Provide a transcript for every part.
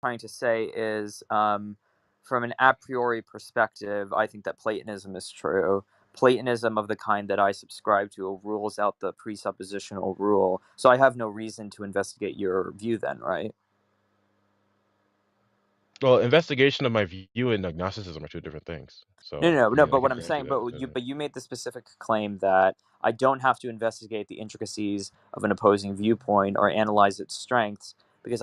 trying to say is, from an a priori perspective, I think that Platonism is true. Platonism of the kind that I subscribe to rules out the presuppositional rule. So I have no reason to investigate your view then, right? Well, investigation of my view and agnosticism are two different things. So No. I But can what I'm grant you saying, that. but you made the specific claim that I don't have to investigate the intricacies of an opposing viewpoint or analyze its strengths because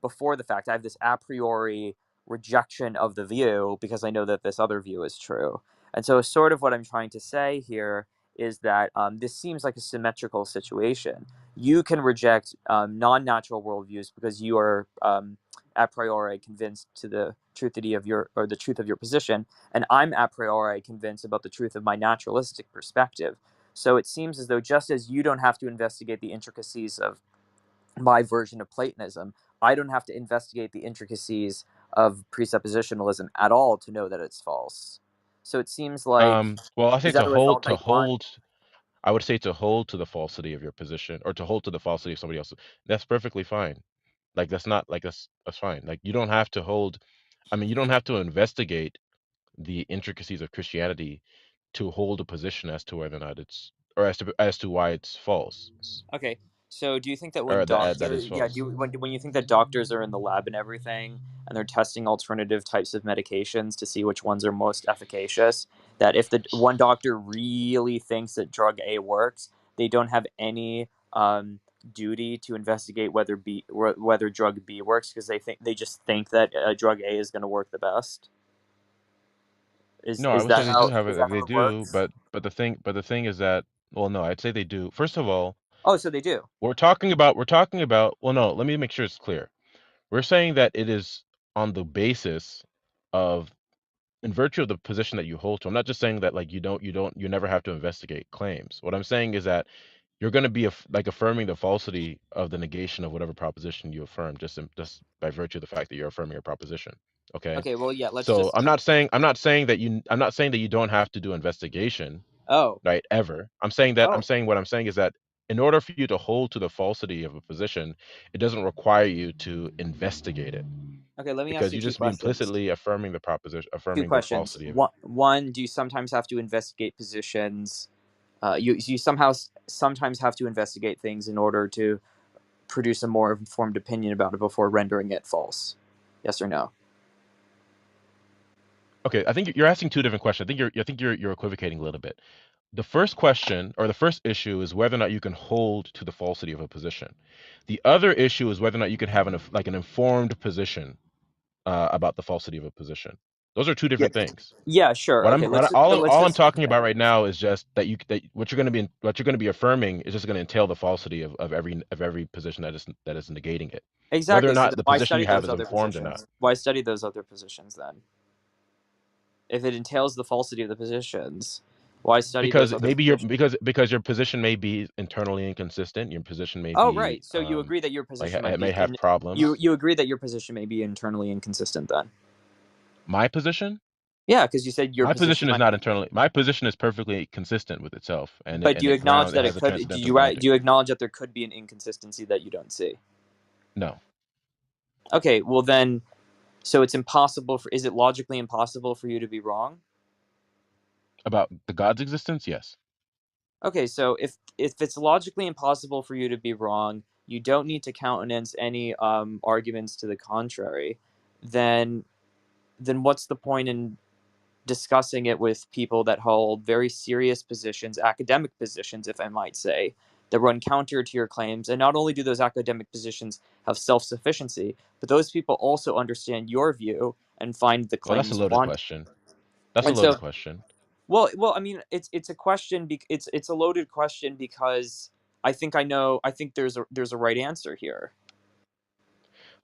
before the fact I have this a priori rejection of the view because I know that this other view is true. And so, sort of what I'm trying to say here is that this seems like a symmetrical situation. You can reject non-natural worldviews because you are a priori convinced to the truthity of the truth of your position, and I'm a priori convinced about the truth of my naturalistic perspective. So it seems as though just as you don't have to investigate the intricacies of my version of Platonism, I don't have to investigate the intricacies of presuppositionalism at all to know that it's false. So it seems like, Well, I say is that a result to that you want? hold. I would say to hold to the falsity of your position, or to hold to the falsity of somebody else's. That's perfectly fine. Like that's not like that's fine. Like you don't have to hold. I mean, you don't have to investigate the intricacies of Christianity to hold a position as to whether or not it's, or as to why it's false, Okay. So do you think that when or that doctors, is yeah, false. when you think that doctors are in the lab and everything, and they're testing alternative types of medications to see which ones are most efficacious, that if the one doctor really thinks that drug A works, they don't have any duty to investigate whether drug B works because they just think that drug A is going to work the best. No, I would say they do have Is it. that They how it do, works? but the thing is that, well, no, I'd say they do. First of all, Oh, so they do. we're talking about. Well, no, let me make sure it's clear. We're saying that it is on the basis of, in virtue of the position that you hold to. I'm not just saying that like you never have to investigate claims. What I'm saying is that you're going to be like affirming the falsity of the negation of whatever proposition you affirm, just by virtue of the fact that you're affirming a proposition. Okay. Okay. Well, yeah. Let's So just. I'm not saying that you don't have to do investigation, Oh. right? Ever. I'm Oh. saying what I'm saying is that in order for you to hold to the falsity of a position, it doesn't require you to investigate it, Okay. Let me ask because you you two just be questions. implicitly affirming the proposition, Two affirming the questions. falsity of it. One, do you sometimes have to investigate positions? You sometimes have to investigate things in order to produce a more informed opinion about it before rendering it false. Yes or no? Okay, I think you're asking two different questions. I think you're equivocating a little bit. The first question, or the first issue, is whether or not you can hold to the falsity of a position. The other issue is whether or not you can have an informed position about the falsity of a position. Those are two Yeah. different things. Yeah. Sure. What I'm Okay. what I, Let's all I'm just. talking about right now is just that what you're going to be affirming is just going to entail the falsity of every position that is negating it, whether or Exactly. So not then the why position you study have those is other informed or not. positions? Why study those other positions then? If it entails the falsity of the positions, why study those Because other maybe your positions? because your position may be internally inconsistent. Your position may Oh, be right. So you agree that your like position might it be may have problems. you agree that your position may be internally inconsistent then? My position, Yeah, because you said your my position position is might. not internally. My position is perfectly consistent with itself, and But do you it acknowledge ground. It that it has a could? transcendental grounding. Do you acknowledge that there could be an inconsistency that you don't see? No, Okay, well then, so it's impossible for. Is it logically impossible for you to be wrong? about the God's existence, yes. Okay, so if it's logically impossible for you to be wrong, you don't need to countenance any arguments to the contrary. Then what's the point in discussing it with people that hold very serious positions, academic positions, if I might say, that run counter to your claims? And not only do those academic positions have self-sufficiency, but those people also understand your view and find the Well, that's a claims loaded want. question. That's a And loaded so, question. well, I mean, it's a question. It's a loaded question because I think I know. I think there's a right answer here.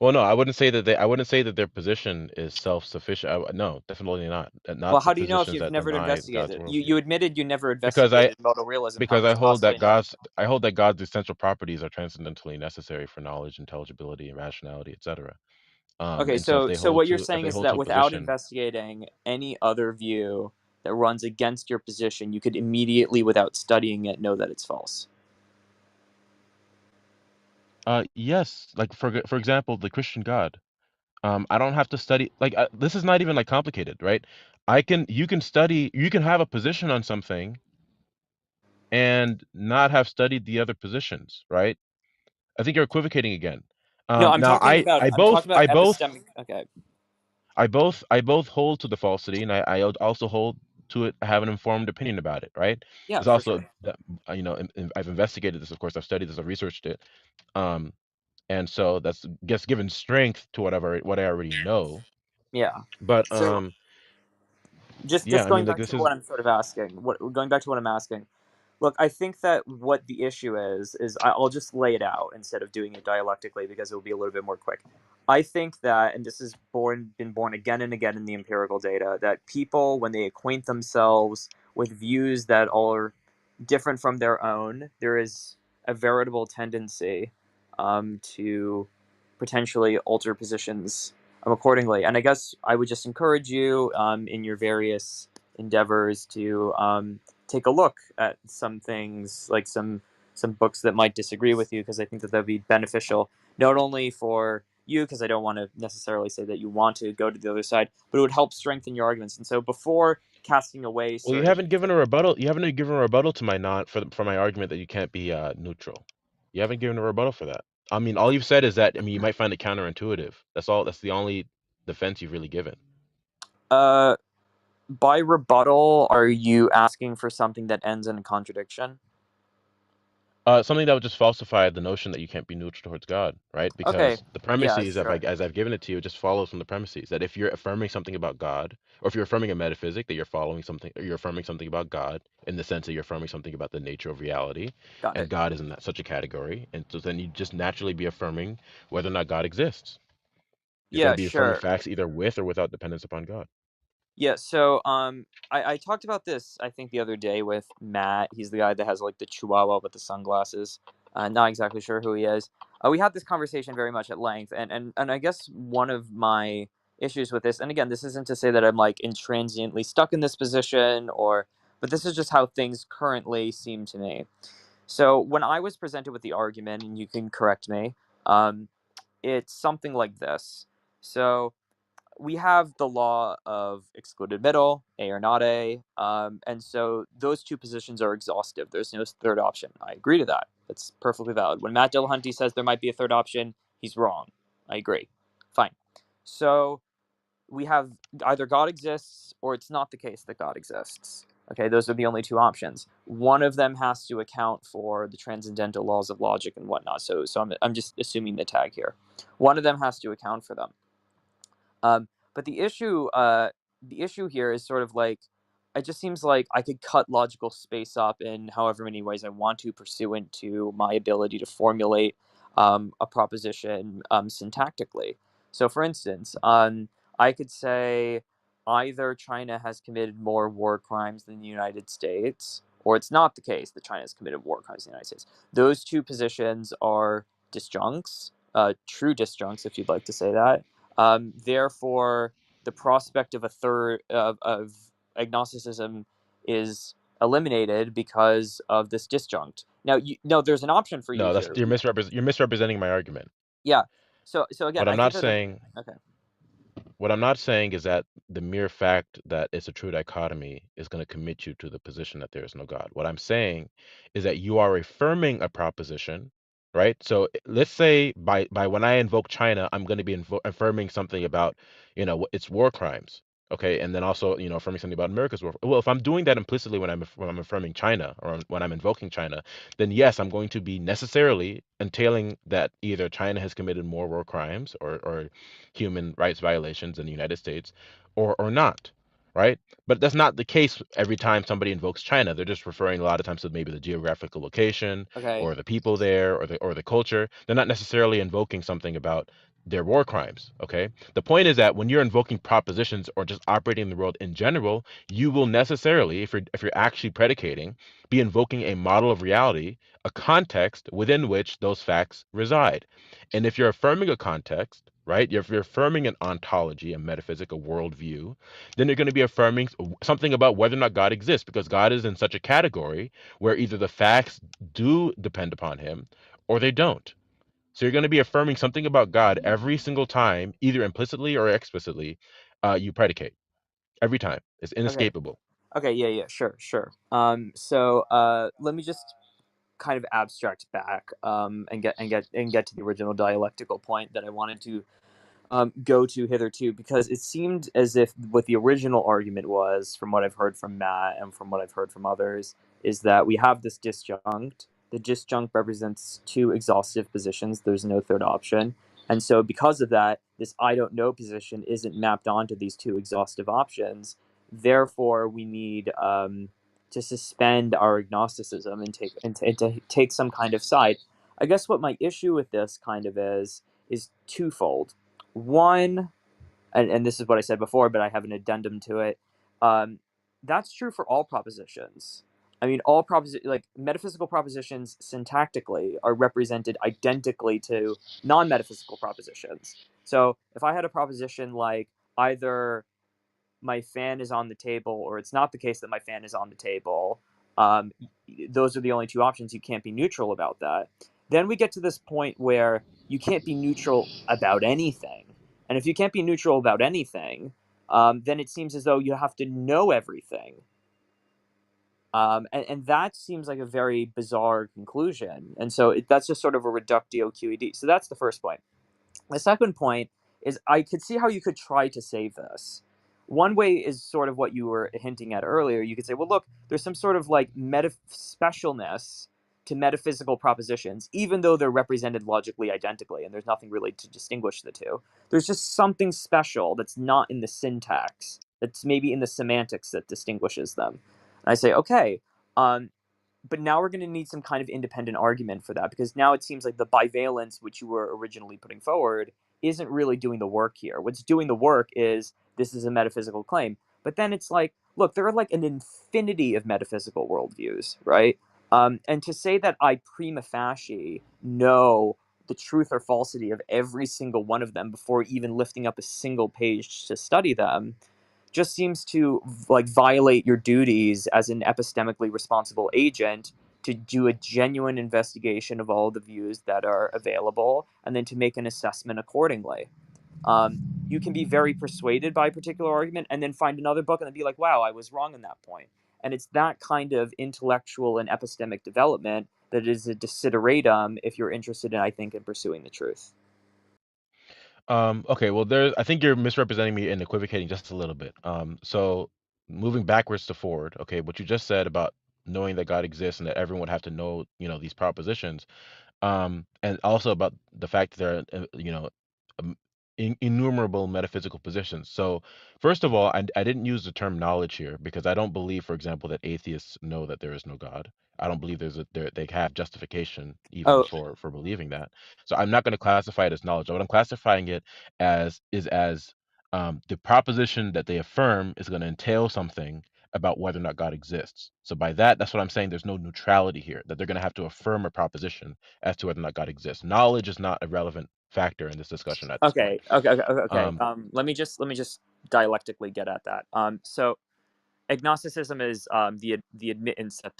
Well, no, I wouldn't say that their position is self-sufficient. No, definitely not. Well, Not the how do you know if positions you've that never deny God's investigated it? You worldview. admitted you never Because I investigated modal realism. How because could I you hold that possibly know? God's essential properties are transcendentally necessary for knowledge, intelligibility, and rationality, etc. Okay, And so so what you're if saying they is hold to that a without position, investigating any other view that runs against your position, you could immediately, without studying it, know that it's false. Yes, like for example, the Christian God. I don't have to study like this is not even like complicated, right? You can study, you can have a position on something and not have studied the other positions, right? I think you're equivocating again. No, I'm Now talking about I'm talking about epistemic. Okay. I both hold to the falsity, and I also hold to it. I have an informed opinion about it, right? Yeah, There's for also, sure. you know, I've investigated this, of course. I've studied this, I've researched it, um, and so that's gets given strength to what I already know. Yeah. But So yeah, just I mean, going like back this to is what I'm sort of asking, what going back to what I'm asking. Look, I think that what the issue is I'll just lay it out instead of doing it dialectically because it will be a little bit more quick. I think that, and this has been born again and again in the empirical data, that people, when they acquaint themselves with views that are different from their own, there is a veritable tendency to potentially alter positions accordingly. And I guess I would just encourage you in your various endeavors to take a look at some things, like some books that might disagree with you, because I think that that'd be beneficial not only for you, because I don't want to necessarily say that you want to go to the other side, but it would help strengthen your arguments. And so before casting away well, you sort of haven't given a rebuttal. You haven't given a rebuttal to my not for my argument that you can't be neutral. You haven't given a rebuttal for that. I mean, all you've said is that, I mean, you might find it counterintuitive. That's all. That's the only defense you've really given. uh by rebuttal, are you asking for something that ends in a contradiction? Something that would just falsify the notion that you can't be neutral towards God, right? Okay. Because the Yeah, premises of, sure. like, as I've given it to you, it just follows from the premises that if you're affirming something about God, or if you're affirming a metaphysic, that you're following something, or you're affirming something about God in the sense that you're affirming something about the nature of reality, Got and it. God is in that such a category, and so then you just naturally be affirming whether or not God exists. You're going Yeah, to be affirming sure. facts either with or without dependence upon God. Yeah, so I talked about this I think the other day with Matt. He's the guy that has like the chihuahua with the sunglasses. Not exactly sure who he is. We had this conversation very much at length, and I guess one of my issues with this, and again, this isn't to say that I'm like intransiently stuck in this position, or, but this is just how things currently seem to me. So when I was presented with the argument, and you can correct me, um, it's something like this. So we have the law of excluded middle, A or not A, and so those two positions are exhaustive. There's no third option. I agree to that. That's perfectly valid. When Matt Dillahunty says there might be a third option, he's wrong. I agree. Fine. So we have either God exists or it's not the case that God exists. Okay, those are the only two options. One of them has to account for the transcendental laws of logic and whatnot. So I'm just assuming the tag here. One of them has to account for them. But the issue here is sort of like, it just seems like I could cut logical space up in however many ways I want to, pursuant to my ability to formulate a proposition syntactically. So, for instance, I could say either China has committed more war crimes than the United States, or it's not the case that China has committed war crimes in the United States. Those two positions are disjuncts, true disjuncts, if you'd like to say that. Therefore, the prospect of a third of agnosticism is eliminated because of this disjunct. Now, no, there's an option for you No, that's here. you're misrepresenting my argument. Yeah. So again, What I'm I think not that there's saying okay. What I'm not saying is that the mere fact that it's a true dichotomy is going to commit you to the position that there is no God. What I'm saying is that you are affirming a proposition, right? So let's say by when I invoke China, I'm going to be affirming something about, its war crimes. Okay, and then also, affirming something about America's war. Well, if I'm doing that implicitly when I'm affirming China or when I'm invoking China, then yes, I'm going to be necessarily entailing that either China has committed more war crimes or human rights violations in the United States, or not, right? But that's not the case every time somebody invokes China. They're just referring a lot of times to maybe the geographical location Okay. or the people there or the culture. They're not necessarily invoking something about their war crimes. Okay. The point is that when you're invoking propositions or just operating in the world in general, you will necessarily, if you're actually predicating, be invoking a model of reality, a context within which those facts reside. And if you're affirming a context, right, if you're affirming an ontology, a metaphysic, a worldview, then you're going to be affirming something about whether or not God exists, because God is in such a category where either the facts do depend upon him or they don't. So you're going to be affirming something about God every single time, either implicitly or explicitly, you predicate. Every time. It's Okay. inescapable. Okay. Yeah. Yeah. Sure. Sure. Let me just kind of abstract back and get to the original dialectical point that I wanted to go to hitherto, because it seemed as if what the original argument was, from what I've heard from Matt and from what I've heard from others, is that we have this disjunct. The disjunct represents two exhaustive positions. There's no third option. And so, because of that, this I don't know position isn't mapped onto these two exhaustive options. Therefore, we need to suspend our agnosticism and to take some kind of side. I guess what my issue with this kind of is twofold. One, and this is what I said before, but I have an addendum to it. Um, that's true for all propositions. I mean, like metaphysical propositions syntactically are represented identically to non-metaphysical propositions. So if I had a proposition like either my fan is on the table or it's not the case that my fan is on the table, um, those are the only two options. You can't be neutral about that. Then we get to this point where you can't be neutral about anything. And if you can't be neutral about anything, then it seems as though you have to know everything. And that seems like a very bizarre conclusion. And so that's just sort of a reductio QED. So that's the first point. The second point is I could see how you could try to save this. One way is sort of what you were hinting at earlier. You could say, well, look, there's some sort of like specialness to metaphysical propositions, even though they're represented logically identically, and there's nothing really to distinguish the two. There's just something special that's not in the syntax, that's maybe in the semantics that distinguishes them. And I say, okay, um, but now we're going to need some kind of independent argument for that, because now it seems like the bivalence which you were originally putting forward isn't really doing the work here. What's doing the work is this is a metaphysical claim. But then it's like, look, there are like an infinity of metaphysical worldviews, right? And to say that I prima facie know the truth or falsity of every single one of them before even lifting up a single page to study them just seems to like violate your duties as an epistemically responsible agent to do a genuine investigation of all the views that are available and then to make an assessment accordingly. You can be very persuaded by a particular argument and then find another book and then be like, wow, I was wrong in that point. And it's that kind of intellectual and epistemic development that is a desideratum if you're interested in, I think, in pursuing the truth. Okay, well, I think you're misrepresenting me and equivocating just a little bit. So moving backwards to forward, okay, what you just said about knowing that God exists and that everyone would have to know, these propositions, and also about the fact that there are, um, innumerable metaphysical positions. So, first of all, I didn't use the term knowledge here because I don't believe, for example, that atheists know that there is no God. I don't believe they have justification even Oh, for believing that. So I'm not going to classify it as knowledge. What I'm classifying it as is as the proposition that they affirm is going to entail something about whether or not God exists. So by that, that's what I'm saying. There's no neutrality here, that they're going to have to affirm a proposition as to whether or not God exists. Knowledge is not a relevant factor in this discussion at this point. okay. Um, Let me just dialectically get at that. So agnosticism is the admittance that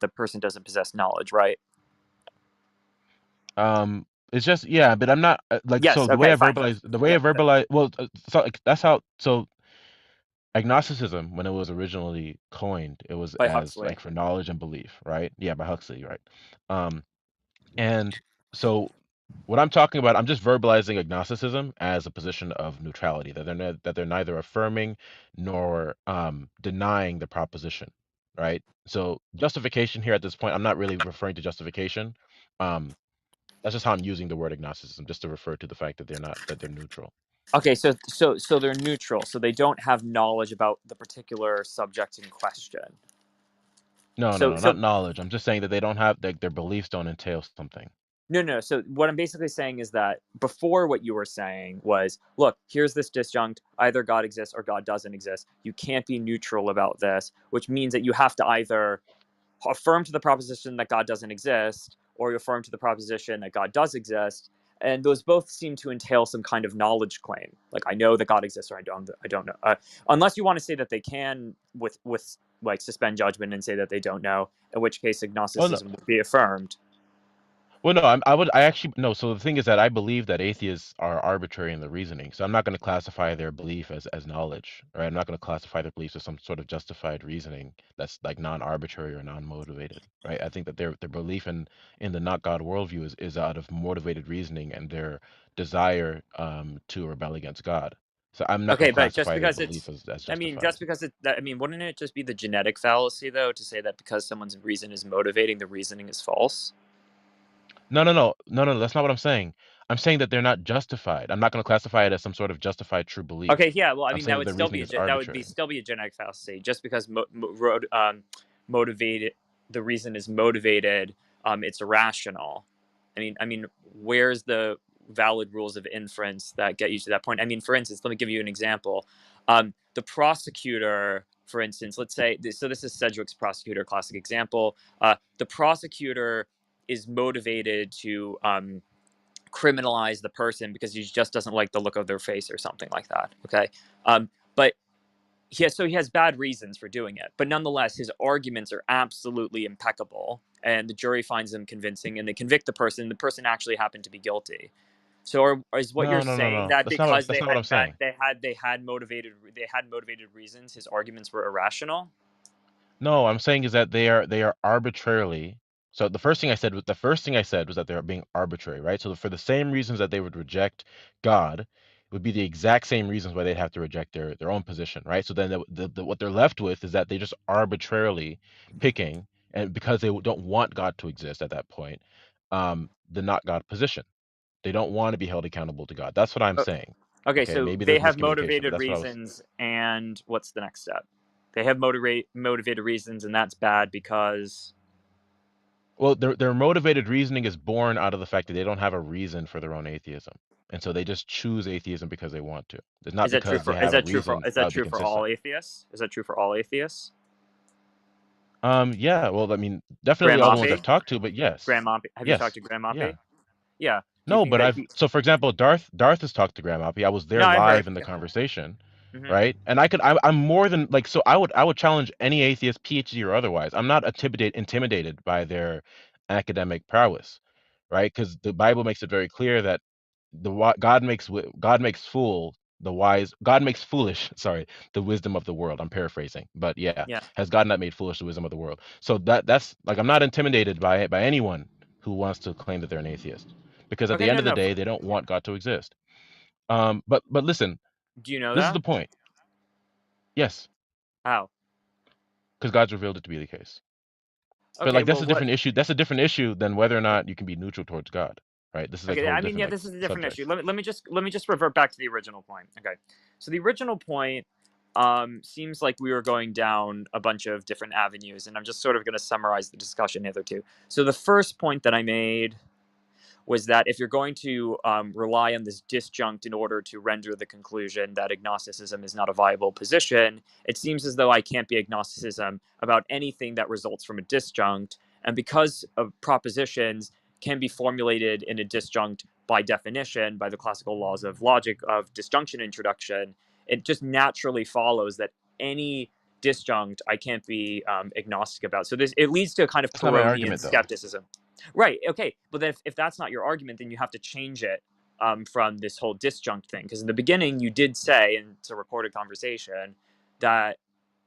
the person doesn't possess knowledge, right? it's just yeah, but I'm not like Yes. so Okay. Fine. Fine. the way Yeah. I verbalize well, so like, that's how so agnosticism when it was originally coined, it was By as Huxley. like for knowledge and belief, right? Yeah, by Huxley, right? Um, and so what I'm talking about, I'm just verbalizing agnosticism as a position of neutrality, that they're neither affirming nor denying the proposition, right? So justification here at this point, I'm not really referring to justification. Um, that's just how I'm using the word agnosticism, just to refer to the fact that they're neutral. Okay. So they're neutral. So they don't have knowledge about the particular subject in question. No, no, So no, so not knowledge. I'm just saying that they don't have their beliefs don't entail something. No, no. So what I'm basically saying is that before what you were saying was, look, here's this disjunct. Either God exists or God doesn't exist. You can't be neutral about this, which means that you have to either affirm to the proposition that God doesn't exist or you affirm to the proposition that God does exist. And those both seem to entail some kind of knowledge claim. Like I know that God exists or I don't know. Unless you want to say that they can with like suspend judgment and say that they don't know, in which case Well, no, agnosticism would be affirmed. Well, no, I actually no. So the thing is that I believe that atheists are arbitrary in the reasoning. So I'm not going to classify their belief as knowledge, right? I'm not going to classify their beliefs as some sort of justified reasoning that's like non-arbitrary or non-motivated, right? I think that their belief in the not God worldview is out of motivated reasoning and their desire to rebel against God. So I'm not going Okay, to but just classify their because belief it's, as I mean, just justified. because I mean, wouldn't it just be the genetic fallacy though to say that because someone's reason is motivating, the reasoning is false? No. That's not what I'm saying. I'm saying that they're not justified. I'm not going to classify it as some sort of justified true Okay, belief. yeah. Well, I I'm mean, saying that that would their still reasoning be is that would be arbitrary. still be a genetic fallacy. Just because motivated, the reason is motivated, it's irrational. I mean, where's the valid rules of inference that get you to that point? I mean, for instance, let me give you an example. The prosecutor, for instance, let's say so. This is Sedgwick's prosecutor, classic example. The prosecutor is motivated to criminalize the person because he just doesn't like the look of their face or something like that. Okay, but he has bad reasons for doing it, but nonetheless, his arguments are absolutely impeccable, and the jury finds them convincing, and they convict the person. The person actually happened to be guilty. So, is what you're saying No. that That's not what because that's not what I'm saying. they had motivated reasons, his arguments were irrational? No, I'm saying is that they are arbitrarily. So the first thing I said was that they're being arbitrary, right? So for the same reasons that they would reject God, it would be the exact same reasons why they'd have to reject their own position, right? So then what they're left with is that they just arbitrarily picking, and because they don't want God to exist at that point, the not God position. They don't want to be held accountable to God. That's what I'm Uh, saying. Okay, Okay, so maybe they there's have miscommunication, but motivated that's what I was. reasons, and what's the next step? They have motivated reasons, and that's bad because Well, their motivated reasoning is born out of the fact that they don't have a reason for their own atheism, and so they just choose atheism because they want to. It's not because they have a reason is that that would be true for all consistent. atheists? Is that true for all atheists? Yeah. Well, I mean, definitely Graham all the ones Oppie? I've talked to, but yes, Graham Oppie. Have you talked yes, to Graham yeah. Oppie? Yeah. Do you No, think but that I've he? so for example, Darth has talked to Graham Appy. I was there No, I heard. live in the Yeah. conversation, Hmm. right? And I'm more than like so I would challenge any atheist, PhD or otherwise. I'm not intimidated by their academic prowess, right? Because the Bible makes it very clear that God makes fool the wise. God makes foolish, sorry, the wisdom of the world. I'm paraphrasing, but yeah, Yeah. has God not made foolish the wisdom of the world? So that's like I'm not intimidated by anyone who wants to claim that they're an atheist, because at Okay. the end No. of the No. day, they don't want God to exist. But listen, Do you know this is that? the point. Yes, How? because God's revealed it to be the case. But Okay. like that's Well, a what? different issue. That's a different issue than whether or not you can be neutral towards God, right? This is like a Okay, whole I mean, different yeah, like this is a different issue. subject. Let me just revert back to the original point. Okay, so the original point seems like we were going down a bunch of different avenues, and I'm just sort of going to summarize the discussion hitherto. So the first point that I made was that if you're going to rely on this disjunct in order to render the conclusion that agnosticism is not a viable position, it seems as though I can't be agnosticism about anything that results from a disjunct. And because of propositions can be formulated in a disjunct by definition, by the classical laws of logic of disjunction introduction, it just naturally follows that any disjunct I can't be agnostic about. So this it leads to a kind of That's not my Pyrrhonian argument though. skepticism. Right. Okay. But then if that's not your argument, then you have to change it from this whole disjunct thing. Because in the beginning, you did say, and it's a recorded conversation, that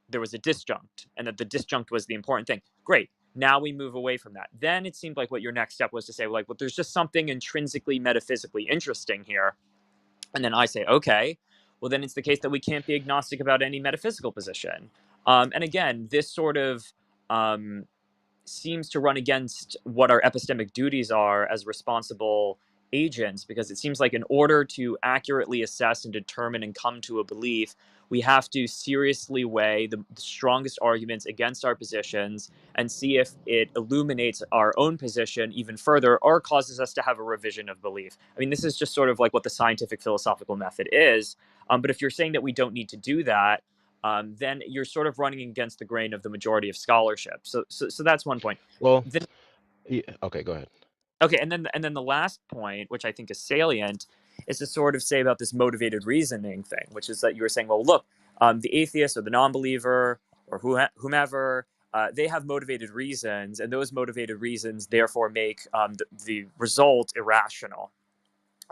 there was a disjunct and that the disjunct was the important thing. Great. Now we move away from that. Then it seemed like what your next step was to say, like, well, there's just something intrinsically metaphysically interesting here. And then I say, okay, well, then it's the case that we can't be agnostic about any metaphysical position. And again, this sort of um, seems to run against what our epistemic duties are as responsible agents, because it seems like in order to accurately assess and determine and come to a belief, we have to seriously weigh the strongest arguments against our positions and see if it illuminates our own position even further or causes us to have a revision of belief. I mean, this is just sort of like what the scientific philosophical method is. But if you're saying that we don't need to do that, then you're sort of running against the grain of the majority of scholarship. So that's one point. Well, Then, yeah, okay, go ahead. okay, and then the last point, which I think is salient, is to sort of say about this motivated reasoning thing, which is that you were saying, well, look, the atheist or the non-believer or whomever. they have motivated reasons, and those motivated reasons therefore make the result irrational.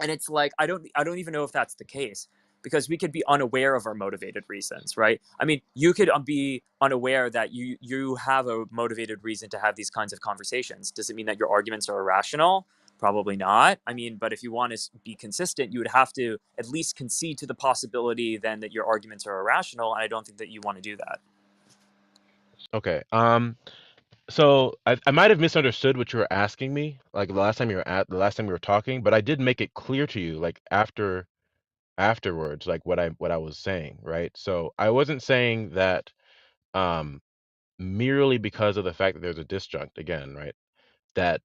And it's like I don't even know if that's the case, because we could be unaware of our motivated reasons, right? I mean, you could be unaware that you have a motivated reason to have these kinds of conversations. Does it mean that your arguments are irrational? Probably not. I mean, but if you want to be consistent, you would have to at least concede to the possibility then that your arguments are irrational, and I don't think that you want to do that. Okay. So I might have misunderstood what you were asking me, like the last time we were talking, but I did make it clear to you, like afterwards, like what I was saying, right? So I wasn't saying that um merely because of the fact that there's a disjunct again, right? That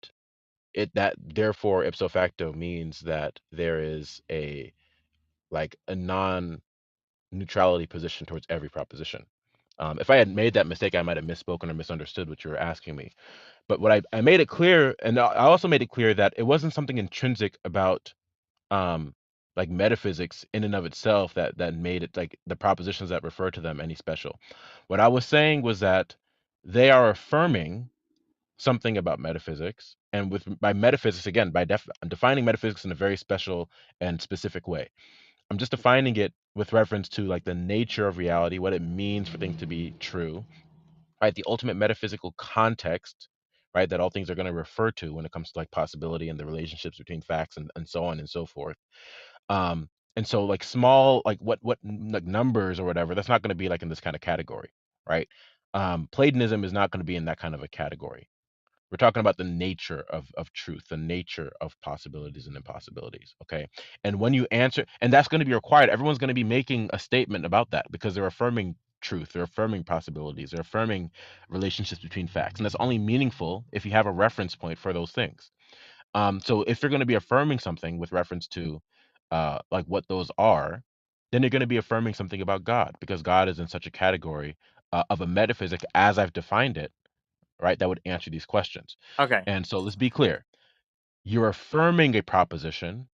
that therefore ipso facto means that there is a like a non-neutrality position towards every proposition. If I had made that mistake, I might have misspoken or misunderstood what you were asking me. But what I made it clear, and I also made it clear that it wasn't something intrinsic about um like metaphysics in and of itself that made it like the propositions that refer to them any special. What I was saying was that they are affirming something about metaphysics, and with by metaphysics again, I'm defining metaphysics in a very special and specific way. I'm just defining it with reference to like the nature of reality, what it means for things to be true, right? The ultimate metaphysical context, right? That all things are going to refer to when it comes to like possibility and the relationships between facts and so on and so forth. Um, and so like small, like like numbers or whatever, that's not going to be like in this kind of category, right? Platonism is not going to be in that kind of a category. We're talking about the nature of truth, the nature of possibilities and impossibilities. Okay. And when you answer, and that's going to be required, everyone's going to be making a statement about that because they're affirming truth, they're affirming possibilities, they're affirming relationships between facts. And that's only meaningful if you have a reference point for those things. So if you're going to be affirming something with reference to like what those are, then you're going to be affirming something about God because God is in such a category of a metaphysic as I've defined it, right? That would answer these questions. Okay. And so let's be clear. You're affirming a proposition,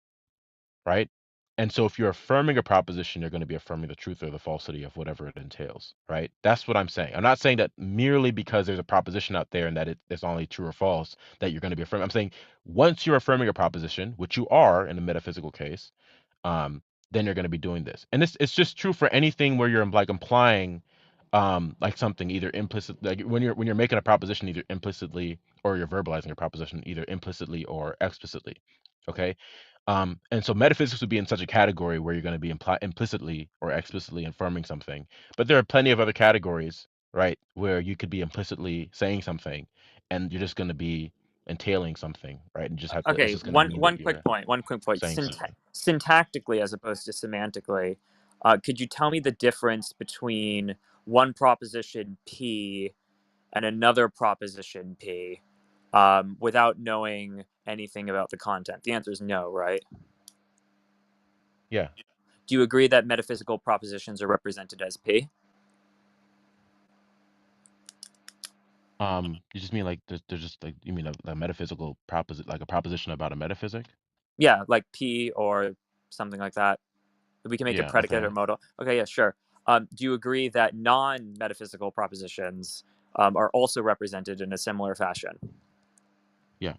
right? And so if you're affirming a proposition, you're going to be affirming the truth or the falsity of whatever it entails, right? That's what I'm saying. I'm not saying that merely because there's a proposition out there and that it's only true or false that you're going to be affirming. I'm saying once you're affirming a proposition, which you are in a metaphysical case, um, then you're going to be doing this. And this it's just true for anything where you're like implying like something either implicit, like when you're making a proposition either implicitly or you're verbalizing a proposition either implicitly or explicitly. Okay. And so metaphysics would be in such a category where you're going to be implicitly or explicitly affirming something. But there are plenty of other categories, right, where you could be implicitly saying something and you're just going to be entailing something, right? And just have to, it's Okay, just going to one mean that one you're quick point. One quick point. saying something. Syntactically, as opposed to semantically, could you tell me the difference between one proposition P and another proposition P, without knowing anything about the content? The answer is no, right? Yeah. Do you agree that metaphysical propositions are represented as P? You just mean like there's just like you mean a metaphysical proposition, like a proposition about a metaphysic? Yeah, like P or something like that. We can make it Yeah. predicate or Okay. modal. Okay, yeah, sure. Do you agree that non-metaphysical propositions are also represented in a similar fashion? Yeah.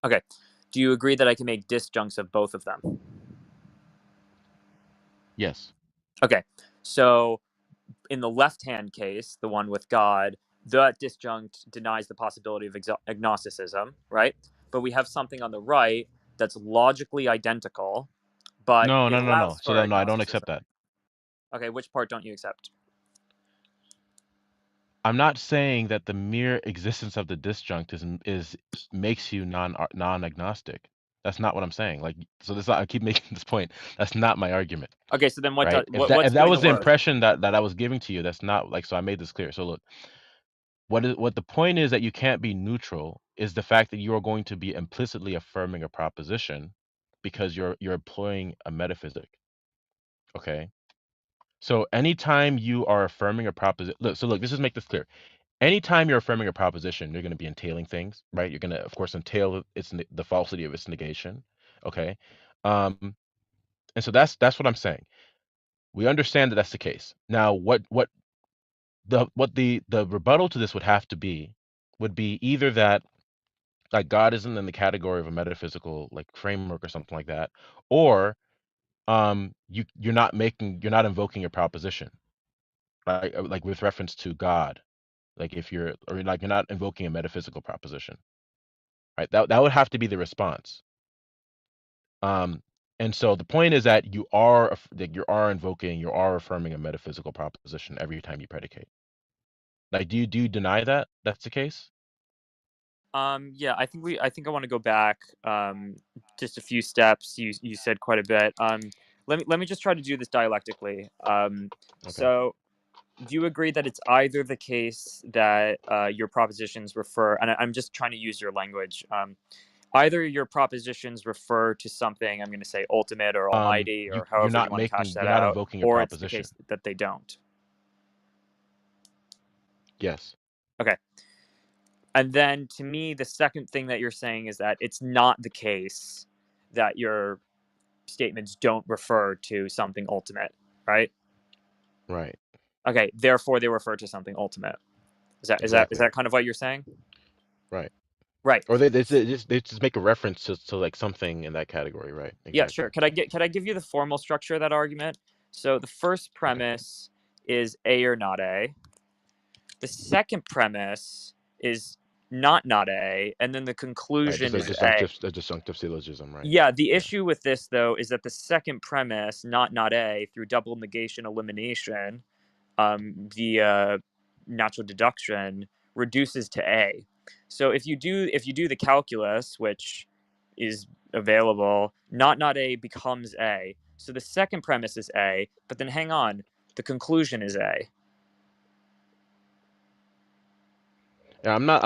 Okay. Do you agree that I can make disjuncts of both of them? Yes. Okay. So in the left-hand case, the one with God, the disjunct denies the possibility of agnosticism, right? But we have something on the right that's logically identical, but No. it No. No. No. allows So for no, I don't accept agnosticism. that. Okay, which part don't you accept? I'm not saying that the mere existence of the disjunct is makes you non-agnostic. That's not what I'm saying. Like so this I keep making this point. That's not my argument, Okay, so then what does right? If what's that doing was the the work? impression that I was giving to you, that's not like so I made this clear. So look, what the point is that you can't be neutral is the fact that you are going to be implicitly affirming a proposition because you're employing a metaphysic. Okay. So anytime you are affirming a proposition, look, let's just make this clear. Anytime you're affirming a proposition, you're going to be entailing things, right? You're going to, of course, entail the falsity of its negation. Okay. Um, and so that's what I'm saying. We understand that that's the case. Now, what the rebuttal to this would have to be would be either that like God isn't in the category of a metaphysical like framework or something like that, or you're not invoking a proposition like with reference to God, like if you're or like you're not invoking a metaphysical proposition, right? That would have to be the response. Um, and so the point is that that you are affirming a metaphysical proposition every time you predicate. Like, do you deny that that's the case? Yeah, I think I want to go back just a few steps. You said quite a bit. Let me just try to do this dialectically. Okay. So do you agree that it's either the case that your propositions refer, and I'm just trying to use your language, either your propositions refer to something, I'm going to say ultimate or almighty or however you want to cash that You're not out, invoking a or it's the proposition. case that they don't? Yes. Okay. And then to me, the second thing that you're saying is that it's not the case that your statements don't refer to something ultimate, right? Right. Okay, therefore they refer to something ultimate. Is Exactly. that kind of what you're saying? Right. Right. Or they just make a reference to like something in that category, right? Yeah, Exactly. sure. Could I give you the formal structure of that argument? So the first Okay. premise is A or not A. The second premise is not A, and then the Right. conclusion is A. A disjunctive syllogism, right? Yeah, the Yeah. issue with this though is that the second premise, not A, through double negation elimination, via natural deduction, reduces to A. So if you do the calculus, which is available, not A becomes A. So the second premise is A, but then hang on, the conclusion is A. Yeah, I'm not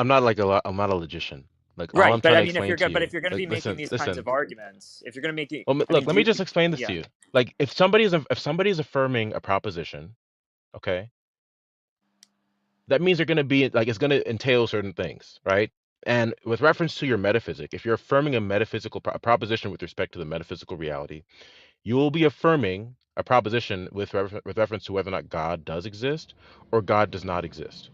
a logician. Like all Right, I'm but trying I to mean, explain to but you, if you're going to like be making these kinds listen. of arguments, if you're going to make it, Well, I mean, look, let me just explain this to yeah, you. Like if somebody's affirming a proposition, that means they're going to be like it's going to entail certain things, right? And with reference to your metaphysic, if you're affirming a a proposition with respect to the metaphysical reality, you will be affirming a proposition with reference to whether or not God does exist or God does not exist.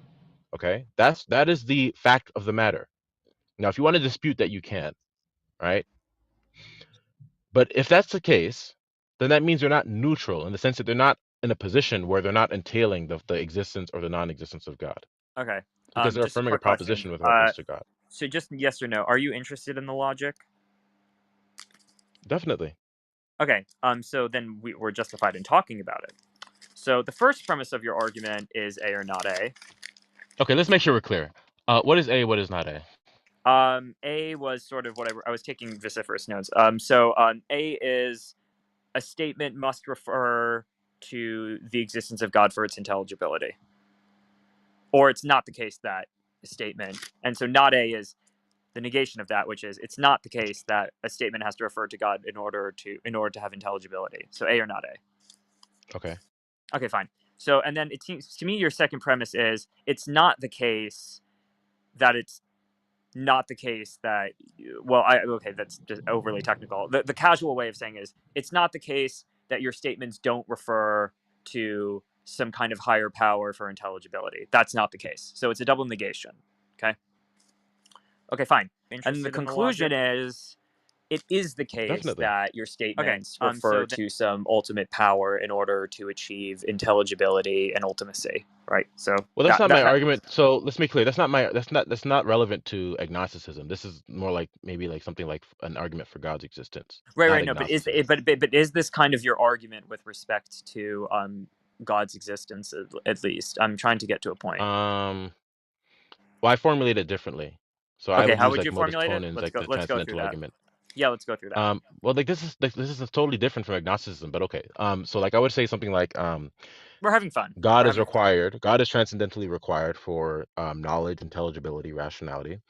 Okay, that is the fact of the matter. Now, if you want to dispute that, you can, right? But if that's the case, then that means they're not neutral in the sense that they're not in a position where they're not entailing the existence or the non-existence of God okay. because they're Just a affirming a quick question. proposition with reference to God. So just yes or no, are you interested in the logic? Definitely. Okay. So then we're justified in talking about it. So the first premise of your argument is A or not A. Okay, let's make sure we're clear. What is A? What is not A? A was sort of what I was taking vociferous notes. A is a statement must refer to the existence of God for its intelligibility, or it's not the case that a statement, and so not A is the negation of that, which is it's not the case that a statement has to refer to God in order to have intelligibility. So A or not A. Okay. Okay, fine. So and then it seems to me your second premise is it's not the case that it's not the case that okay, that's just overly technical. The casual way of saying is it's not the case that your statements don't refer to some kind of higher power for intelligibility. That's not the case. So it's a double negation. Okay. Okay, fine. And the conclusion is it is the case Definitely. that your statements refer to some ultimate power in order to achieve intelligibility and ultimacy, right? So Well, that's not my argument. So let's be clear. That's not relevant to agnosticism. This is more like maybe like something like an argument for God's existence, not right. No, but agnosticism. is this kind of your argument with respect to God's existence at least? I'm trying to get to a point. Um, well, I formulate it differently. So I Okay, would how use would like you modus formulate it? ponens, like the Let's go through transcendental that. argument. Yeah, let's go through that. Well, this is totally different from agnosticism, but okay. So like I would say something like We're having fun. God We're is having fun. required. God is transcendentally required for knowledge, intelligibility, rationality.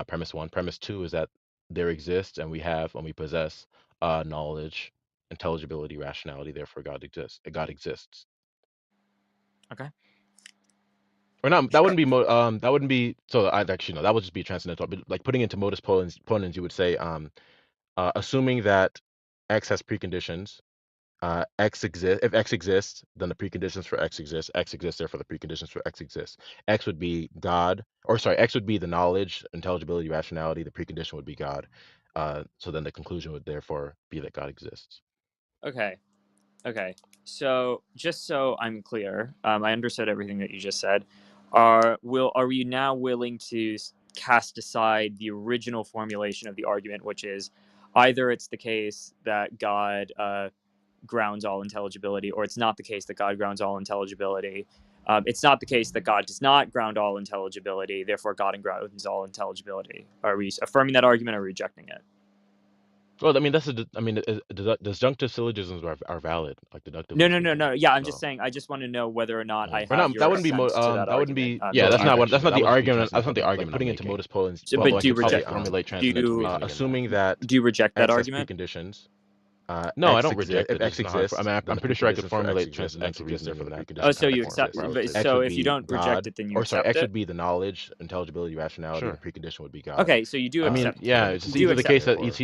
Premise one. Premise two is that there exists and we have and we possess knowledge, intelligibility, rationality. Therefore, God exists. God exists. Okay. Or not. Sure. That wouldn't be. So I actually no. That would just be transcendental. But like putting into modus ponens, you would say assuming that X has preconditions X exists. If X exists, then the preconditions for X exist. X exists, therefore the preconditions for X exist. X would be God, or sorry, X would be the knowledge, intelligibility, rationality. The precondition would be God. So then the conclusion would therefore be that God exists. Okay. Okay. So just so I'm clear, I understood everything that you just said. Are we now willing to cast aside the original formulation of the argument, which is either it's the case that God grounds all intelligibility, or it's not the case that God grounds all intelligibility. It's not the case that God does not ground all intelligibility, therefore God grounds all intelligibility. Are we affirming that argument or rejecting it? Well, I mean disjunctive syllogisms are valid, like No, deductively no, no, speaking. no. Yeah, I'm just So saying. I just want to know whether or not I or have not, that your wouldn't be assent to that that wouldn't argument. be Yeah, that's do you not what reject that's it? not the argument. That's not the Like argument putting I'm into making. modus ponens. So, Well, but one do you could probably reject? formulate Do transcendental you reasoning in that. Assuming Assuming that that reject that X has argument? preconditions. No, I don't reject if it. It's X just not hard. exists, I'm then the pretty sure I could preconditions for X formulate exist, and X transcendental exists, reasoning therefore in the that. Oh, preconditions so have to you form if accept? I was But to X so would if you be don't reject God, it, then you or sorry, accept X it. would be the knowledge, intelligibility, rationality. The sure. precondition would be God. Okay, so you do I mean, accept. yeah, Then it's You just do either the accept. case that therefore God it's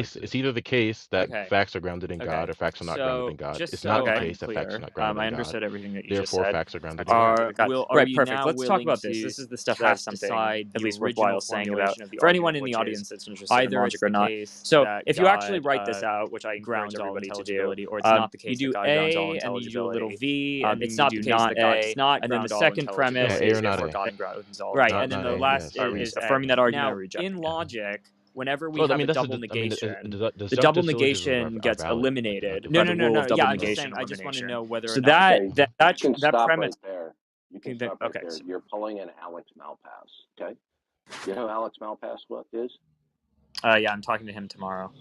exists. either the case that Okay. facts are grounded in God, Okay. or facts are not grounded in So God. just It's not so the I'm case that facts are clear, not grounded I in God. understood everything that you just Therefore, said. facts are grounded in God. Are right, perfect. Let's talk about this. This is the stuff that is cast something aside at the least original worthwhile saying about formulation of the for anyone argument, in the which audience is that's interested in either it's logic or the not. case So that if you actually God write this out, which I encourage grounds all everybody to do, intelligibility, or it's not the you case that do God grounds all A and then you do a little intelligibility, V, and then it's you not do the case not that God A, does not and then the ground all second premise Yeah, A intelligibility, or is not therefore A. God grounds all right, and then Not the A. intelligibility. last Yes. Are we is A. affirming that argument or Now, rejecting in it? logic, whenever we Well, I have mean, a double negation, the double disjunctive syllogisms negation are gets valid, like eliminated deductively by By the the speaking. rule rule of of double double negation. negation I just want to elimination. know whether or so not that Okay, that you can that stop premise. right there. You can That, stop right okay, there. so, You're pulling an Alex Malpass. Okay, you know who Alex Malpass what is? yeah, I'm talking to him tomorrow.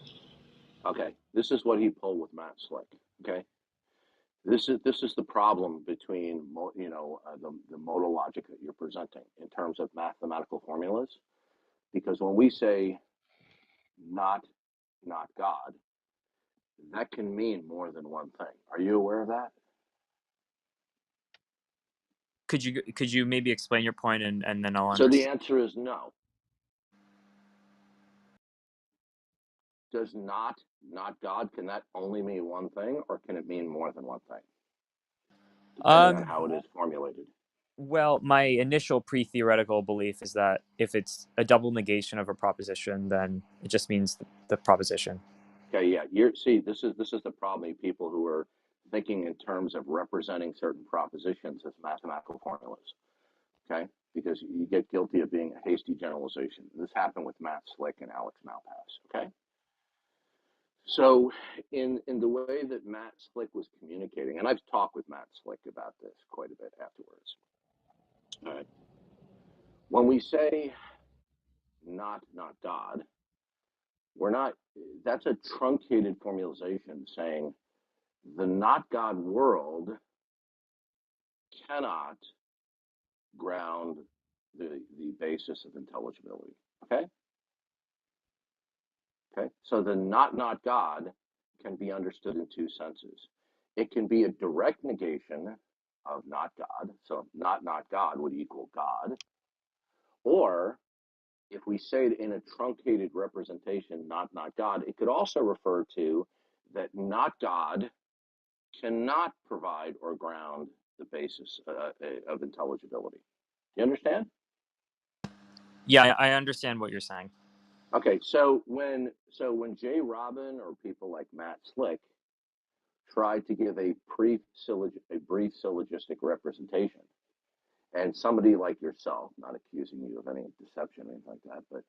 Okay, this is what he pulled with Matt Slick. Okay, this is the problem between the modal logic that you're presenting in terms of mathematical formulas, because when we say not God, that can mean more than one thing. Are you aware of that? Could you maybe explain your point and then I'll So the understand? answer is no. Does not God, can that only mean one thing, or can it mean more than one thing, depending on Um. how it is formulated? Well, my initial pre-theoretical belief is that if it's a double negation of a proposition, then it just means the proposition. Okay, yeah. This is the problem. People who are thinking in terms of representing certain propositions as mathematical formulas. Okay, because you get guilty of being a hasty generalization. This happened with Matt Slick and Alex Malpass. Okay, so in the way that Matt Slick was communicating, and I've talked with Matt Slick about this quite a bit afterwards. All right, when we say not God, we're not. That's a truncated formalization saying the not God world cannot ground the basis of intelligibility. Okay? Okay. So the not God can be understood in two senses. It can be a direct negation of not God. So not God would equal God. Or if we say it in a truncated representation, not God, it could also refer to that not God cannot provide or ground the basis of intelligibility. You understand? Yeah, I understand what you're saying. Okay, so when Jrobin or people like Matt Slick tried to give a brief syllogistic representation, and somebody like yourself, not accusing you of any deception or anything like that, but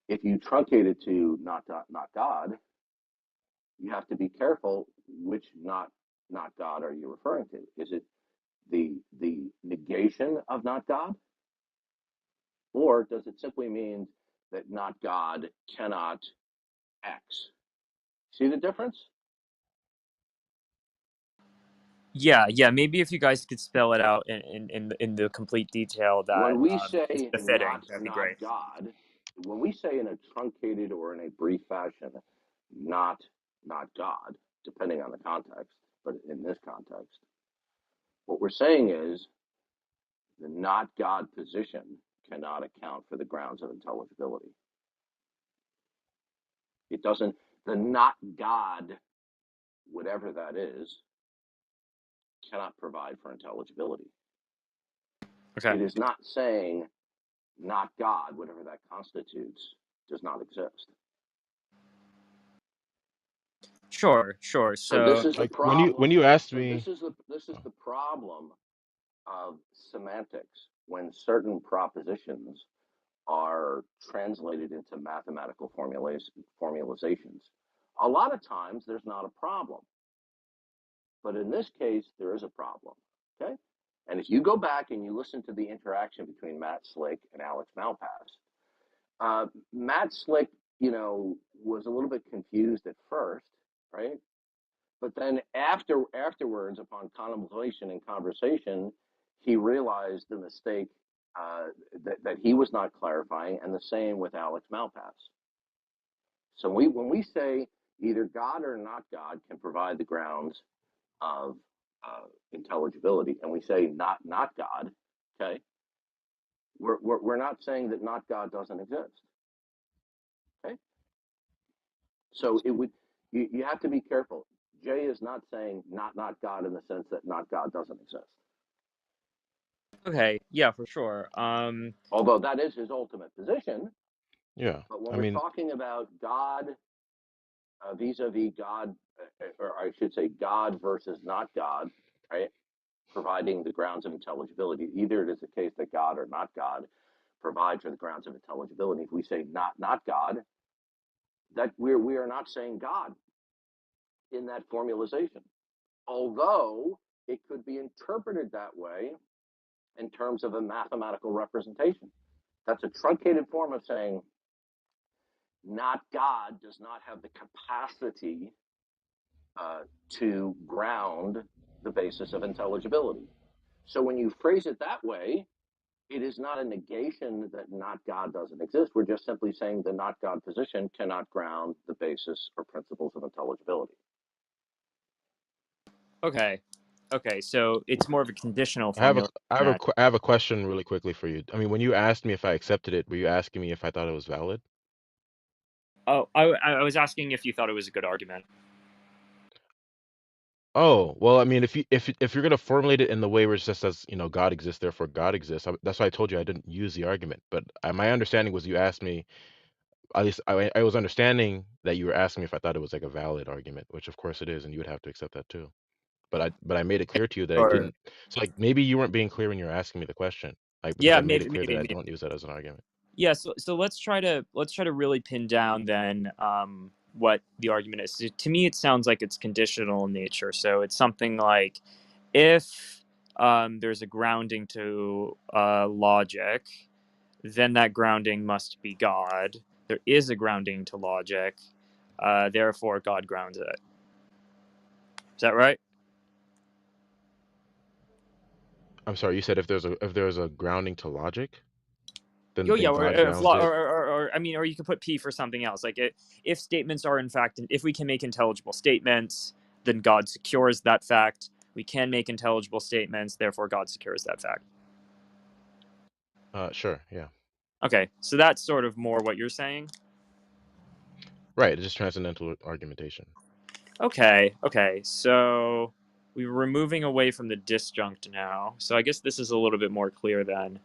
if you truncate it to not God, you have to be careful which not God are you referring to? Is it the negation of not God, or does it simply mean that not God cannot X? See the difference? Yeah. Maybe if you guys could spell it out in the complete detail that When we is say befitting, that'd be not great. God, when we say in a truncated or in a brief fashion, not God, depending on the context, but in this context, what we're saying is the not God position cannot account for the grounds of intelligibility. It doesn't, the not God whatever that is, cannot provide for intelligibility. Okay. It is not saying not God, whatever that constitutes, does not exist. Sure. So this So is the Like when problem. you asked So me, this is oh, the problem of semantics when certain propositions are translated into mathematical formalizations. A lot of times there's not a problem, but in this case there is a problem. Okay, and if you go back and you listen to the interaction between Matt Slick and Alex Malpass, Matt Slick, was a little bit confused at first, right? But then afterwards, upon contemplation and conversation, he realized the mistake that he was not clarifying, and the same with Alex Malpass. So when we say either God or not God can provide the grounds of intelligibility, and we say not God, okay, we're not saying that not God doesn't exist. Okay, so you have to be careful. Jay is not saying not God in the sense that not God doesn't exist. okay, yeah, for sure. Although that is his ultimate position. yeah, But when I we're mean, talking about God vis-a-vis God, or I should say God versus not God, right? Providing the grounds of intelligibility, either it is the case that God or not God provide for the grounds of intelligibility. If we say not God, that we are not saying God in that formalization. Although it could be interpreted that way in terms of a mathematical representation. That's a truncated form of saying not God does not have the capacity to ground the basis of intelligibility. So when you phrase it that way, it is not a negation that not God doesn't exist. We're just simply saying the not God position cannot ground the basis or principles of intelligibility. Okay. So it's more of a conditional I have a formula than that. I have a question really quickly for you. I mean, when you asked me if I accepted it, were you asking me if I thought it was valid? Oh, I was asking if you thought it was a good argument. Oh, well, I mean, if you're gonna formulate it in the way where it just says, God exists, therefore God exists, that's why I told you I didn't use the argument. But my understanding was you asked me, at least I was understanding that you were asking me if I thought it was like a valid argument, which of course it is, and you would have to accept that too. But I made it clear to you that I Or didn't. So like maybe you weren't being clear when you were asking me the question, like because yeah, I made it maybe, clear that I maybe. don't use that as an argument. Yeah. So let's try to really pin down then what the argument is. So to me, it sounds like it's conditional in nature. So it's something like if there's a grounding to logic, then that grounding must be God. There is a grounding to logic, therefore God grounds it. Is that right? I'm sorry, you said if there's a grounding to logic, then Oh yeah, God grounds it. or I mean, or you could put P for something else. Like if statements are in fact, if we can make intelligible statements, then God secures that fact. We can make intelligible statements, therefore God secures that fact. Sure, yeah. Okay, so that's sort of more what you're saying. Right, it's just transcendental argumentation. Okay. So we're moving away from the disjunct now. So I guess this is a little bit more clear then.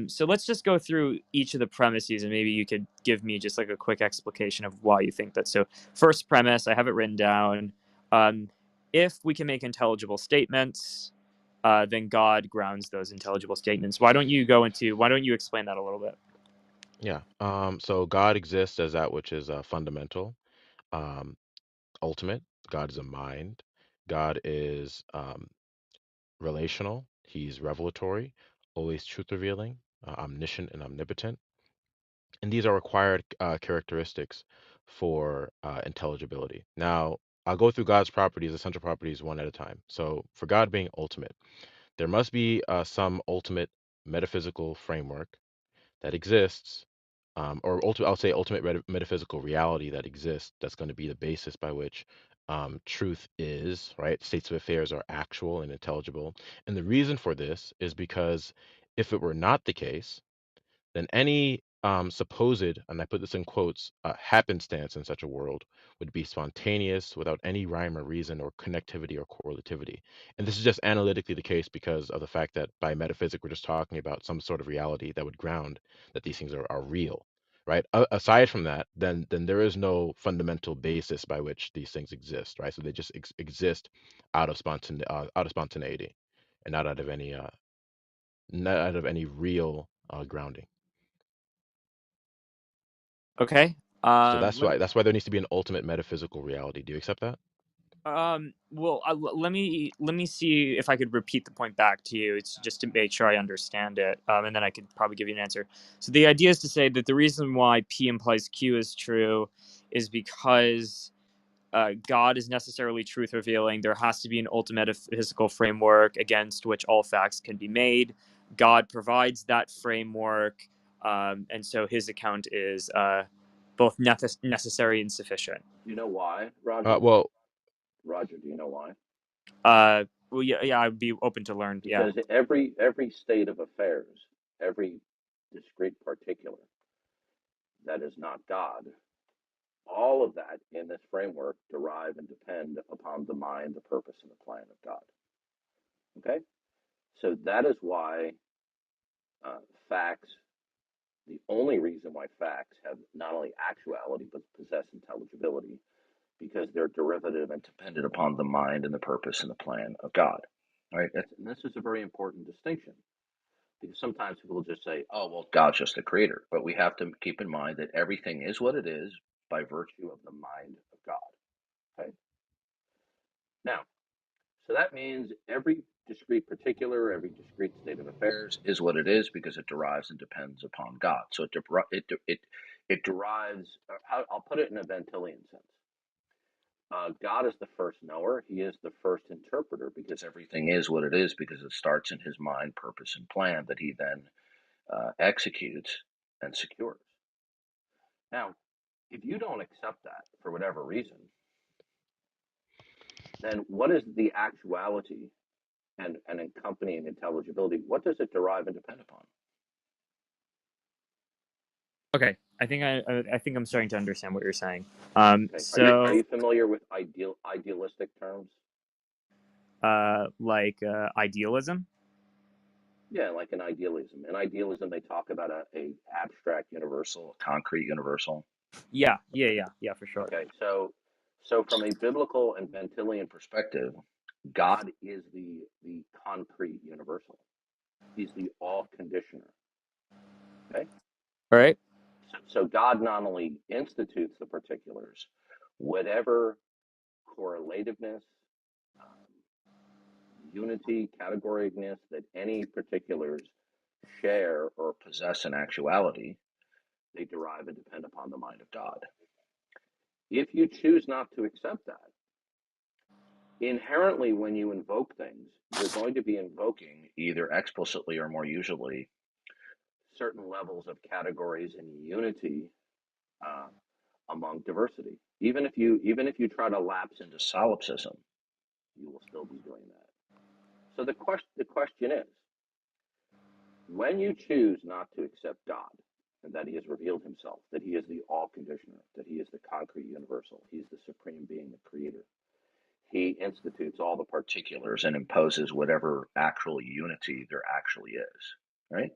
So let's just go through each of the premises, and maybe you could give me just like a quick explication of why you think that. So first premise, I have it written down. Um, if we can make intelligible statements, then God grounds those intelligible statements. Why don't you explain that a little bit? Yeah. So God exists as that which is fundamental, um, ultimate. God is a mind. God is relational. He's revelatory, always truth revealing, omniscient and omnipotent. And these are required characteristics for intelligibility. Now, I'll go through God's properties, essential properties, one at a time. So, for God being ultimate, there must be some ultimate metaphysical framework that exists, I'll say ultimate metaphysical reality that exists, that's going to be the basis by which truth is, right? States of affairs are actual and intelligible. And the reason for this is because if it were not the case, then any supposed, and I put this in quotes, happenstance in such a world would be spontaneous without any rhyme or reason or connectivity or correlativity. And this is just analytically the case because of the fact that by metaphysics, we're just talking about some sort of reality that would ground that these things are real, right? Aside from that, then there is no fundamental basis by which these things exist, right? So they just exist out of spontaneity and not out of any real grounding. Okay. So that's why there needs to be an ultimate metaphysical reality. Do you accept that? Well, let me see if I could repeat the point back to you. It's just to make sure I understand it, and then I could probably give you an answer. So the idea is to say that the reason why P implies Q is true is because God is necessarily truth revealing. There has to be an ultimate metaphysical framework against which all facts can be made. God provides that framework, and so his account is both necessary and sufficient. You know why, Roger? Well, Roger, do you know why? Well, yeah, I'd be open to learn. Yeah. Because every state of affairs, every discrete particular that is not God, all of that in this framework derive and depend upon the mind, the purpose, and the plan of God. Okay? So that is why facts, the only reason why facts have not only actuality but possess intelligibility, because they're derivative and dependent upon the mind and the purpose and the plan of God. Right? And this is a very important distinction. Because sometimes people will just say, oh, well, God's just the creator. But we have to keep in mind that everything is what it is by virtue of the mind of God. Okay? Now, so that means every discrete particular, every discrete state of affairs is what it is because it derives and depends upon God. So it derives, I'll put it in a Ventilian sense. God is the first knower. He is the first interpreter because everything is what it is because it starts in his mind, purpose, and plan that he then executes and secures. Now, if you don't accept that for whatever reason, then what is the actuality and accompanying intelligibility? What does it derive and depend upon? Okay, I think I'm starting to understand what you're saying. Okay. So Are you familiar with idealistic terms? like idealism. Yeah, like an idealism. In idealism, they talk about a abstract universal, a concrete universal. Yeah, for sure. Okay, so from a biblical and Ventilian perspective, God is the concrete universal. He's the all conditioner. Okay, All right. so God not only institutes the particulars, whatever correlativeness, unity, categoricness that any particulars share or possess in actuality, they derive and depend upon the mind of God. If you choose not to accept that, inherently when you invoke things, you're going to be invoking either explicitly or more usually certain levels of categories and unity among diversity. Even if you try to lapse into solipsism, you will still be doing that. So the question is, when you choose not to accept God and that he has revealed himself, that he is the all conditioner, that he is the concrete universal, he's the supreme being, the creator, he institutes all the particulars and imposes whatever actual unity there actually is, right?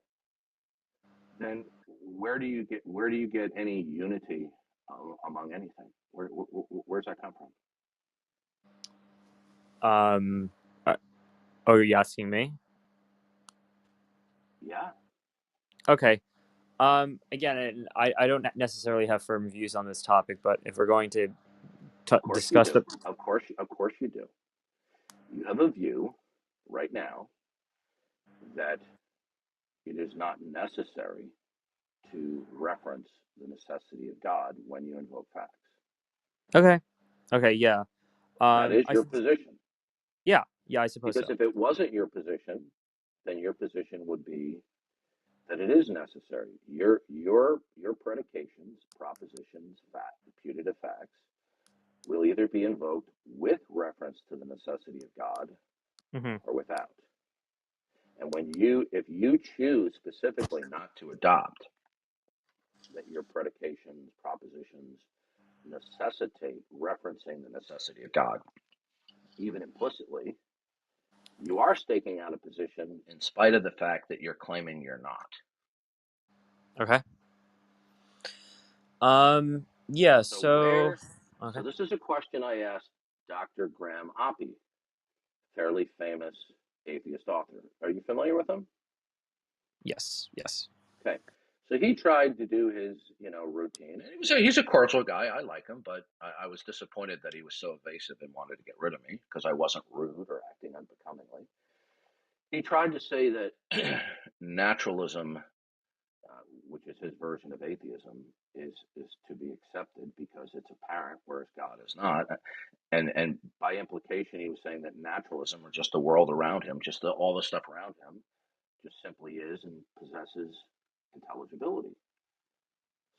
Then where do you get any unity among anything? Where's that come from? Oh, are you asking me? Yeah. Okay. Again, I don't necessarily have firm views on this topic, but if we're going to discuss the Of course you do. You have a view right now that it is not necessary to reference the necessity of God when you invoke facts. okay, yeah. That is your position. Yeah, I suppose Because so. if it wasn't your position, then your position would be that it is necessary. Your predications, propositions, putative facts will either be invoked with reference to the necessity of God or without. And if you choose specifically not to adopt that your predications, propositions necessitate referencing the necessity of God, even implicitly, you are staking out a position in spite of the fact that you're claiming you're not. Okay. Yeah. So. Okay. So this is a question I asked Dr. Graham Oppy, fairly famous atheist author. Are you familiar with him? Yes. Yes. Okay. So he tried to do his, routine. And he's a cordial guy. I like him, but I was disappointed that he was so evasive and wanted to get rid of me because I wasn't rude or acting unbecomingly. He tried to say that naturalism, which is his version of atheism, is to be accepted because it's apparent, whereas God is not. And by implication, he was saying that naturalism, or just the world around him, just all the stuff around him, just simply is and possesses intelligibility.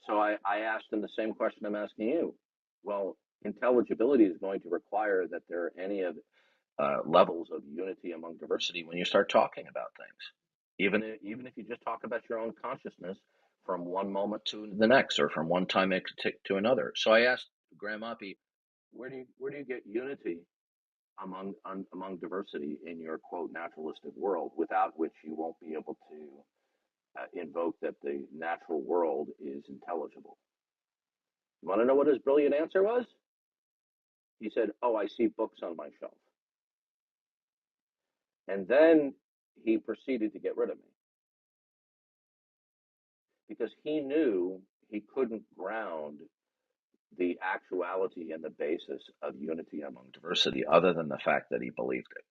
So I asked him the same question I'm asking you. Well, intelligibility is going to require that there are any of levels of unity among diversity when you start talking about things. Even if you just talk about your own consciousness from one moment to the next, or from one time to another. So I asked Graham Oppy, where do you get unity among diversity in your quote naturalistic world, without which you won't be able to invoke that the natural world is intelligible? You want to know what his brilliant answer was? He said, "Oh, I see books on my shelf." And then he proceeded to get rid of me because he knew he couldn't ground the actuality and the basis of unity among diversity other than the fact that he believed it.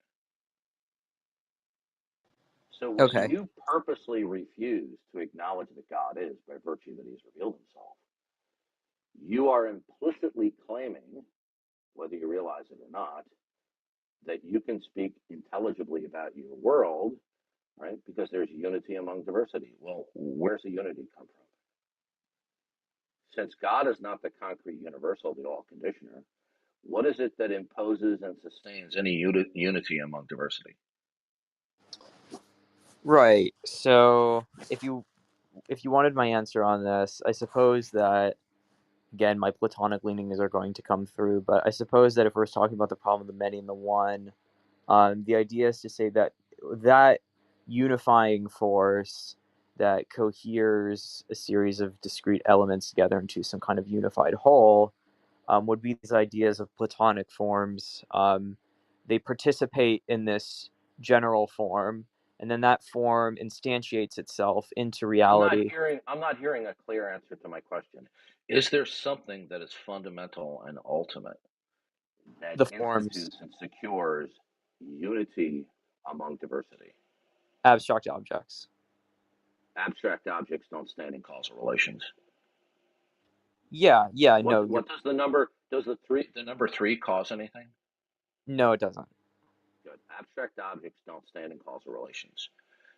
So when Okay. you purposely refuse to acknowledge that God is, by virtue that he's revealed himself, you are implicitly claiming, whether you realize it or not, that you can speak intelligibly about your world, right? Because there's unity among diversity. Well, where's the unity come from? Since God is not the concrete universal, the all conditioner, what is it that imposes and sustains any unity among diversity? Right. So if you wanted my answer on this, I suppose that, again, my Platonic leanings are going to come through, but I suppose that if we're talking about the problem of the many and the one, the idea is to say that that unifying force that coheres a series of discrete elements together into some kind of unified whole would be these ideas of Platonic forms. They participate in this general form, and then that form instantiates itself into reality. I'm not hearing a clear answer to my question. Is there something that is fundamental and ultimate that The forms, institutes and secures unity among diversity? abstract objects. Abstract objects don't stand in causal relations. Yeah, no, What does the number three cause anything? no, it doesn't. Good. Abstract objects don't stand in causal relations.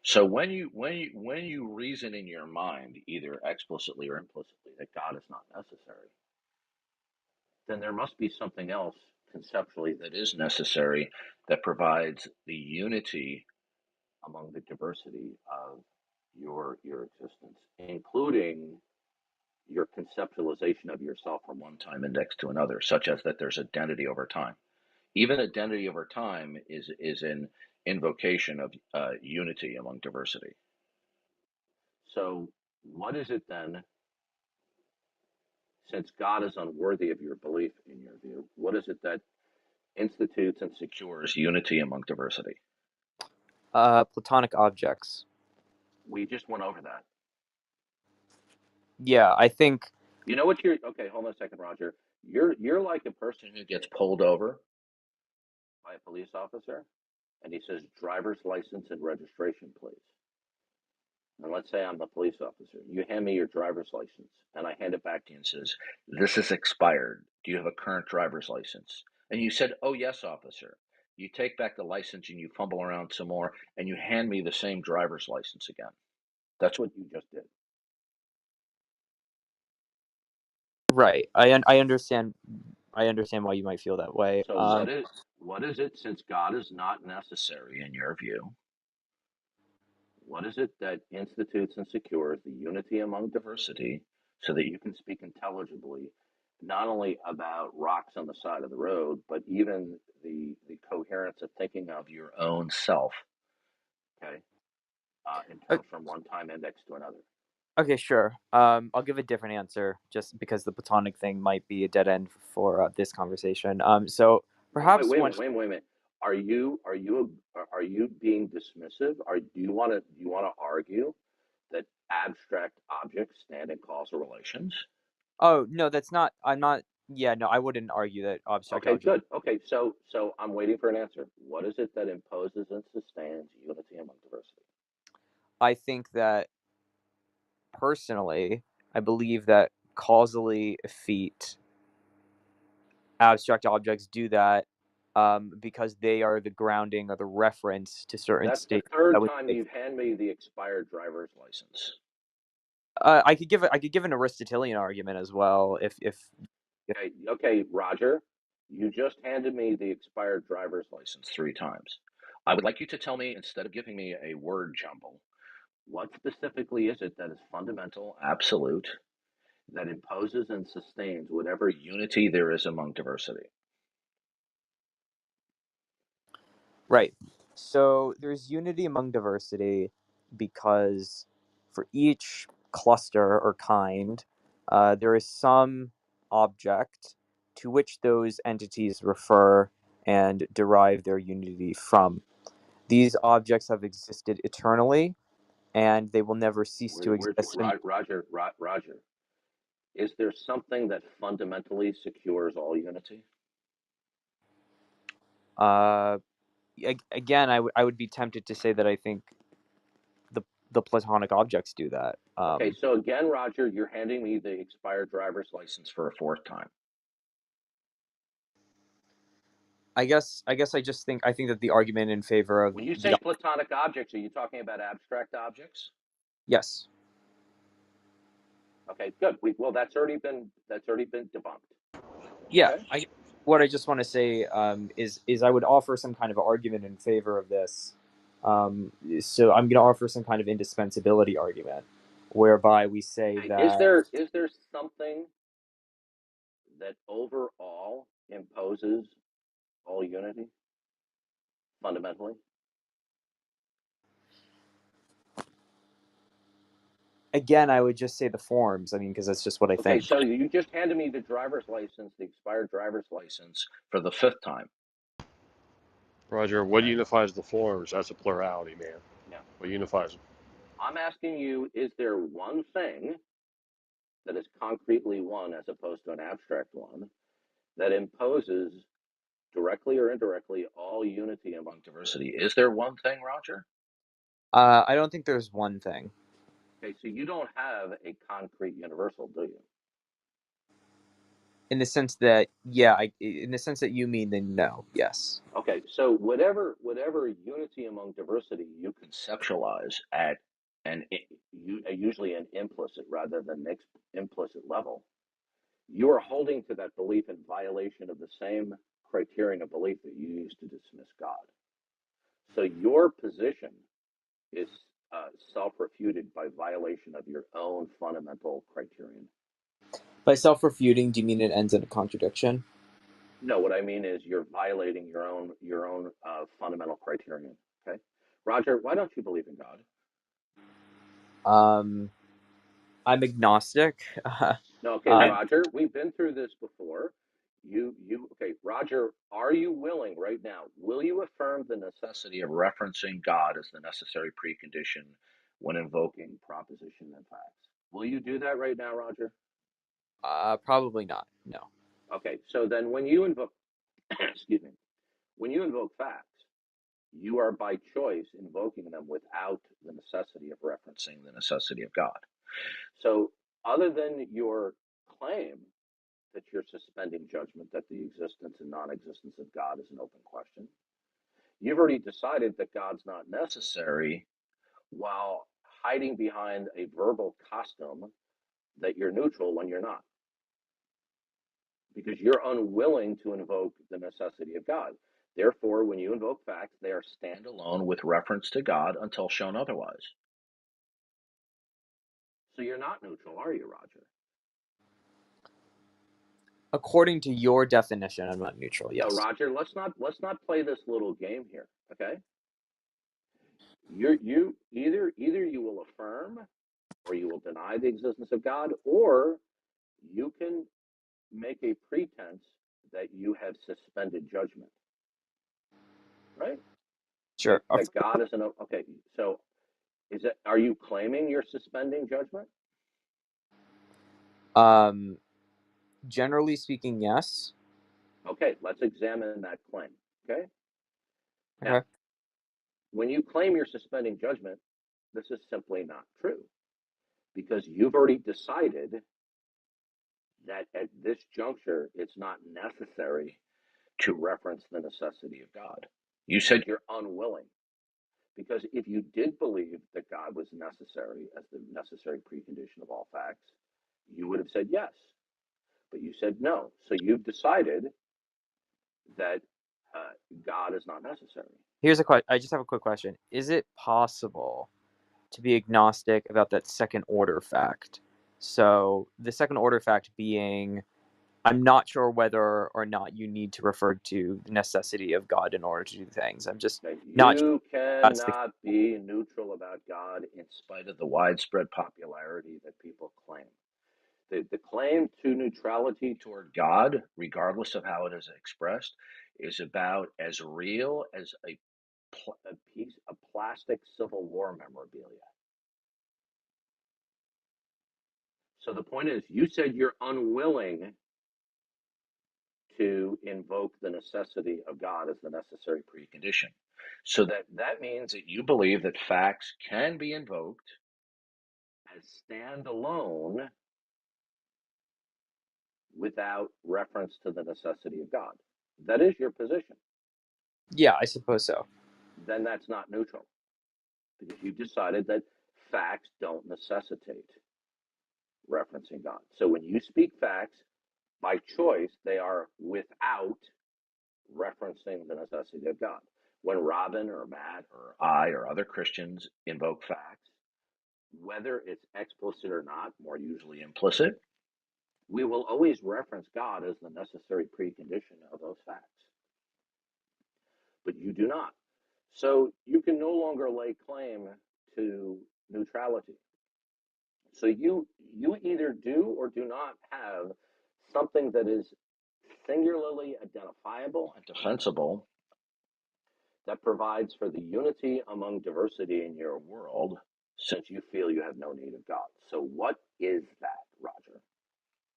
So when you reason in your mind, either explicitly or implicitly, that God is not necessary, then there must be something else conceptually that is necessary, that provides the unity among the diversity of your existence, including your conceptualization of yourself from one time index to another, such as that there's identity over time. Even identity over time is an invocation of unity among diversity. So what is it then, since God is unworthy of your belief, in your view, what is it that institutes and secures unity among diversity? Platonic objects. We just went over that. Yeah, I think. You know what you're okay, hold on a second, Roger. You're like a person who gets pulled over by a police officer and he says, driver's license and registration, please. And let's say I'm the police officer. You hand me your driver's license and I hand it back to you and says, this is expired. Do you have a current driver's license? And you said, oh yes, officer. You take back the license and you fumble around some more and you hand me the same driver's license again. That's what you just did. Right. I understand. I understand why you might feel that way. So what is it, since God is not necessary in your view? What is it that institutes and secures the unity among diversity so that you can speak intelligibly, not only about rocks on the side of the road, but even the coherence of thinking of your own self, okay, in O- terms from one time index to another. Okay, sure. I'll give a different answer just because the Platonic thing might be a dead end for this conversation. So perhaps Wait a one. minute, wait a minute. Are you being dismissive? Do you want to argue that abstract objects stand in causal relations? Oh no, that's not. I'm not. Yeah, no, I wouldn't argue that abstract Okay, objects. good. Okay, so I'm waiting for an answer. What is it that imposes and sustains unity among diversity? I think that personally, I believe that causally effete abstract objects do that because they are the grounding or the reference to certain That's the states that third would time make. you've handed me the expired driver's license. I could give an Aristotelian argument as well if Okay, Roger. You just handed me the expired driver's license 3 times. I would like you to tell me, instead of giving me a word jumble, what specifically is it that is fundamental, absolute, that imposes and sustains whatever unity there is among diversity? right. So there's unity among diversity because for each cluster or kind, there is some object to which those entities refer and derive their unity from. These objects have existed eternally, and they will never cease to exist. Roger, is there something that fundamentally secures all unity? Uh, Again, I would be tempted to say that I think the the Platonic objects do that. Okay, so again, Roger, you're handing me the expired driver's license for a 4th time. I guess I think that the argument in favor of When you the say Platonic objects, are you talking about abstract objects? yes, Okay, good. Well, that's already been debunked. yeah, Okay. what I just want to say is I would offer some kind of argument in favor of this. So I'm going to offer some kind of indispensability argument, whereby we say Okay. Is that there something that overall imposes all unity fundamentally? again I would just say the forms. I mean, because that's just what I Okay, think. so you just handed me the driver's license, the expired driver's license, for the 5th time. Roger, what Okay. unifies the forms? That's a plurality, man. Now, What unifies them? I'm asking you: is there one thing that is concretely one, as opposed to an abstract one, that imposes directly or indirectly all unity among diversity? Is there one thing, Roger? I don't think there's one thing. Okay, so you don't have a concrete universal, do you? In the sense that, yeah, in the sense that you mean, then no, yes. Okay, so whatever unity among diversity you conceptualize at usually an implicit rather than implicit level, you are holding to that belief in violation of the same criterion of belief that you use to dismiss God. So your position is self-refuted by violation of your own fundamental criterion. By self-refuting, do you mean it ends in a contradiction? No, what I mean is you're violating your own fundamental criterion. Okay, Roger, why don't you believe in God? Um, I'm agnostic. No, okay, um, Roger, we've been through this before. Okay, Roger, are you willing right now? Will you affirm the necessity of referencing God as the necessary precondition when invoking proposition and facts? Will you do that right now, Roger? Probably not. No. Okay, so then when you invoke, excuse me, when you invoke facts, you are by choice invoking them without the necessity of referencing the necessity of God. So, other than your claim that you're suspending judgment that the existence and non-existence of God is an open question, you've already decided that God's not necessary while hiding behind a verbal costume that you're neutral when you're not, because you're unwilling to invoke the necessity of God. Therefore, when you invoke facts, they are standalone with reference to God until shown otherwise. So you're not neutral, are you, Roger? according to your definition, I'm not neutral. No, Yes. Roger, let's not play this little game here, okay? Either you will affirm or you will deny the existence of God, or you can make a pretense that you have suspended judgment, right? Sure. That God is an okay. So, are you claiming you're suspending judgment? Generally speaking, yes. Okay, let's examine that claim. Okay. Now, Okay. when you claim you're suspending judgment, this is simply not true, because you've already decided that at this juncture it's not necessary to reference the necessity of God. You said you're unwilling, because if you did believe that God was necessary as the necessary precondition of all facts, you would have said yes, but you said no. So you've decided that God is not necessary. Here's a question. I just have a quick question. Is it possible to be agnostic about that second order fact? So the second order fact being, I'm not sure whether or not you need to refer to the necessity of God in order to do things. I'm just not sure You that's the cannot be neutral about God in spite of the widespread popularity that people claim. The claim to neutrality toward God, regardless of how it is expressed, is about as real as a piece of plastic Civil War memorabilia. So the point is, you said you're unwilling to invoke the necessity of God as the necessary precondition. So that means that you believe that facts can be invoked as standalone without reference to the necessity of God. That is your position. Yeah, I suppose so. Then that's not neutral, because you decided that facts don't necessitate referencing God. So when you speak facts, by choice, they are without referencing the necessity of God. When Robin or Matt or I or other Christians invoke facts, whether it's explicit or not, more usually implicit, we will always reference God as the necessary precondition of those facts. But you do not. So you can no longer lay claim to neutrality. So you either do or do not have something that is singularly identifiable and defensible, that provides for the unity among diversity in your world, since you feel you have no need of God. So what is that, Roger?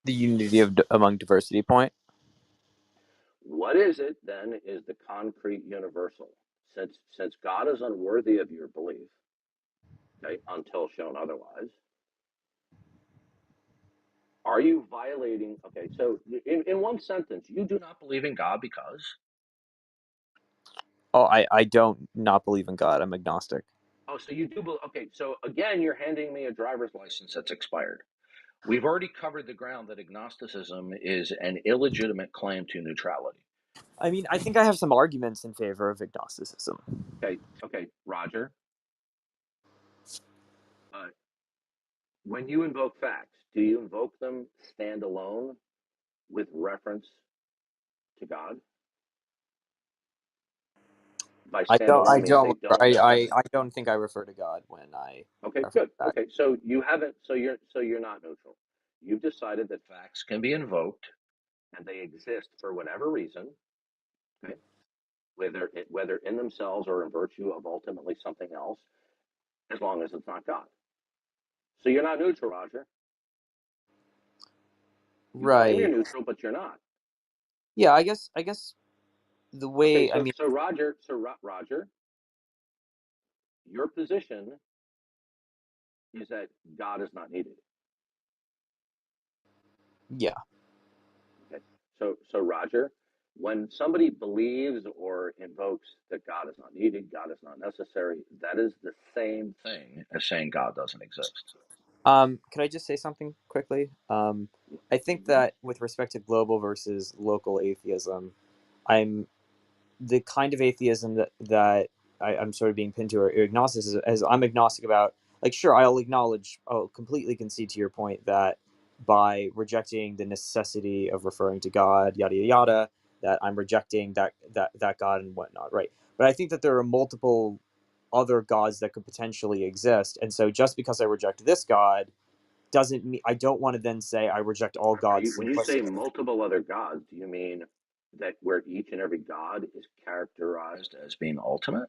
The unity of among diversity point. What is it then is the concrete universal? Since God is unworthy of your belief, okay, until shown otherwise, are you violating? Okay, so in one sentence, you do not believe in God because. Oh, I don't not believe in God. I'm agnostic. Oh, so you do believe. Okay, so again, you're handing me a driver's license that's expired. We've already covered the ground that agnosticism is an illegitimate claim to neutrality. I mean, I think I have some arguments in favor of agnosticism. Okay, Roger. When you invoke facts, do you invoke them standalone with reference to God? By I don't. standalone I means they don't. don't necessitate. I don't think I refer to God when I Okay, refer good. to that. Okay, so you haven't. So you're not neutral. You've decided that facts can be invoked, and they exist for whatever reason. Okay, whether in themselves or in virtue of ultimately something else, as long as it's not God. So you're not neutral, Roger. You claim you're Right. neutral, but you're not. Yeah. I guess the Okay, way. I mean. so Roger, Roger, your position is that God is not needed. Yeah. Okay, so Roger, when somebody believes or invokes that God is not needed, God is not necessary, that is the same thing as saying God doesn't exist. Could I just say something quickly? I think that with respect to global versus local atheism, I'm the kind of atheism that I'm sort of being pinned to, or agnosticism, as I'm agnostic about. Like, sure, I'll completely concede to your point that by rejecting the necessity of referring to God, yada yada yada, that I'm rejecting that God and whatnot, right? But I think that there are multiple other gods that could potentially exist, and so just because I reject this God doesn't mean I don't want to then say I reject all gods When you say simplistically. multiple other gods, do you mean that where each and every god is characterized as being ultimate?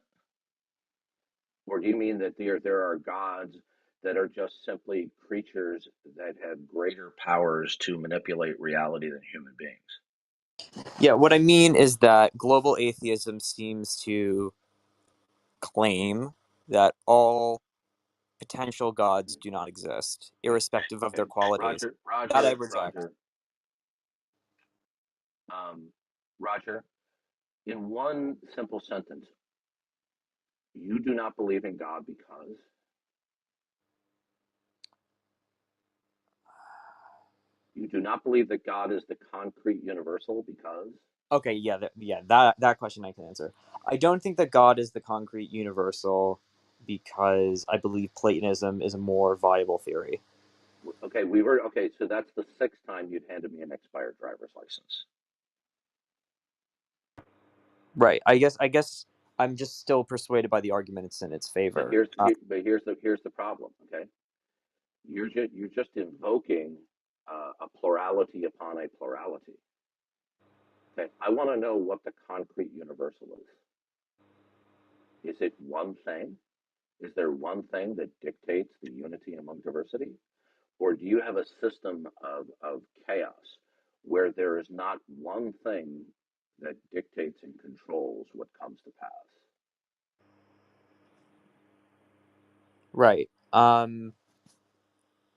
Or do you mean that there are gods that are just simply creatures that have greater powers to manipulate reality than human beings? Yeah, what I mean is that global atheism seems to claim that all potential gods do not exist, irrespective of Okay, their qualities. Roger, That I Roger, reject. Roger, Roger. In one simple sentence, you do not believe in God because you do not believe that God is the concrete universal because. Okay, that question I can answer. I don't think that God is the concrete universal because I believe Platonism is a more viable theory. Okay, so that's the sixth time you'd handed me an expired driver's license. Right. I guess I'm just still persuaded by the arguments in its But favor. here's the problem. Okay, you're just invoking a plurality upon a plurality. Okay, I want to know what the concrete universal is. Is it one thing? Is there one thing that dictates the unity among diversity? Or do you have a system of chaos where there is not one thing that dictates and controls what comes to pass? Right.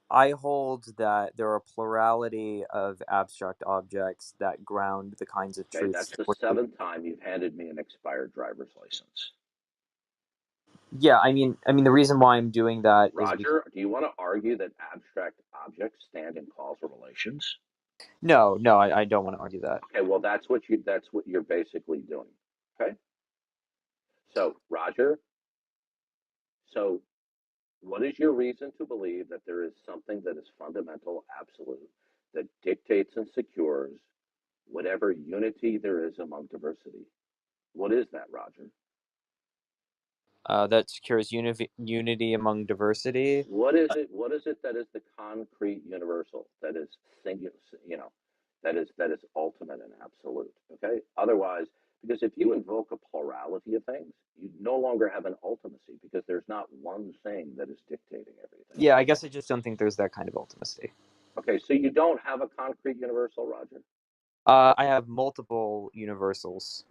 I hold that there are a plurality of abstract objects that ground the kinds of Okay, truths that's that the we're seeking. seventh time you've handed me an expired driver's license. Yeah, I mean, the reason why I'm doing that is because Roger, do you want to argue that abstract objects stand in causal relations? no, I don't want to argue that. Okay, well that's what you're basically doing. Okay, so Roger, so what is your reason to believe that there is something that is fundamental, absolute, that dictates and secures whatever unity there is among diversity? What is that, Roger? That secures unity among diversity. What is it? What is it that is the concrete universal that is singular? You know, that is ultimate and absolute. Okay. Otherwise, because if you invoke a plurality of things, you no longer have an ultimacy because there's not one thing that is dictating everything. Yeah, I guess I just don't think there's that kind of ultimacy. Okay, so you don't have a concrete universal, Roger. I have multiple universals.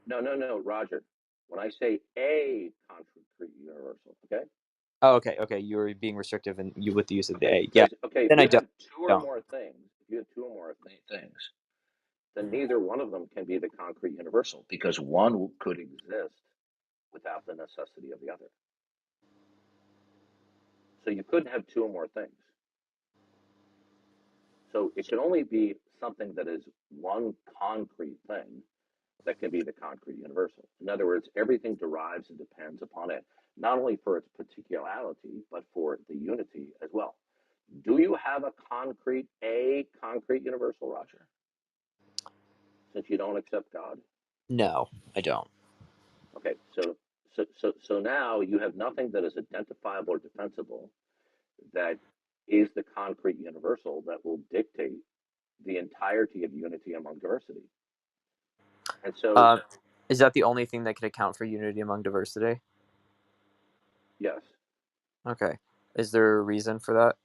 No, Roger. When I say a concrete universal, okay, Oh, okay. You're being restrictive and you with the use of the okay, A. Yeah, because okay, if then I you have two or don't. more things, things, then neither one of them can be the concrete universal because one could exist without the necessity of the other. So you couldn't have two or more things. So it can only be something that is one concrete thing that can be the concrete universal. In other words, everything derives and depends upon it, not only for its particularity, but for the unity as well. Do you have a concrete universal, Roger? Since you don't accept God? No, I don't. Okay, so now you have nothing that is identifiable or defensible that is the concrete universal that will dictate the entirety of unity among diversity. And so, Uh, is that the only thing that could account for unity among diversity? yes, Okay. Is there a reason for that?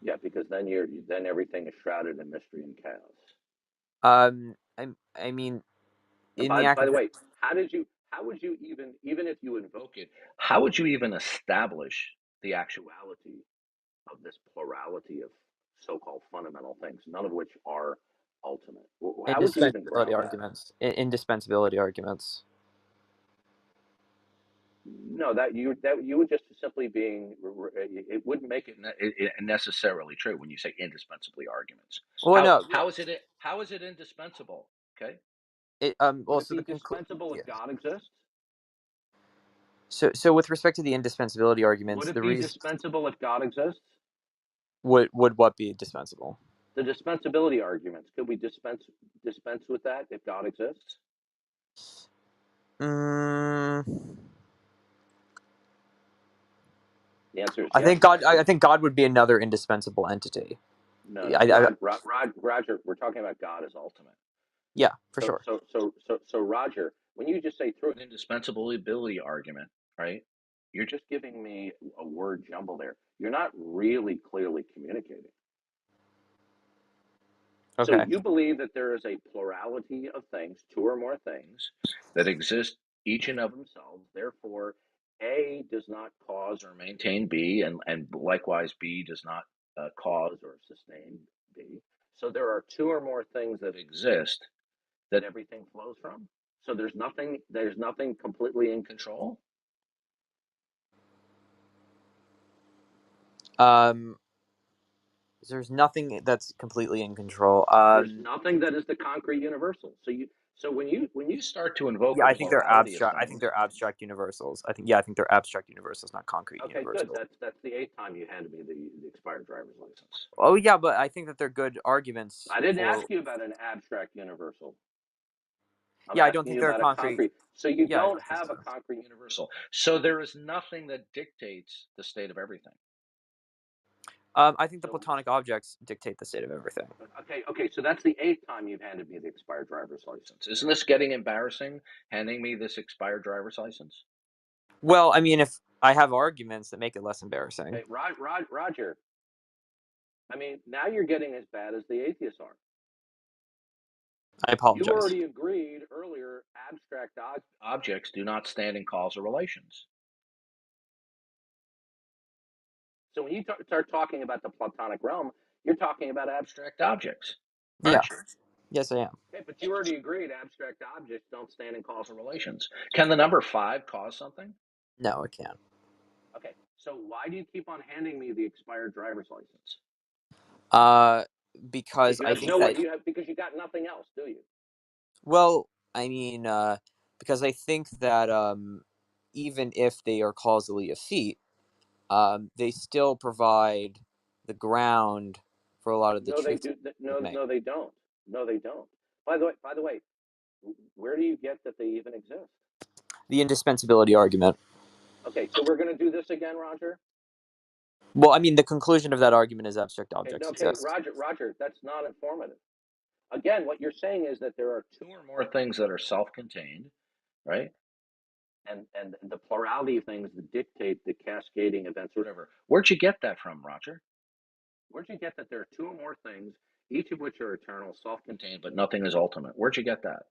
yeah, because then everything is shrouded in mystery and chaos. I mean, And in the by the academic, way, how would you even if you invoke it, how would you even establish the actuality of this plurality of so-called fundamental things, none of which are ultimate? How would you even indispensability ground that? arguments, indispensability arguments. No, that you would just simply being it wouldn't make it necessarily true when you say indispensably arguments. Well, How no, how is it indispensable? Okay, well, would it so be dispensable yeah. if God exists? So with respect to the indispensability Would arguments, it the be reason dispensable if God exists? Would what be dispensable? The dispensability arguments. Could we dispense with that if God exists? Mm, The answer is I yes. think God. I think God would be another indispensable entity. No. I, Roger, we're talking about God as ultimate. yeah, for sure. So Roger, when you just say through an indispensability argument, right? You're just giving me a word jumble there. You're not really clearly communicating. So Okay. you believe that there is a plurality of things, two or more things, that exist each and of themselves. Therefore, A does not cause or maintain B, and likewise B does not cause or sustain B. So there are two or more things that exist that everything flows from. So there's nothing completely in control. There's nothing that's completely in control. There's nothing that is the concrete universal. So when you start to invoke Yeah, a I think they're plurality of abstract. I think things, they're abstract universals. I think they're abstract universals, not concrete okay, good. universals. That's the 8th time you handed me the expired driver's license. Oh yeah, but I think that they're good arguments. I didn't ask you about an abstract universal. I'm Yeah, I don't asking think you they're about a concrete. concrete. So you Yeah, I don't don't think have a so. concrete universal. So there is nothing that dictates the state of everything. I think the So Platonic objects dictate the state of everything. okay. So that's the 8th time you've handed me the expired driver's license. Isn't this getting embarrassing? Handing me this expired driver's license? Well, I mean, if I have arguments that make it less embarrassing. Okay, Roger. I mean, now you're getting as bad as the atheists are. I You apologize. already agreed earlier, abstract objects do not stand in causal relations. So when you start talking about the Platonic realm, you're talking about abstract objects, aren't you? Yes, I am. Okay, but you already agreed abstract objects don't stand in causal relations. Can the number 5 cause something? No, I can't. Okay, so why do you keep on handing me the expired driver's license? Because I think that because you got nothing else, do you? well, I mean, because I think that even if they are causally effete, they still provide the ground for a lot of the No, they truths. do. No, they don't. No, they don't. By the way, where do you get that they even exist? The indispensability argument. Okay, so we're going to do this again, Roger. Well, I mean, the conclusion of that argument is abstract objects exist. Roger, that's not informative. Again, what you're saying is that there are two or more things that are self-contained, right? And the plurality of things that dictate the cascading events, or whatever. Where'd you get that from, Roger? Where'd you get that there are two or more things, each of which are eternal, self-contained, but nothing is ultimate? Where'd you get that?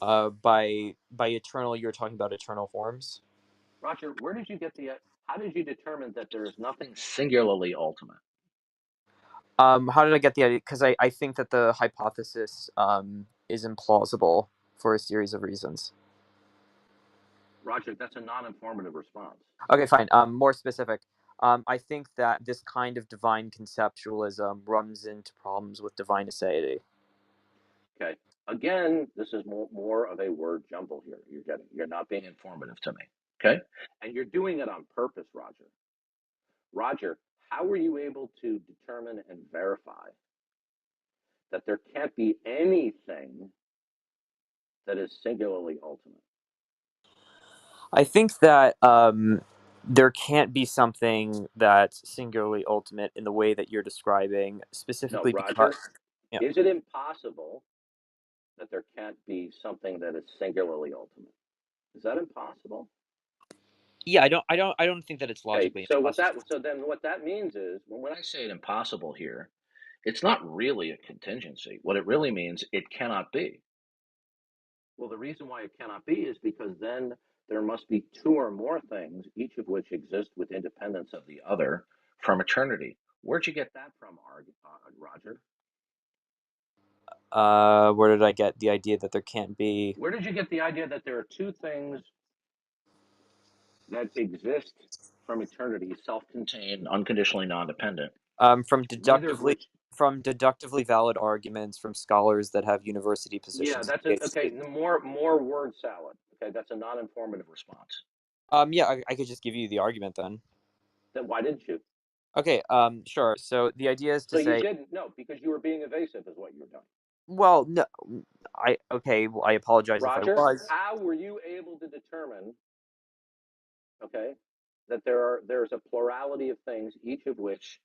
By eternal, you're talking about eternal forms. Roger, where did you get how did you determine that there is nothing singularly ultimate? How did I get the idea? Because I think that the hypothesis is implausible for a series of reasons. Roger, that's a non-informative response. Okay, fine. More specific. I think that this kind of divine conceptualism runs into problems with divine aseity. Okay. Again, this is more of a word jumble here. You're not being informative to me. Okay. And you're doing it on purpose, Roger. Roger, how were you able to determine and verify that there can't be anything that is singularly ultimate? I think that there can't be something that's singularly ultimate in the way that you're describing, specifically No, Roger, yeah. is it impossible that there can't be something that is singularly ultimate? Is that impossible? Yeah, I don't think that it's logically Okay, impossible. so then what that means is when I say it impossible here, it's not really a contingency. What it really means, it cannot be. Well, the reason why it cannot be is because then there must be two or more things, each of which exist with independence of the other from eternity. Where'd you get that from, Roger? Where did I get the idea that there can't be? Where did you get the idea that there are two things that exist from eternity, self-contained, unconditionally non-dependent? From deductively valid arguments from scholars that have university Yeah, positions. that's it. Okay, more word salad. Okay, that's a non-informative response. Yeah, I could just give you the argument then. Then why didn't you? Okay, sure. So the idea is to So you say, didn't, no, because you were being evasive is what you were doing. well, no, well, I apologize if I Roger, was. how were you able to determine, okay, that there's a plurality of things, each of which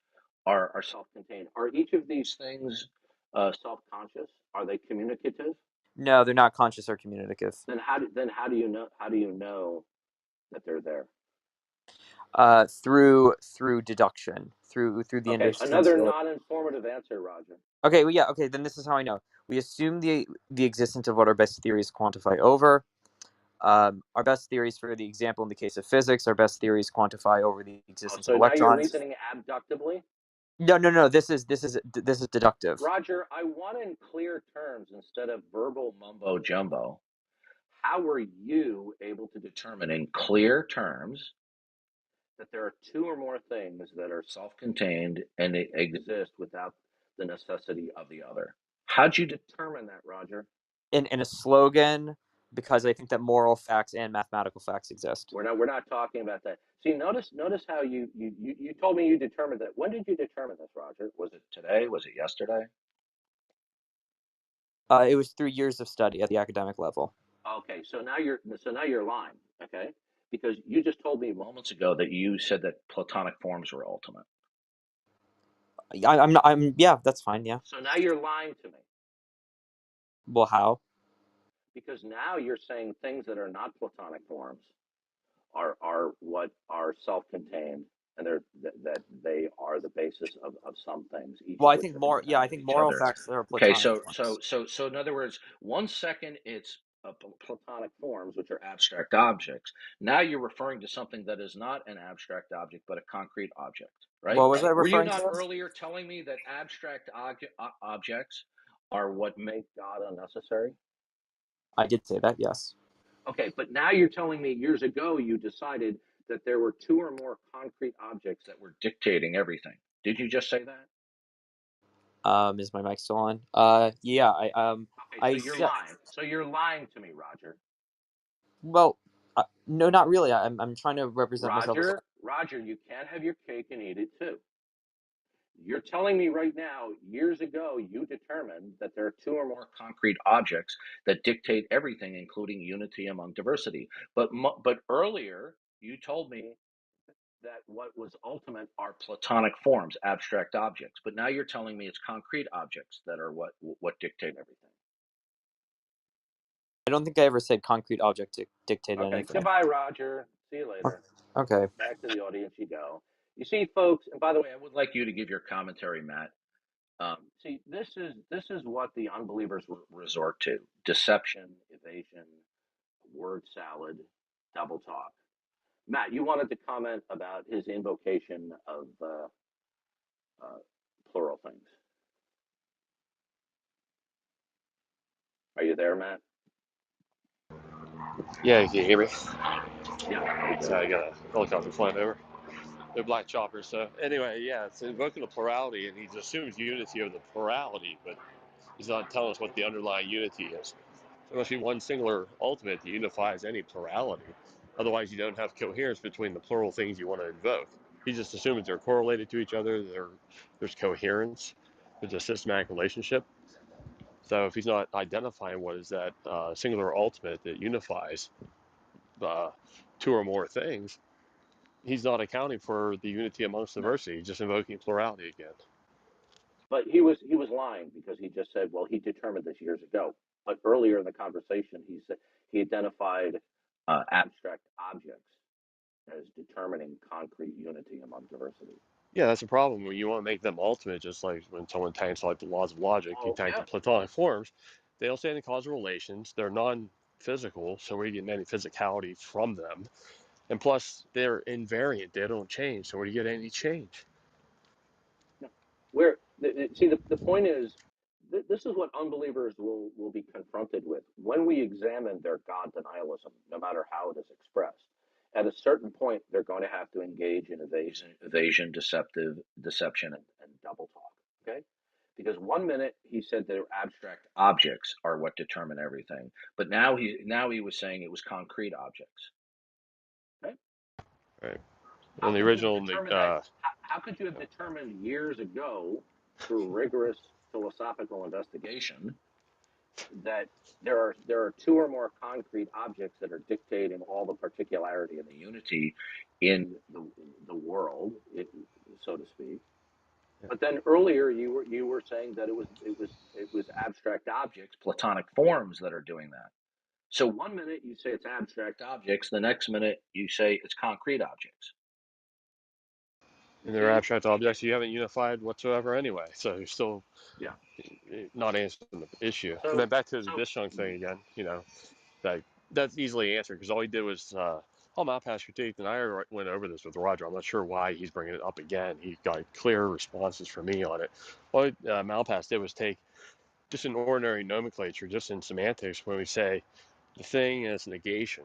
are self-contained? Are each of these things self-conscious? Are they communicative? No, they're not conscious or communicative. Then how do you know that they're there? Through deduction, through the Okay, another instance. non-informative answer, Roger. Okay, well, yeah, okay, then this is how I know. We assume the existence of what our best theories quantify over. Our best theories, for the example in the case of physics, our best theories quantify over the Oh, existence of so now you're electrons. reasoning abductively? No. This is deductive. Roger, I want in clear terms instead of verbal mumbo jumbo. How were you able to determine in clear terms that there are two or more things that are self-contained and they exist without the necessity of the other? How'd you determine that, Roger? In a slogan, because I think that moral facts and mathematical facts exist. We're not talking about that. See, notice how you told me you determined that. When did you determine this, Roger? Was it today? Was it yesterday? It was through years of study at the academic level. Okay, so now you're lying, okay? Because you just told me moments ago that you said that Platonic forms were ultimate. I'm not. Yeah, that's fine. Yeah. So now you're lying to me Well, how? because now you're saying things that are not Platonic forms are what are self-contained, and that they are the basis of some things, each Well, of I which think are more. Yeah, I independent of think each moral other. facts are Okay, Platonic forms. so in other words, 1 second it's Platonic forms, which are abstract objects. Now you're referring to something that is not an abstract object, but a concrete object, right? What was I Were you referring not to? earlier telling me that abstract objects are what make God unnecessary? I did say that. Yes. Okay, but now you're telling me years ago you decided that there were two or more concrete objects that were dictating everything. Did you just say that? Is my mic still on? Yeah. Okay, so I you're said. lying. So you're lying to me, Roger. Well, no, not really. I'm trying to represent myself as. Roger, you can't have your cake and eat it too. You're telling me right now, years ago, you determined that there are two or more concrete objects that dictate everything, including unity among diversity. But earlier, you told me that what was ultimate are Platonic forms, abstract objects. But now you're telling me it's concrete objects that are what dictate everything. I don't think I ever said concrete object dictated Okay, anything. goodbye, Roger. See you later. Okay. Back to the audience you go. You see, folks, and by the way, I would like you to give your commentary, Matt. See, this is what the unbelievers resort to: deception, evasion, word salad, double talk. Matt, you wanted to comment about his invocation of plural things. Are you there, Matt? Yeah, can you hear me? Yeah, very good. So I got a helicopter flying over. They're black choppers. So anyway, yeah, it's invoking the plurality, and he assumes unity of the plurality, but he's not telling us what the underlying unity is. There must be one singular ultimate that unifies any plurality. Otherwise, you don't have coherence between the plural things you want to invoke. He just assumes they're correlated to each other. There's coherence. There's a systematic relationship. So if he's not identifying what is that singular ultimate that unifies two or more things, he's not accounting for the unity amongst No, diversity. He's just invoking plurality again. but he was lying because he just said, well, he determined this years ago. But earlier in the conversation, he said he identified abstract objects as determining concrete unity among diversity. Yeah, that's a problem when you want to make them ultimate, just like when someone tanks like the laws of logic, you Well, tank the yeah. Platonic forms. They don't stand in causal relations. They're non-physical, so we get any physicality from them. And plus, they're invariant. They don't change, so where do you get any change? No. Where see the point is, this is what unbelievers will be confronted with when we examine their God denialism, no matter how it is expressed. At a certain point, they're going to have to engage in evasion, deception, and double talk. Okay, because 1 minute he said that abstract objects are what determine everything, but now he was saying it was concrete objects. Okay, Right. how And the could you original determine that? How could you have determined years ago through rigorous philosophical investigation that there are two or more concrete objects that are dictating all the particularity and the unity in the world, so to speak? But then earlier you were saying that it was abstract objects, Platonic forms that are doing that. So one minute you say it's abstract objects, the next minute you say it's concrete objects. And they're abstract objects you haven't unified whatsoever anyway, so you're still not answering the issue. And then back to the disjunct thing again, that's easily answered because all he did was, impasse critique, and I went over this with Roger. I'm not sure why he's bringing it up again. He got clear responses from me on it. All Malpass did was take just an ordinary nomenclature, just in semantics, when we say the thing is negation.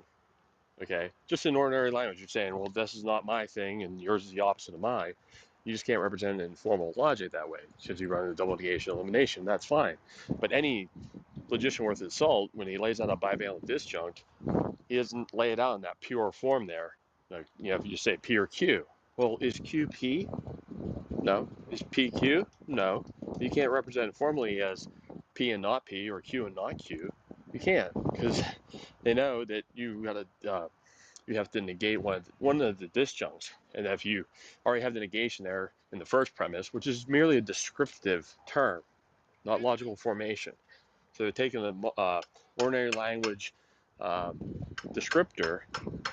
Okay, just in ordinary language, you're saying, well, this is not my thing, and yours is the opposite of mine. You just can't represent it in formal logic that way, because you run a double negation elimination. That's fine. But any logician worth his salt, when he lays out a bivalent disjunct, he doesn't lay it out in that pure form there. Like, if you say P or Q, well, is Q P? No. Is P Q? No. You can't represent it formally as P and not P or Q and not Q. You can't, because they know that you have to negate one of the disjuncts, and if you already have the negation there in the first premise, which is merely a descriptive term, not logical formation. So they're taking the ordinary language descriptor,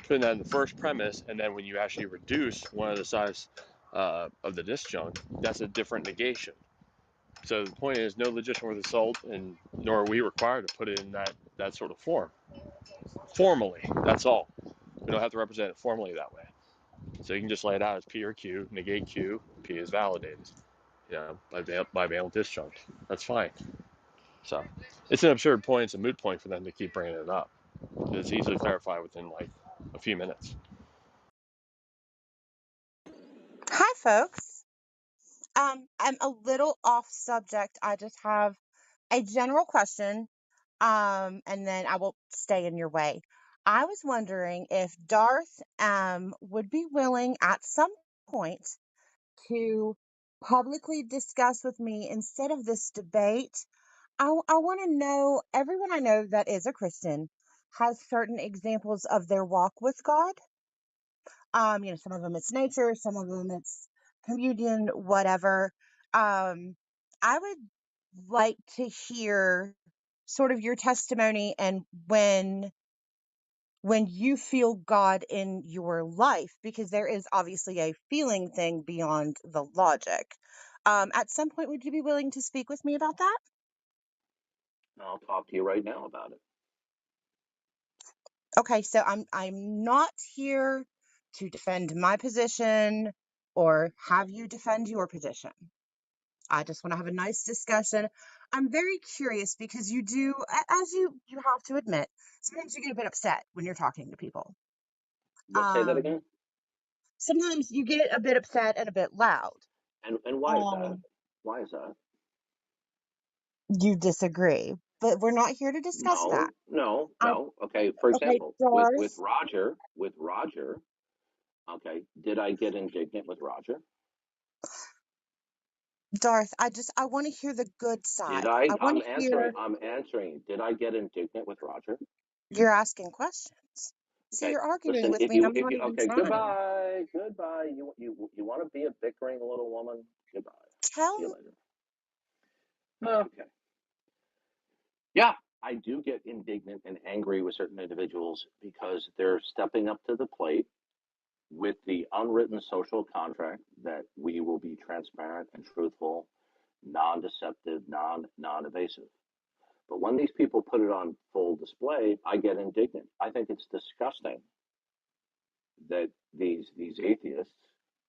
putting that in the first premise, and then when you actually reduce one of the sides of the disjunct, that's a different negation. So the point is, no logician worth his salt, and nor are we required to put it in that sort of form. Formally, that's all. We don't have to represent it formally that way. So you can just lay it out as P or Q, negate Q, P is validated. Bivalent disjunct. That's fine. So it's an absurd point. It's a moot point for them to keep bringing it up. It's easily clarified within like a few minutes. Hi, folks. I'm a little off subject. I just have a general question, and then I will stay in your way. I was wondering if Darth would be willing at some point to publicly discuss with me instead of this debate. I want to know, everyone I know that is a Christian has certain examples of their walk with God. Some of them it's nature, some of them it's communion, whatever. I would like to hear sort of your testimony and when you feel God in your life, because there is obviously a feeling thing beyond the logic. At some point, would you be willing to speak with me about that? I'll talk to you right now about it. Okay, so I'm not here to defend my position or have you defend your position. I just want to have a nice discussion. I'm very curious because you do, as you have to admit, sometimes you get a bit upset when you're talking to people. Say that again? Sometimes you get a bit upset and a bit loud. And why is that? Why is that? You disagree, but we're not here to discuss that. No. Okay, for example, Darth, with Roger, okay, did I get indignant with Roger? Darth, I want to hear the good side. Did I? I'm answering. Did I get indignant with Roger? You're asking questions. Okay. See, you're arguing Listen, with if me. you, I'm not even trying. Goodbye. You want to be a bickering little woman? Goodbye. See you later. Okay. Yeah, I do get indignant and angry with certain individuals because they're stepping up to the plate with the unwritten social contract that we will be transparent and truthful, non-deceptive, non-evasive. But when these people put it on full display, I get indignant. I think it's disgusting that these atheists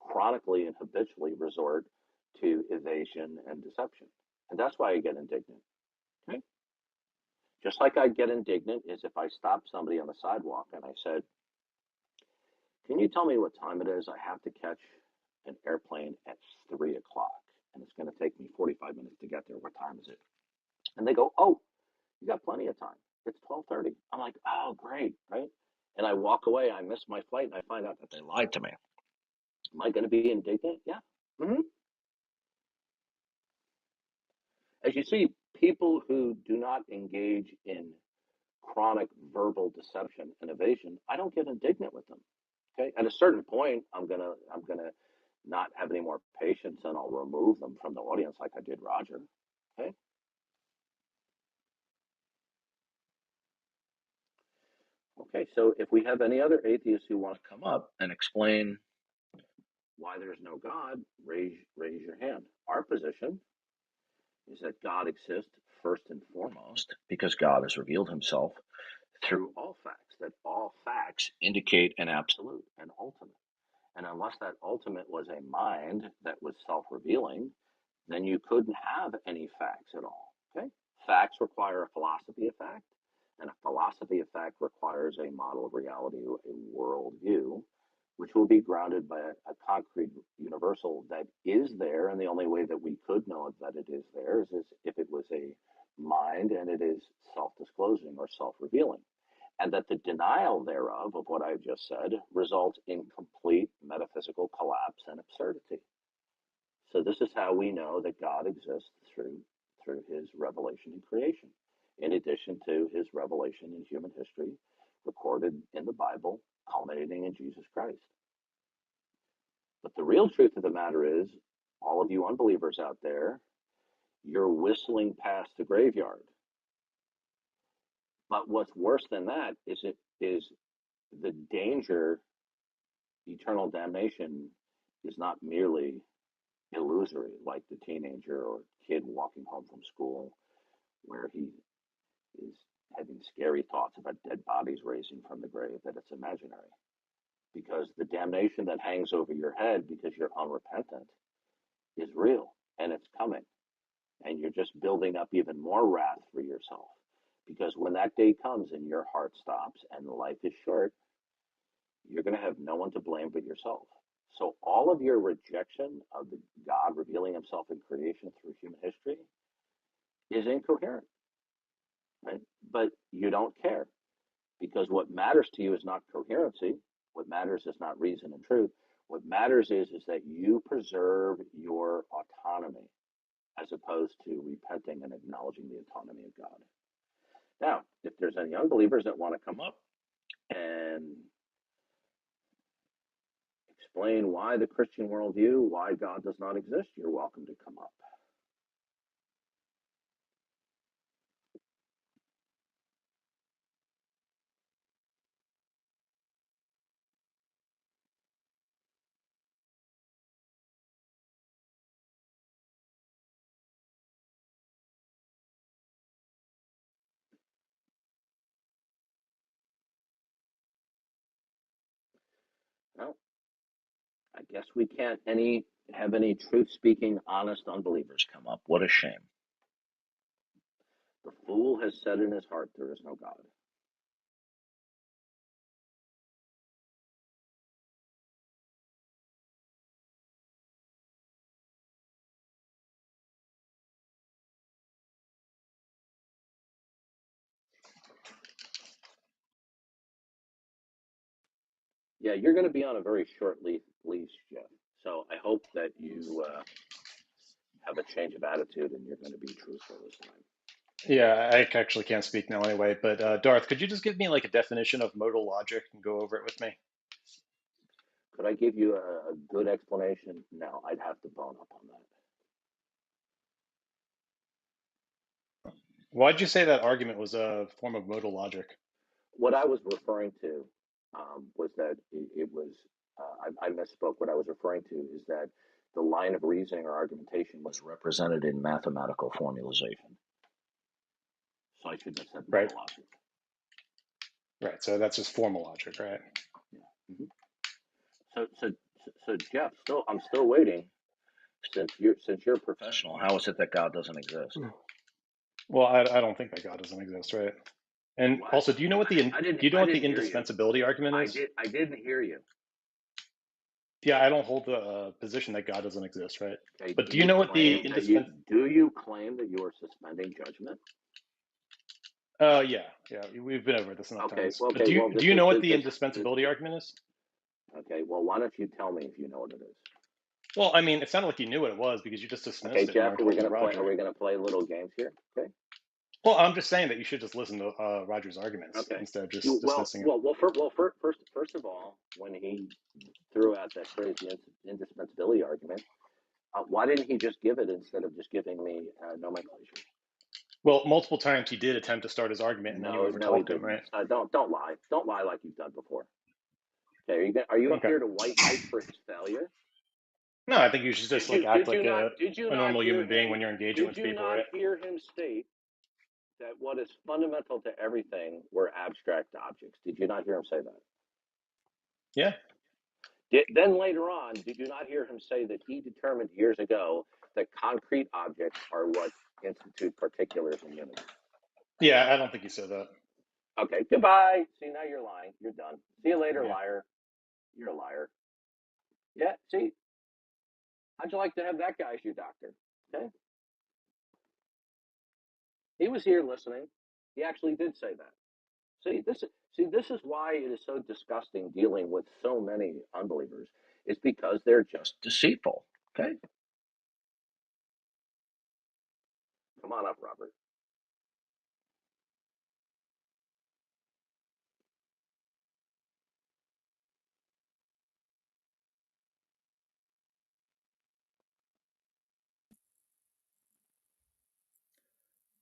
chronically and habitually resort to evasion and deception. And that's why I get indignant. Okay? Just like I get indignant is if I stop somebody on the sidewalk and I said, can you tell me what time it is? I have to catch an airplane at 3 o'clock, and it's going to take me 45 minutes to get there. What time is it? And they go, oh, you got plenty of time. It's 12:30. I'm like, oh, great, right? And I walk away. I miss my flight, and I find out that they lied to me. Am I going to be indignant? Yeah, Mhm. As you see, people who do not engage in chronic verbal deception and evasion, I don't get indignant with them. Okay, at a certain point, I'm gonna not have any more patience, and I'll remove them from the audience, like I did Roger. Okay. Okay. So if we have any other atheists who want to come up and explain why there's no God, raise your hand. Our position is that God exists first and foremost because God has revealed himself through all facts, that all facts indicate an absolute, an ultimate. And unless that ultimate was a mind that was self-revealing, then you couldn't have any facts at all. Okay? Facts require a philosophy of fact, and a philosophy of fact requires a model of reality, a worldview, which will be grounded by a concrete universal that is there, and the only way that we could know that it is there is if it was a mind and it is self-disclosing or self-revealing, and that the denial thereof of what I've just said results in complete metaphysical collapse and absurdity. So this is how we know that God exists through his revelation in creation, in addition to his revelation in human history, recorded in the Bible, culminating in Jesus Christ. But the real truth of the matter is, all of you unbelievers out there, you're whistling past the graveyard. But what's worse than that is the danger. Eternal damnation is not merely illusory, like the teenager or kid walking home from school, where he is having scary thoughts about dead bodies raising from the grave, that it's imaginary. Because the damnation that hangs over your head because you're unrepentant is real, and it's coming. And you're just building up even more wrath for yourself. Because when that day comes and your heart stops and life is short, you're going to have no one to blame but yourself. So all of your rejection of the God revealing himself in creation through human history is incoherent, right? But you don't care, because what matters to you is not coherency. What matters is not reason and truth. What matters is that you preserve your autonomy as opposed to repenting and acknowledging the autonomy of God. Now, if there's any unbelievers that want to come up and explain why the Christian worldview, why God does not exist, you're welcome to come up. Well, I guess we can't have any truth-speaking, honest unbelievers come up. What a shame. The fool has said in his heart, there is no God. Yeah, you're going to be on a very short leash, Jeff. So I hope that you have a change of attitude and you're going to be truthful this time. Yeah, I actually can't speak now anyway, but Darth, could you just give me like a definition of modal logic and go over it with me? Could I give you a good explanation? No, I'd have to bone up on that. Why'd you say that argument was a form of modal logic? What I was referring to was that it was, I misspoke. What I was referring to is that the line of reasoning or argumentation was represented in mathematical formalization. So I shouldn't have said Right. modal logic. Right. So that's just formal logic, right? Yeah. Mm-hmm. So Jeff, I'm still waiting. Since you're a professional, how is it that God doesn't exist? Well, I don't think that God doesn't exist, right? And What? also, do you know what the I didn't hear you. indispensability argument is? I didn't hear you. Yeah, I don't hold the position that God doesn't exist, right? Okay. But do you know what the Do you claim that you are suspending judgment? Yeah, we've been over this enough times. But do Well, you know what the indispensability argument is? Okay. Well, why don't you tell me if you know what it is? Well, I mean, it sounded like you knew what it was because you just dismissed Okay, it and Jeff, weren't are we listening gonna to play? Are Roger. we gonna play little games here? Okay. Well, I'm just saying that you should just listen to Roger's arguments Okay. instead of just Well, dismissing him. well, well, first of all, when he threw out that crazy indispensability argument, why didn't he just give it instead of just giving me nomenclature? Well, multiple times he did attempt to start his argument, and then you No, no, he overtalked him, didn't. right? Don't lie. Don't lie like you've done before. Okay, are you up Okay. here to white knight for his failure? No, I think you should just like act like Did you a not normal hear human being him? when you're engaging Did with you people, not right? hear him state that what is fundamental to everything were abstract objects? Did you not hear him say that? Yeah. Then later on, did you not hear him say that he determined years ago that concrete objects are what institute particulars and unity? Yeah, I don't think he said that. Okay, goodbye. See, now you're lying. You're done. See you later, Yeah. liar. You're a liar. Yeah, see, how'd you like to have that guy as your doctor? Okay. He was here listening. He actually did say that. This is why it is so disgusting dealing with so many unbelievers. It's because they're just deceitful. Okay. Come on up, Robert.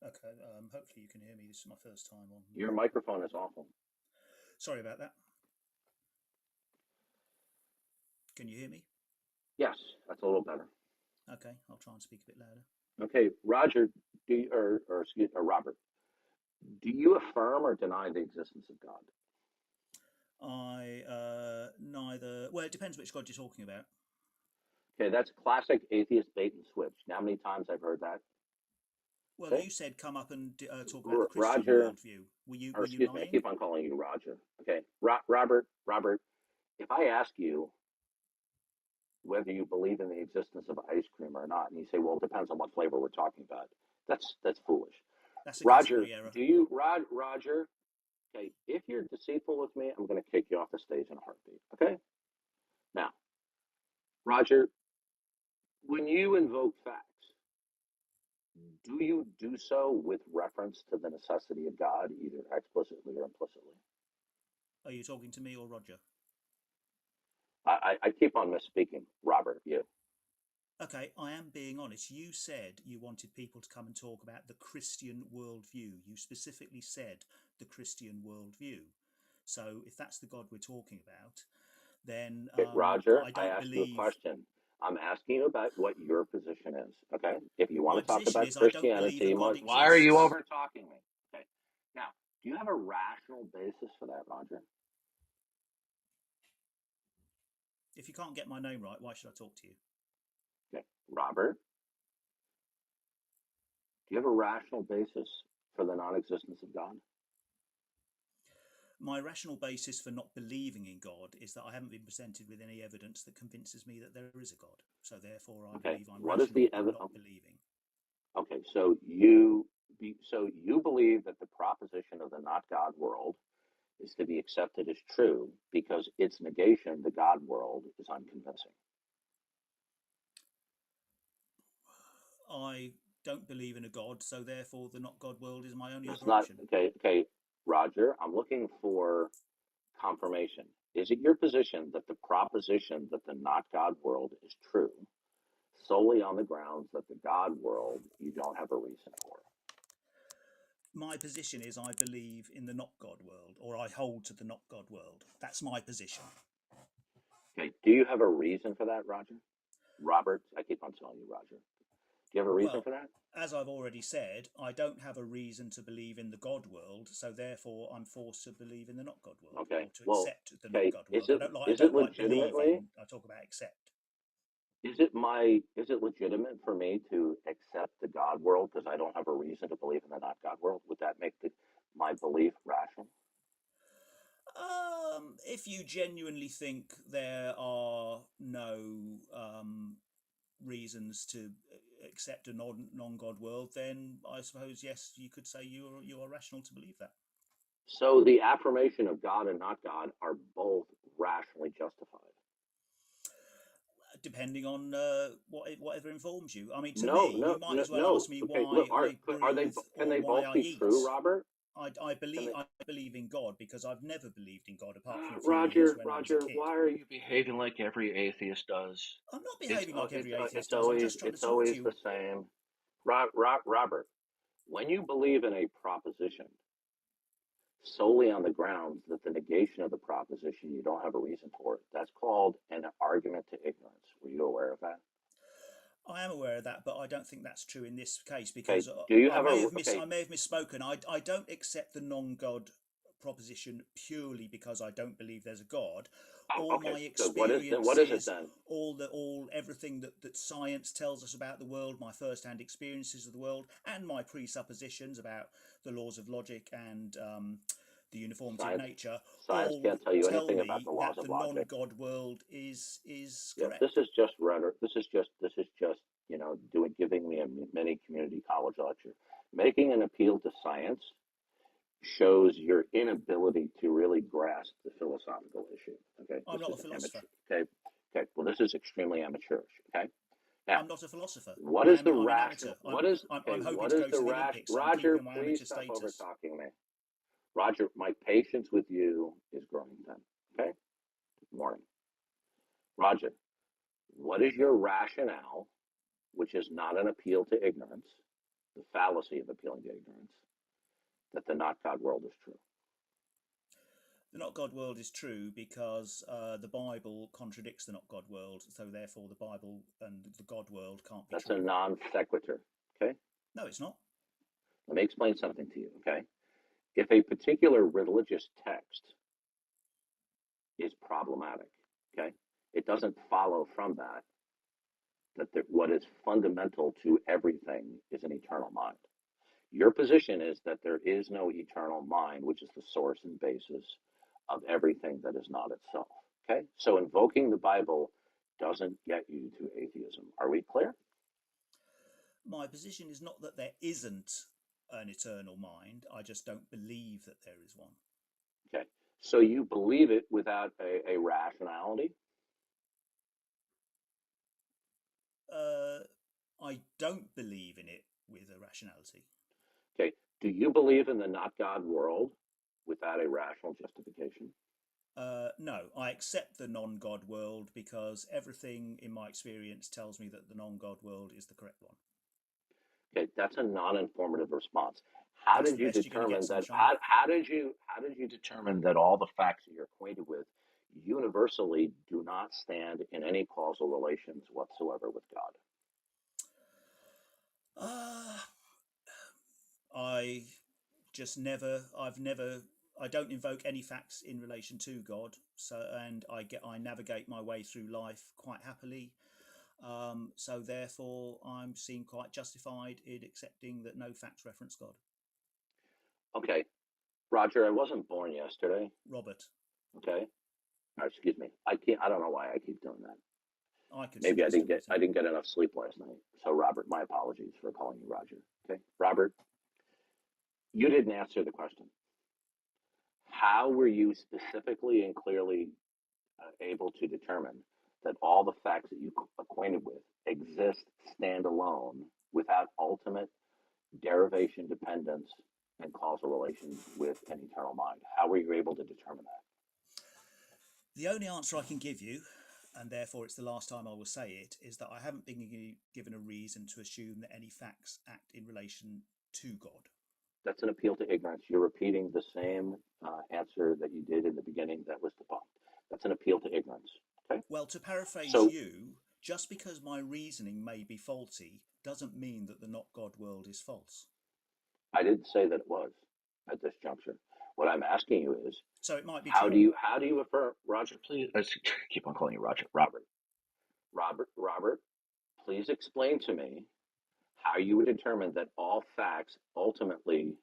Okay, hopefully you can hear me. This is my first time on. Your microphone is awful. Sorry about that. Can you hear me? Yes, that's a little better. Okay, I'll try and speak a bit louder. Okay, Roger, Robert, do you affirm or deny the existence of God? I neither. Well, it depends which God you're talking about. Okay, that's classic atheist bait and switch. Now, how many times I've heard that? Well, Okay. you said come up and talk about the Christian Roger, worldview. Were you excuse me, I lying? keep on calling you Roger. Okay, Robert, if I ask you whether you believe in the existence of ice cream or not, and you say, well, it depends on what flavor we're talking about, that's foolish. That's a Roger, category error. do you, Roger? Okay, if you're deceitful with me, I'm going to kick you off the stage in a heartbeat. Okay. Now, Roger, when you invoke facts, do you do so with reference to the necessity of God, either explicitly or implicitly? Are you talking to me or Roger? I keep on misspeaking. Robert, you. Okay, I am being honest. You said you wanted people to come and talk about the Christian worldview. You specifically said the Christian worldview. So if that's the God we're talking about, then Okay, Roger, I I don't asked you a believe. question. I'm asking you about what your position is. Okay, if you want My to talk position about is I don't believe Christianity, a God why are you exists. over talking me? Okay, now, do you have a rational basis for that, Roger? If you can't get my name right, why should I talk to you? Okay, Robert, do you have a rational basis for the non-existence of God? My rational basis for not believing in God is that I haven't been presented with any evidence that convinces me that there is a God. So therefore, I believe I'm What is rational the in not believing. Okay, so you believe that the proposition of the not God world is to be accepted as true because its negation, the God world, is unconvincing. I don't believe in a God, so therefore the not God world is my only It's other not option. okay, Roger. I'm looking for confirmation. Is it your position that the proposition that the not God world is true solely on the grounds that the God world you don't have a reason for? My position is I believe in the not God world, or I hold to the not God world. That's my position. Okay. Do you have a reason for that, Roger? Robert, I keep on telling you, Roger. Do you have a reason for that? As I've already said, I don't have a reason to believe in the God world, so therefore I'm forced to believe in the not God world, or to accept the not God world. I don't like believing. I talk about accept. Is it legitimate for me to accept the God world because I don't have a reason to believe in the not God world? Would that make my belief rational? If you genuinely think there are no reasons to accept a non-God world, then I suppose yes, you could say you are rational to believe that. So the affirmation of God and not God are both rationally justified. depending on whatever informs you. I mean, to No, me, no, you might no, as well no. ask me Okay, why look, I are they? breathe Can or they why both I be eat. true, Robert? I Can they? believe in God because I've never believed in God apart from a few years Roger, when I was a Roger, kid. why are you behaving like every atheist does? I'm not It's behaving like every it's atheist does. I'm always just trying to talk to you. the same. Robert, when you believe in a proposition solely on the grounds that the negation of the proposition you don't have a reason for it, that's called an argument to ignorance. Were you aware of that? I am aware of that, but I don't think that's true in this case Okay. because Do you I have may a have okay? I may have misspoken. I don't accept the non-God proposition purely because I don't believe there's a God. Oh, All okay. my Good. What is it experiences, then? everything that science tells us about the world, my first-hand experiences of the world, and my presuppositions about the laws of logic and the uniformity of Science nature, science all can't tell you tell anything about me the laws that of the logic. non-God world is Yeah, correct. this is just rhetoric. This is just giving me a mini community college lecture. Making an appeal to science shows your inability to really grasp the philosophical issue. Okay, I'm this not a is philosopher. amateur. Okay. Well, this is extremely amateurish. Okay. Now, I'm not a philosopher. what is the I'm an amateur. rational? What is I'm hoping What to is go the to the rash? Olympics, so I'm Roger, keeping my please amateur stop over status. talking me. Roger, my patience with you is growing then. Okay. Good morning, Roger. What is your rationale, which is not an appeal to ignorance, the fallacy of appealing to ignorance, that the not God world is true? The not God world is true because the Bible contradicts the not God world, so therefore the Bible and the God world can't be That's true. a non sequitur. Okay. No, it's not. Let me explain something to you. Okay. If a particular religious text is problematic, okay, it doesn't follow from that what is fundamental to everything is an eternal mind. Your position is that there is no eternal mind, which is the source and basis of everything that is not itself. Okay? So invoking the Bible doesn't get you to atheism. Are we clear? My position is not that there isn't an eternal mind, I just don't believe that there is one. Okay. So you believe it without a rationality? I don't believe in it with a rationality. Okay. Do you believe in the not God world without a rational justification? No, I accept the non-God world because everything in my experience tells me that the non-God world is the correct one. Okay, that's a non-informative response. How That's did the you best you're going to get, determine that? sunshine. How did you determine that all the facts that you're acquainted with universally do not stand in any causal relations whatsoever with God? I don't invoke any facts in relation to God, and I navigate my way through life quite happily. So therefore, I'm seen quite justified in accepting that no facts reference God. Okay, Roger, I wasn't born yesterday. Robert. Okay, excuse me. I can't. I don't know why I keep doing that. I could Maybe suggest anything. I didn't get enough sleep last night. So Robert, my apologies for calling you Roger. Okay, Robert, you didn't answer the question. How were you specifically and clearly able to determine that all the facts that you acquainted with exist standalone without ultimate derivation dependence and causal relation with an eternal mind? How were you able to determine that? The only answer I can give you, and therefore it's the last time I will say it, is that I haven't been given a reason to assume that any facts act in relation to God. That's an appeal to ignorance. You're repeating the same answer that you did in the beginning that was debunked. That's an appeal to ignorance. Okay. Well, to paraphrase So you, just because my reasoning may be faulty doesn't mean that the not God world is false. I didn't say that it was at this juncture. What I'm asking you is, so it might be how true. do you affirm, Roger? Please, I keep on calling you Roger. Robert, please explain to me how you would determine that all facts ultimately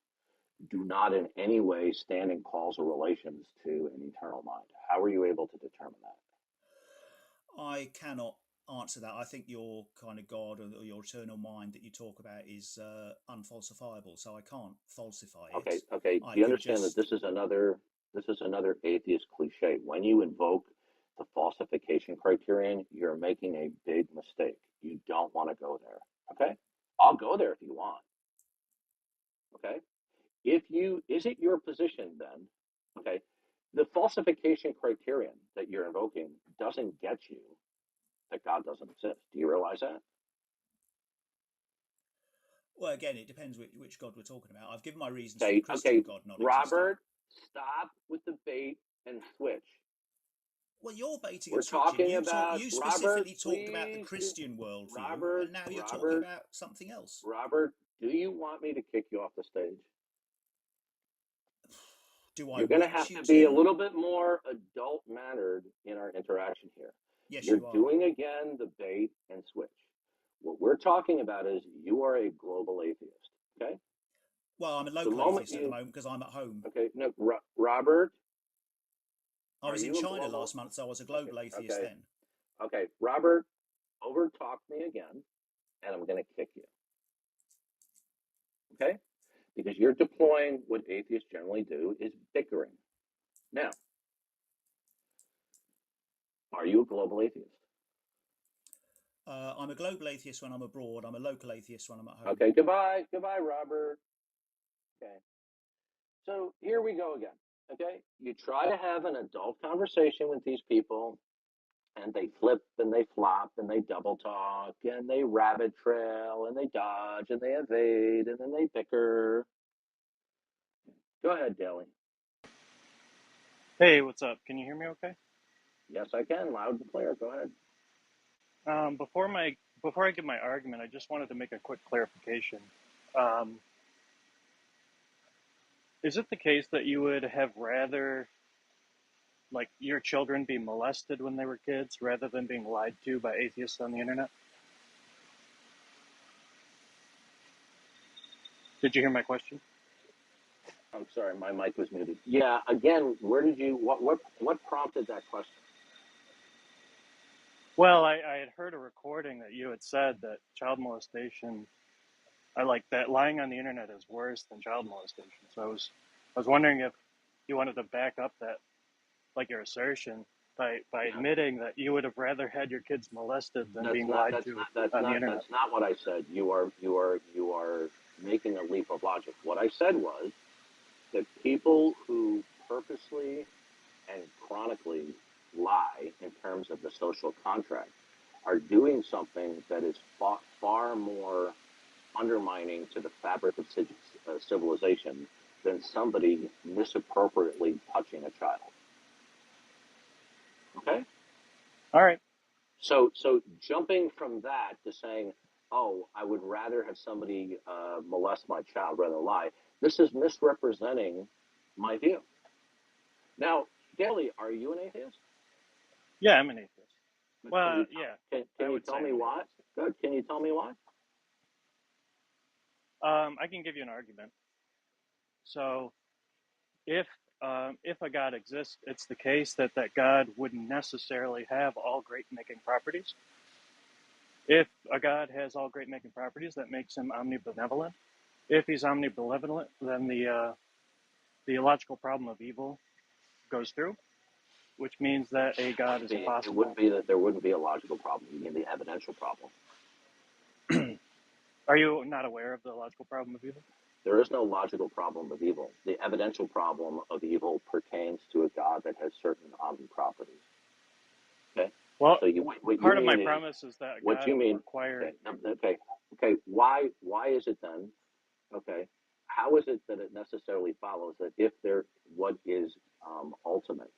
do not in any way stand in causal relations to an eternal mind. How are you able to determine that? I cannot answer that. I think your kind of God or your eternal mind that you talk about is unfalsifiable, so I can't falsify it. Okay. Do you understand that this is another atheist cliche? When you invoke the falsification criterion, you're making a big mistake. You don't want to go there. Okay? I'll go there if you want. Okay? Is it your position then? Okay? The falsification criterion that you're invoking doesn't get you that God doesn't exist. Do you realize that? Well, again, it depends which God we're talking about. I've given my reasons for the Okay, Christian God not existing. Robert, stop with the bait and switch. Well, you're baiting We're and switching. talking about You Robert, specifically talked about the please, Christian worldview, Robert, and now you're talking about something else. Robert, do you want me to kick you off the stage? Do I You're going to want have you to be a little bit more adult-mannered in our interaction here. Yes, You're you are. doing, again, the bait and switch. What we're talking about is you are a global atheist, okay? Well, I'm a local atheist at the moment because I'm at home. Okay, no, Robert. I was in China last month, so I was a global atheist then. Okay, Robert, overtalk me again, and I'm going to kick you. Okay? Because you're deploying what atheists generally do is bickering. Now, are you a global atheist? I'm a global atheist when I'm abroad. I'm a local atheist when I'm at home. Okay, goodbye, Robert. Okay. So here we go again. Okay, you try to have an adult conversation with these people, and they flip and they flop and they double talk and they rabbit trail and they dodge and they evade and then they bicker. Go ahead, Daly. Hey, what's up? Can you hear me okay? Yes, I can. Loud and clear. Go ahead. Before I give my argument, I just wanted to make a quick clarification. Is it the case that you would have rather, like, your children be molested when they were kids rather than being lied to by atheists on the internet? Did you hear my question? I'm sorry, my mic was muted. Yeah, again, what prompted that question? Well, I had heard a recording that you had said that child molestation, that lying on the internet is worse than child molestation. So I was wondering if you wanted to back up that, like, your assertion by admitting that you would have rather had your kids molested than being lied to on the internet. That's not what I said. You are making a leap of logic. What I said was that people who purposely and chronically lie in terms of the social contract are doing something that is far more undermining to the fabric of civilization than somebody misappropriately touching a child. Okay? All right. So jumping from that to saying, oh, I would rather have somebody molest my child rather than lie, this is misrepresenting my view. Now, Daly, are you an atheist? Yeah, I'm an atheist. Well, yeah. Can you tell me why? Good. Can you tell me why? I can give you an argument. So, if a God exists, it's the case that God wouldn't necessarily have all great-making properties. If a God has all great-making properties, that makes him omnibenevolent. If he's omnibenevolent, then the illogical problem of evil goes through, which means that a God is impossible. It wouldn't be that there wouldn't be a logical problem. You mean the evidential problem? Are you not aware of the logical problem of evil? There is no logical problem of evil. The evidential problem of evil pertains to a God that has certain omni properties. Okay. Well, so part of my premise is that what God you mean? required. Okay. Why is it then? Okay. How is it that it necessarily follows that if what is ultimate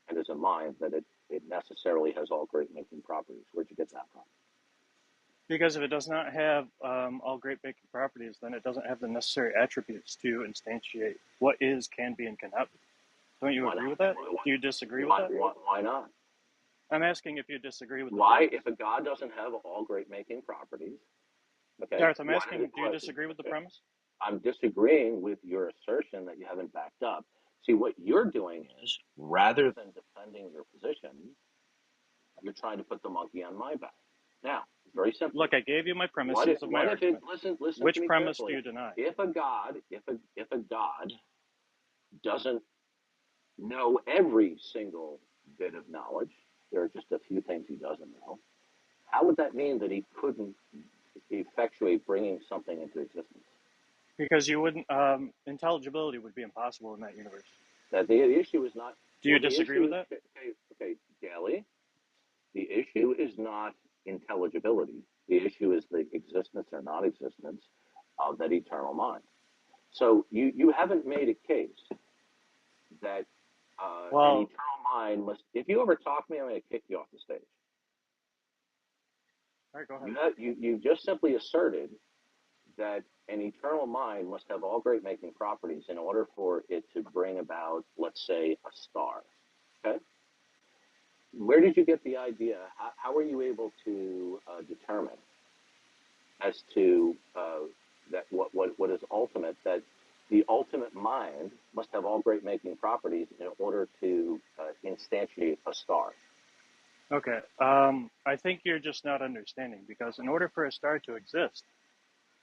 and is a mind, that it necessarily has all great making properties? Where'd you get that from? Because if it does not have all great making properties, then it doesn't have the necessary attributes to instantiate what is, can be, and cannot be. Don't you agree with that? Do you disagree with that? Why not? I'm asking if you disagree with why, the if a God doesn't have all great making properties. Okay. Darth, I'm asking, do you disagree with the premise? I'm disagreeing with your assertion that you haven't backed up. See, what you're doing is, rather than defending your position, you're trying to put the monkey on my back. Now, very simple. Look, I gave you my premises of my argument. Listen Which to me premise carefully. do you deny? If a God doesn't know every single bit of knowledge, there are mean that he couldn't effectuate bringing something into existence? Because you wouldn't, intelligibility would be impossible in that universe. That the issue is not. Do you disagree with that? Okay, Daly. The issue is not intelligibility. The issue is the existence or non-existence of that eternal mind. So you haven't made a case that an eternal mind must. If you ever talk to me, I'm going to kick you off the stage. All right, go ahead. You just simply asserted that an eternal mind must have all great making properties in order for it to bring about, let's say, a star. Okay? Where did you get the idea? How were you able to determine as to that what is ultimate, that the ultimate mind must have all great making properties in order to instantiate a star? Okay. I think you're just not understanding, because in order for a star to exist,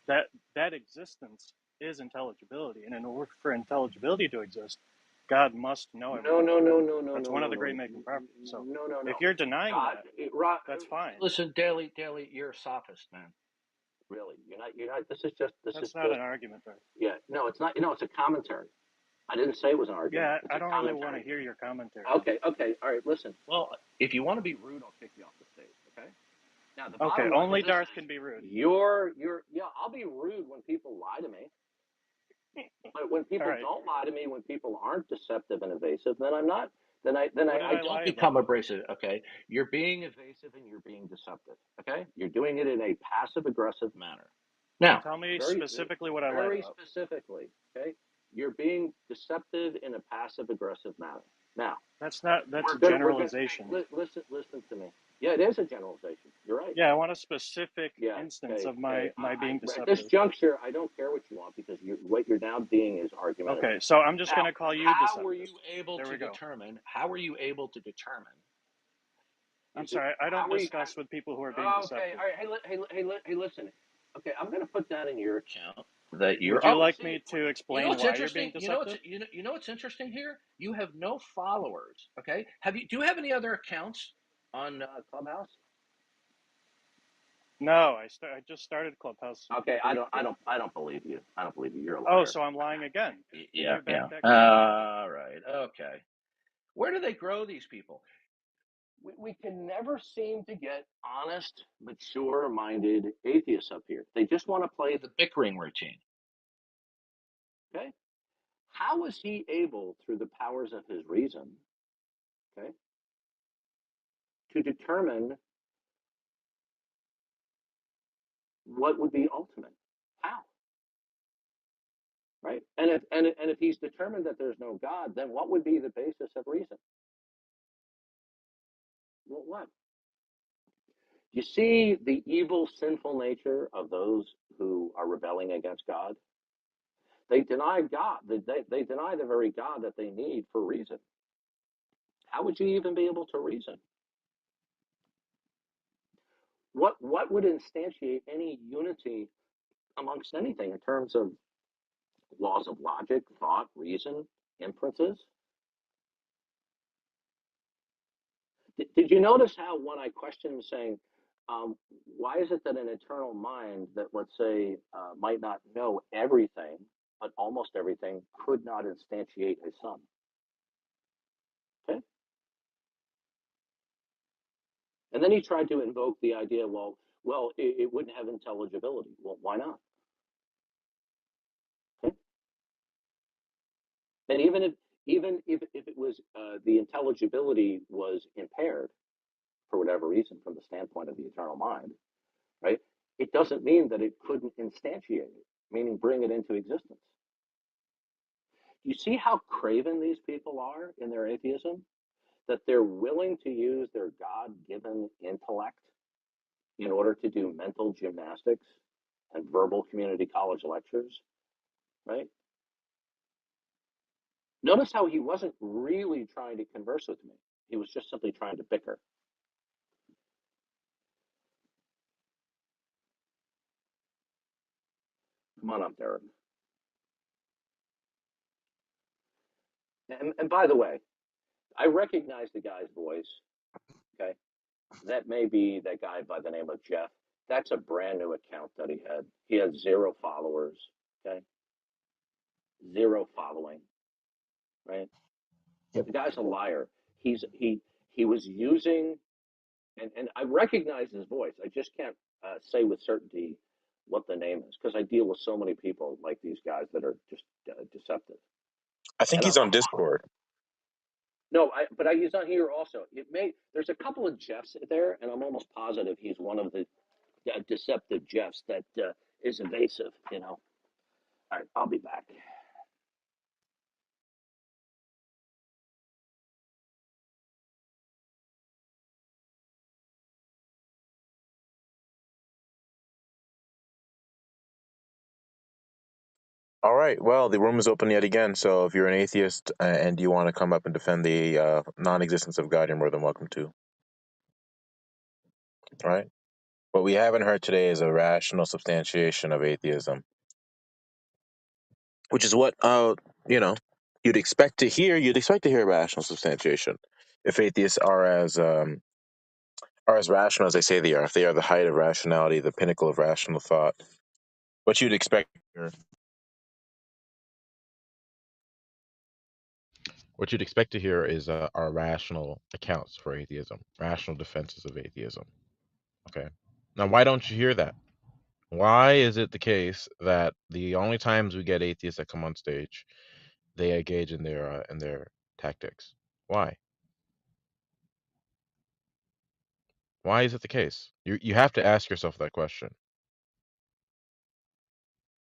that existence is intelligibility, and in order for intelligibility to exist, God must know everything. No. That's one of the great making properties. So No. if you're denying God, that, that's fine. Listen, Daly, you're a sophist, man. Really, you're not. This is not an argument, right? Yeah, no, it's not. It's a commentary. I didn't say it was an argument. Yeah, I don't really want to hear your commentary. Okay, all right. Listen. Well, if you want to be rude, I'll kick you off the stage. Okay. Now the okay, only Darth can be rude. I'll be rude when people lie to me. But when people don't lie to me, when people aren't deceptive and evasive, then I'm not. Then I don't become abrasive. Okay, you're being evasive and you're being deceptive. Okay, you're doing it in a passive aggressive manner. Now, tell me specifically what I lied about. Very specifically. Okay, you're being deceptive in a passive aggressive manner. Now, that's a generalization. Listen to me. Yeah, it is a generalization. You're right. Yeah, I want a specific instance of my being deceptive. At this juncture, I don't care what you want, because what you're now being is argumentative. Okay, so I'm just going to call you deceptive. How were you able to determine? How were you able to determine? I'm sorry, I don't discuss with people who are being deceptive. Okay, all right. Hey, listen. Okay, I'm going to put that in your account. That you're. Would you like me to explain why you're being deceptive? You know what's interesting here? You have no followers. Okay, do you have any other accounts on Clubhouse? No, I just started Clubhouse. Okay, I don't believe you. I don't believe you. You're a liar. Oh, so I'm lying again. Yeah. All right. Okay. Where do they grow these people? We can never seem to get honest, mature-minded atheists up here. They just want to play the bickering routine. Okay? How was he able, through the powers of his reason, okay, to determine what would be ultimate? How? Right? And if he's determined that there's no God, then what would be the basis of reason? Well, what? You see the evil, sinful nature of those who are rebelling against God? They deny God. They deny the very God that they need for reason. How would you even be able to reason? What would instantiate any unity amongst anything in terms of laws of logic, thought, reason, inferences? Did you notice how when I questioned saying, why is it that an eternal mind that, let's say, might not know everything, but almost everything, could not instantiate a son? Okay? And then he tried to invoke the idea, well, it wouldn't have intelligibility. Well, why not? Okay? And even if it was the intelligibility was impaired for whatever reason from the standpoint of the eternal mind, right? It doesn't mean that it couldn't instantiate it, meaning bring it into existence. You see how craven these people are in their atheism? That they're willing to use their God-given intellect in order to do mental gymnastics and verbal community college lectures, right? Notice how he wasn't really trying to converse with me. He was just simply trying to bicker. Come on up, Derek. And by the way, I recognize the guy's voice, okay? That may be that guy by the name of Jeff. That's a brand new account that he had. He had 0 followers. Okay, 0 following. Right. Yep. The guy's a liar. He was using, and I recognize his voice. I just can't say with certainty what the name is because I deal with so many people like these guys that are just deceptive. I think And he's on Discord. no, but he's on here also. There's a couple of Jeffs there, and I'm almost positive he's one of the deceptive Jeffs that is evasive. All right, I'll be back. All right. Well, the room is open yet again. So if you're an atheist and you want to come up and defend the non-existence of God, you're more than welcome to. All right. What we haven't heard today is a rational substantiation of atheism, which is what you'd expect to hear. You'd expect to hear a rational substantiation if atheists are as rational as they say they are. If they are the height of rationality, the pinnacle of rational thought, what you'd expect. What you'd expect to hear is our rational accounts for atheism, rational defenses of atheism. Okay. Now, why don't you hear that? Why is it the case that the only times we get atheists that come on stage, they engage in their tactics? Why? Why is it the case? You have to ask yourself that question.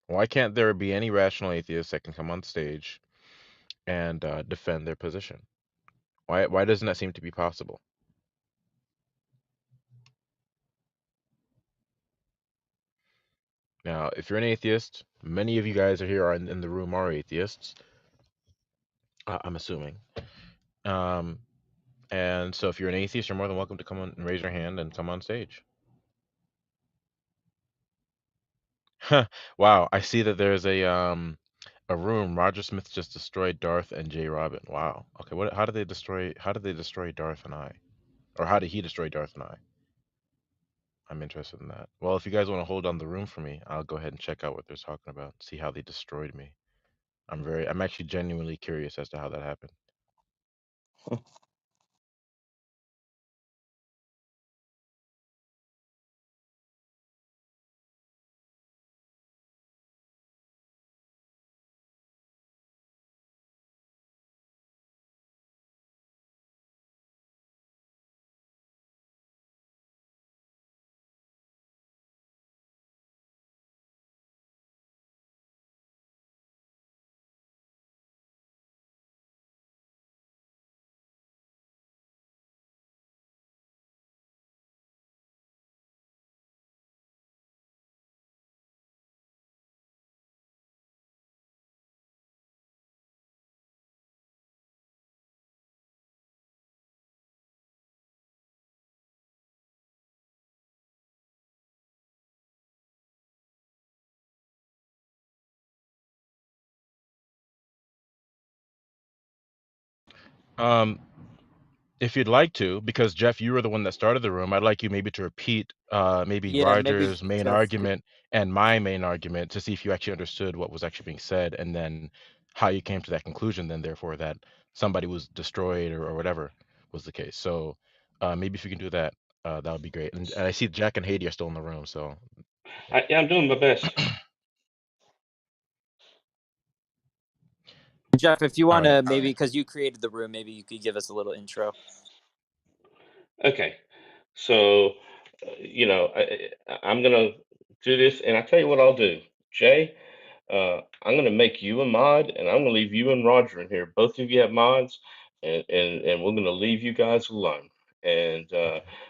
Why can't there be any rational atheists that can come on stage and defend their position? Why doesn't that seem to be possible? Now, if you're an atheist, many of you guys are here in the room are atheists. I'm assuming. And so if you're an atheist, you're more than welcome to come on and raise your hand and come on stage. Wow, I see that there's a room. Roger Smith just destroyed Darth and Jrobin. Wow. Okay, how did they destroy Darth and I? Or how did he destroy Darth and I? I'm interested in that. Well, if you guys want to hold on the room for me, I'll go ahead and check out what they're talking about, see how they destroyed me. I'm actually genuinely curious as to how that happened. Um, if you'd like to, because Jeff, you were the one that started the room, I'd like you maybe to repeat maybe Yeah, maybe Roger's main Jeff. argument and my main argument to see if you actually understood what was actually being said, and then how you came to that conclusion, then therefore that somebody was destroyed or whatever was the case. So maybe if you can do that, that would be great. And I see Jack and Haiti are still in the room, so Yeah, I'm doing my best. Jeff, if you all want right. to, maybe because you created the room, maybe you could give us a little intro. Okay, so I'm gonna do this, and I tell you what I'll do, Jay. I'm gonna make you a mod, and I'm gonna leave you and Roger in here. Both of you have mods, and we're gonna leave you guys alone. And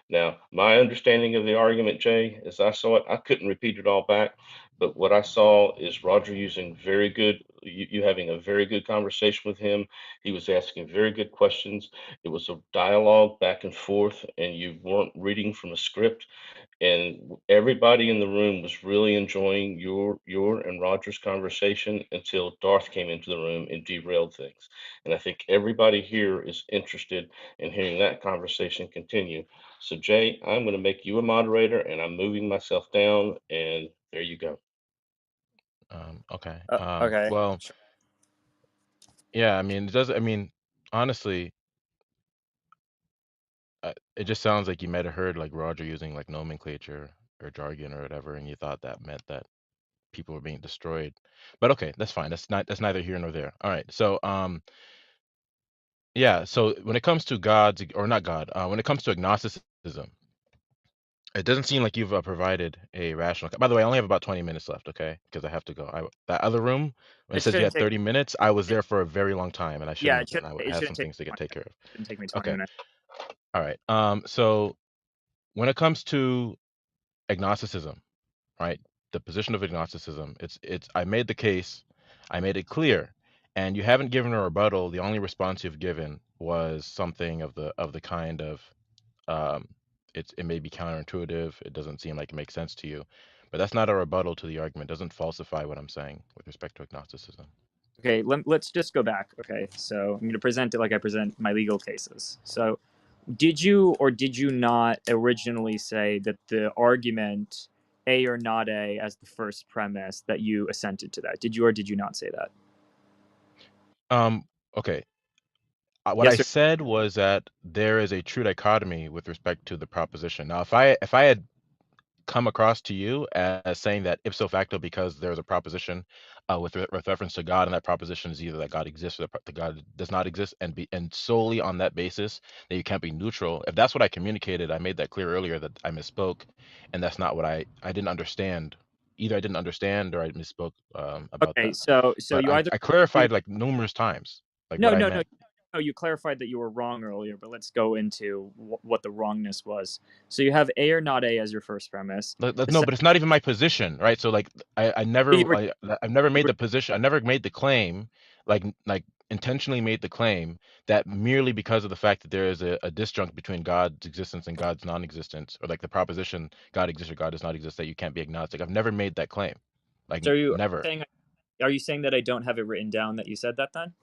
now, my understanding of the argument, Jay, as I saw it, I couldn't repeat it all back, but what I saw is Roger using very good you having a very good conversation with him. He was asking very good questions. It was a dialogue back and forth, and you weren't reading from a script. And everybody in the room was really enjoying your and Roger's conversation until Darth came into the room and derailed things. And I think everybody here is interested in hearing that conversation continue. So Jay, I'm going to make you a moderator, and I'm moving myself down, and there you go. Okay. Okay. Well, Sure. yeah. I mean, it does. I mean, honestly, it just sounds like you might have heard like Roger using like nomenclature or jargon or whatever, and you thought that meant that people were being destroyed. But okay, that's fine. That's neither here nor there. All right. So yeah. So when it comes to God's or not God, when it comes to agnosticism, it doesn't seem like you've provided a rational. By the way, I only have about 20 minutes left, okay? Because I have to go. That other room, when it It says you shouldn't had take. 30 minutes, I was there for a very long time, and I Yeah, shouldn't have been. I it had shouldn't some take things to 20 take care minutes. of. It shouldn't take me 20 Okay. minutes. All right. So when it comes to agnosticism, right? The position of agnosticism, it's. I made the case, I made it clear, and you haven't given a rebuttal. The only response you've given was something of the kind of um, it may be counterintuitive. It doesn't seem like it makes sense to you, but that's not a rebuttal to the argument. It doesn't falsify what I'm saying with respect to agnosticism. Okay, let's just go back. Okay, so I'm going to present it like I present my legal cases. So, did you or did you not originally say that the argument A or not A as the first premise that you assented to that? Did you or did you not say that? Okay. What I Yes or said was that there is a true dichotomy with respect to the proposition. Now, if I had come across to you as saying that ipso facto, because there's a proposition with reference to God, and that proposition is either that God exists or that God does not exist, and solely on that basis that you can't be neutral. If that's what I communicated, I made that clear earlier that I misspoke, and that's not what I didn't understand. Either I didn't understand or I misspoke about okay, that. so But you either I clarified like numerous times like what no I no no meant. no you clarified that you were wrong earlier, but let's go into what the wrongness was. So you have A or not A as your first premise. The No, second but it's not even my position, right? So like you were, I've never you made were the position. I never made the claim, like intentionally made the claim that merely because of the fact that there is a disjunct between God's existence and God's non-existence, or like the proposition God exists or God does not exist, that you can't be agnostic. I've never made that claim, like so you never. saying are you saying that I don't have it written down that you said that then?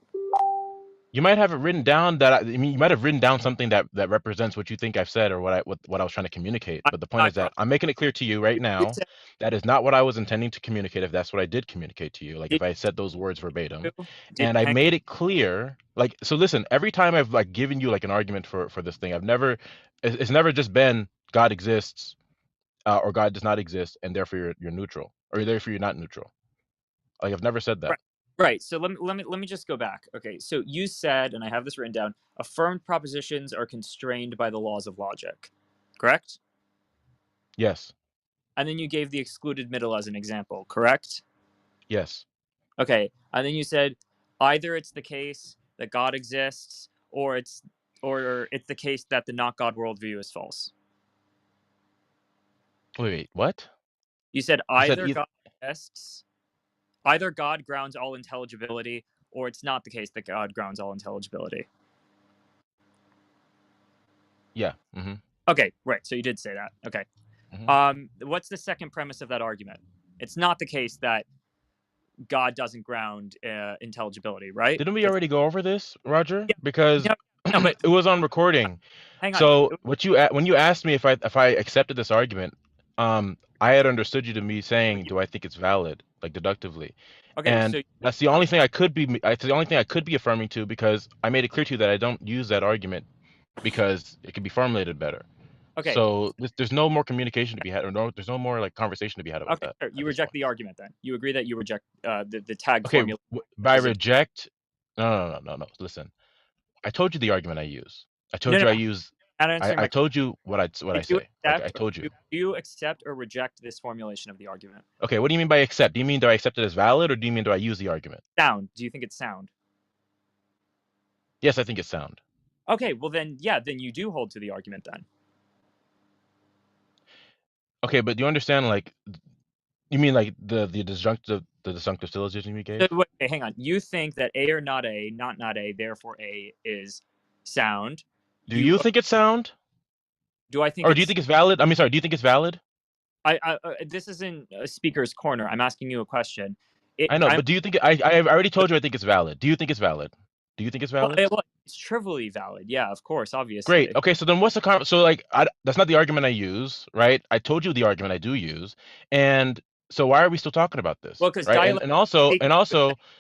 You might have it written down that I mean, you might have written down something that represents what you think I've said or what I was trying to communicate. I'm But the point not is that I'm making it clear to you right you now said that is not what I was intending to communicate. If that's what I did communicate to you, like if did I said those words verbatim, you did and I hang made it clear, like so. Listen, every time I've like given you like an argument for this thing, it's never just been God exists or God does not exist, and therefore you're neutral, or therefore you're not neutral. Like I've never said that. right. Right. So let me just go back. Okay. So you said, and I have this written down, affirmed propositions are constrained by the laws of logic. Correct? Yes, And then you gave the excluded middle as an example, correct? yes. Okay. And then you said either it's the case that God exists or it's the case that the not God worldview is false. Wait, what? You said You said either God exists, either God grounds all intelligibility, or it's not the case that God grounds all intelligibility. yeah. Mm-hmm. Okay, right. So you did say that. Okay. Mm-hmm. What's the second premise of that argument? It's not the case that God doesn't ground intelligibility, right? Didn't we That's already go over this, Roger? yeah, Because no, no, but it was on recording. hang on. So when you asked me if I accepted this argument, I had understood you to me saying, do I think it's valid, like deductively, Okay, and so that's the only thing I could be. It's the only thing I could be affirming to because I made it clear to you that I don't use that argument because it could be formulated better. okay, So there's no more communication to be had, or there's no more like conversation to be had about okay. that Sure. at You this reject point. the argument then. You agree that you reject the tag Okay, formula by as a reject. No. Listen. I told you the argument I use. I no, told no, you I no. use. Not answering I my. told you what I Do you say. Like I accept told you. do you accept or reject this formulation of the argument? Okay, what do you mean by accept? Do you mean do I accept it as valid, or do you mean do I use the argument? Sound. Do you think it's sound? Yes, I think it's sound. Okay, well then, yeah, then you do hold to the argument then. Okay, but do you understand? Like, you mean like the the disjunctive syllogism you gave? So, wait, hang on. You think that A or not A, not A, therefore A is sound. Do you think it's sound? Do I think Or it's... do you think it's valid? I mean, sorry, do you think it's valid? This isn't a speaker's corner. I'm asking you a question. I know, but do you think I already told you I think it's valid. Do you think it's valid? Do you think it's valid? It's trivially valid. Yeah, of course, obviously. Great. Okay, so then what's the so like that's not the argument I use, right? I told you the argument I do use, and so why are we still talking about this? Well, because right? And also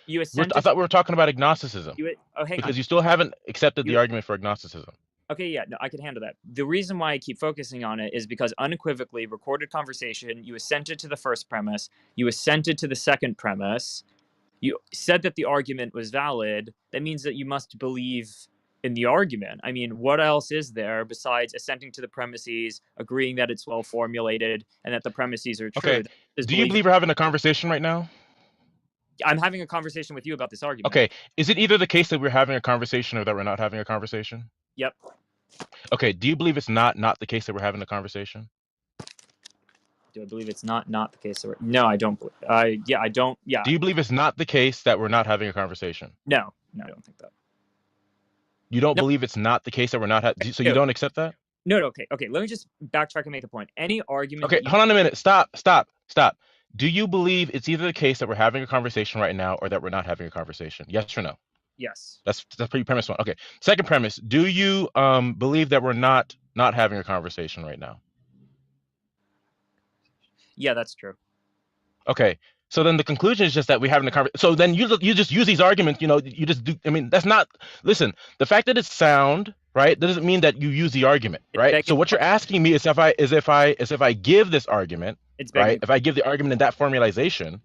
you I thought we were talking about agnosticism because you still haven't accepted the argument for agnosticism. Okay, yeah, no, I can handle that. The reason why I keep focusing on it is because unequivocally, recorded conversation, you assented to the first premise, you assented to the second premise, you said that the argument was valid. That means that you must believe in the argument. I mean, what else is there besides assenting to the premises, agreeing that it's well formulated, and that the premises are true? Okay. Do you believe we're having a conversation right now? I'm having a conversation with you about this argument. Okay. Is it either the case that we're having a conversation or that we're not having a conversation? Yep. Okay. Do you believe it's not the case that we're having a conversation? Do I believe it's not the case that we're... No, I don't. Yeah, I don't. Yeah. Do you believe it's not the case that we're not having a conversation? No, I don't think that. You don't believe it's not the case that we're not so you don't accept that? No, okay. Let me just backtrack and make a point. Any argument... Okay, hold on a minute. Stop. Do you believe it's either the case that we're having a conversation right now or that we're not having a conversation? Yes or no? Yes. That's pretty premise one. Okay. Second premise, do you believe that we're not having a conversation right now? Yeah, that's true. Okay. So then the conclusion is just that we're having a conversation. So then you just use these arguments, you just do. I mean, that's not... Listen, the fact that it's sound, right, that doesn't mean that you use the argument, right? So what you're asking me is if I give this argument, right, if I give the argument in that formalization,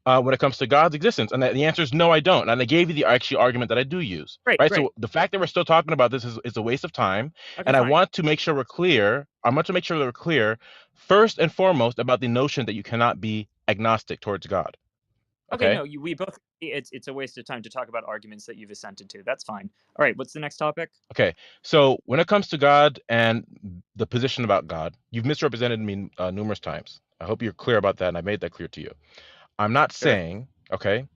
when it comes to God's existence, and the answer is no, I don't. And I gave you the actual argument that I do use, right? So the fact that we're still talking about this is a waste of time, and I want to make sure we're clear. I want to make sure that we're clear, first and foremost, about the notion that you cannot be agnostic towards God. Okay, no, we both... It's a waste of time to talk about arguments that you've assented to. That's fine. All right, what's the next topic? Okay, so when it comes to God and the position about God, you've misrepresented me numerous times. I hope you're clear about that, and I made that clear to you. I'm not saying, okay,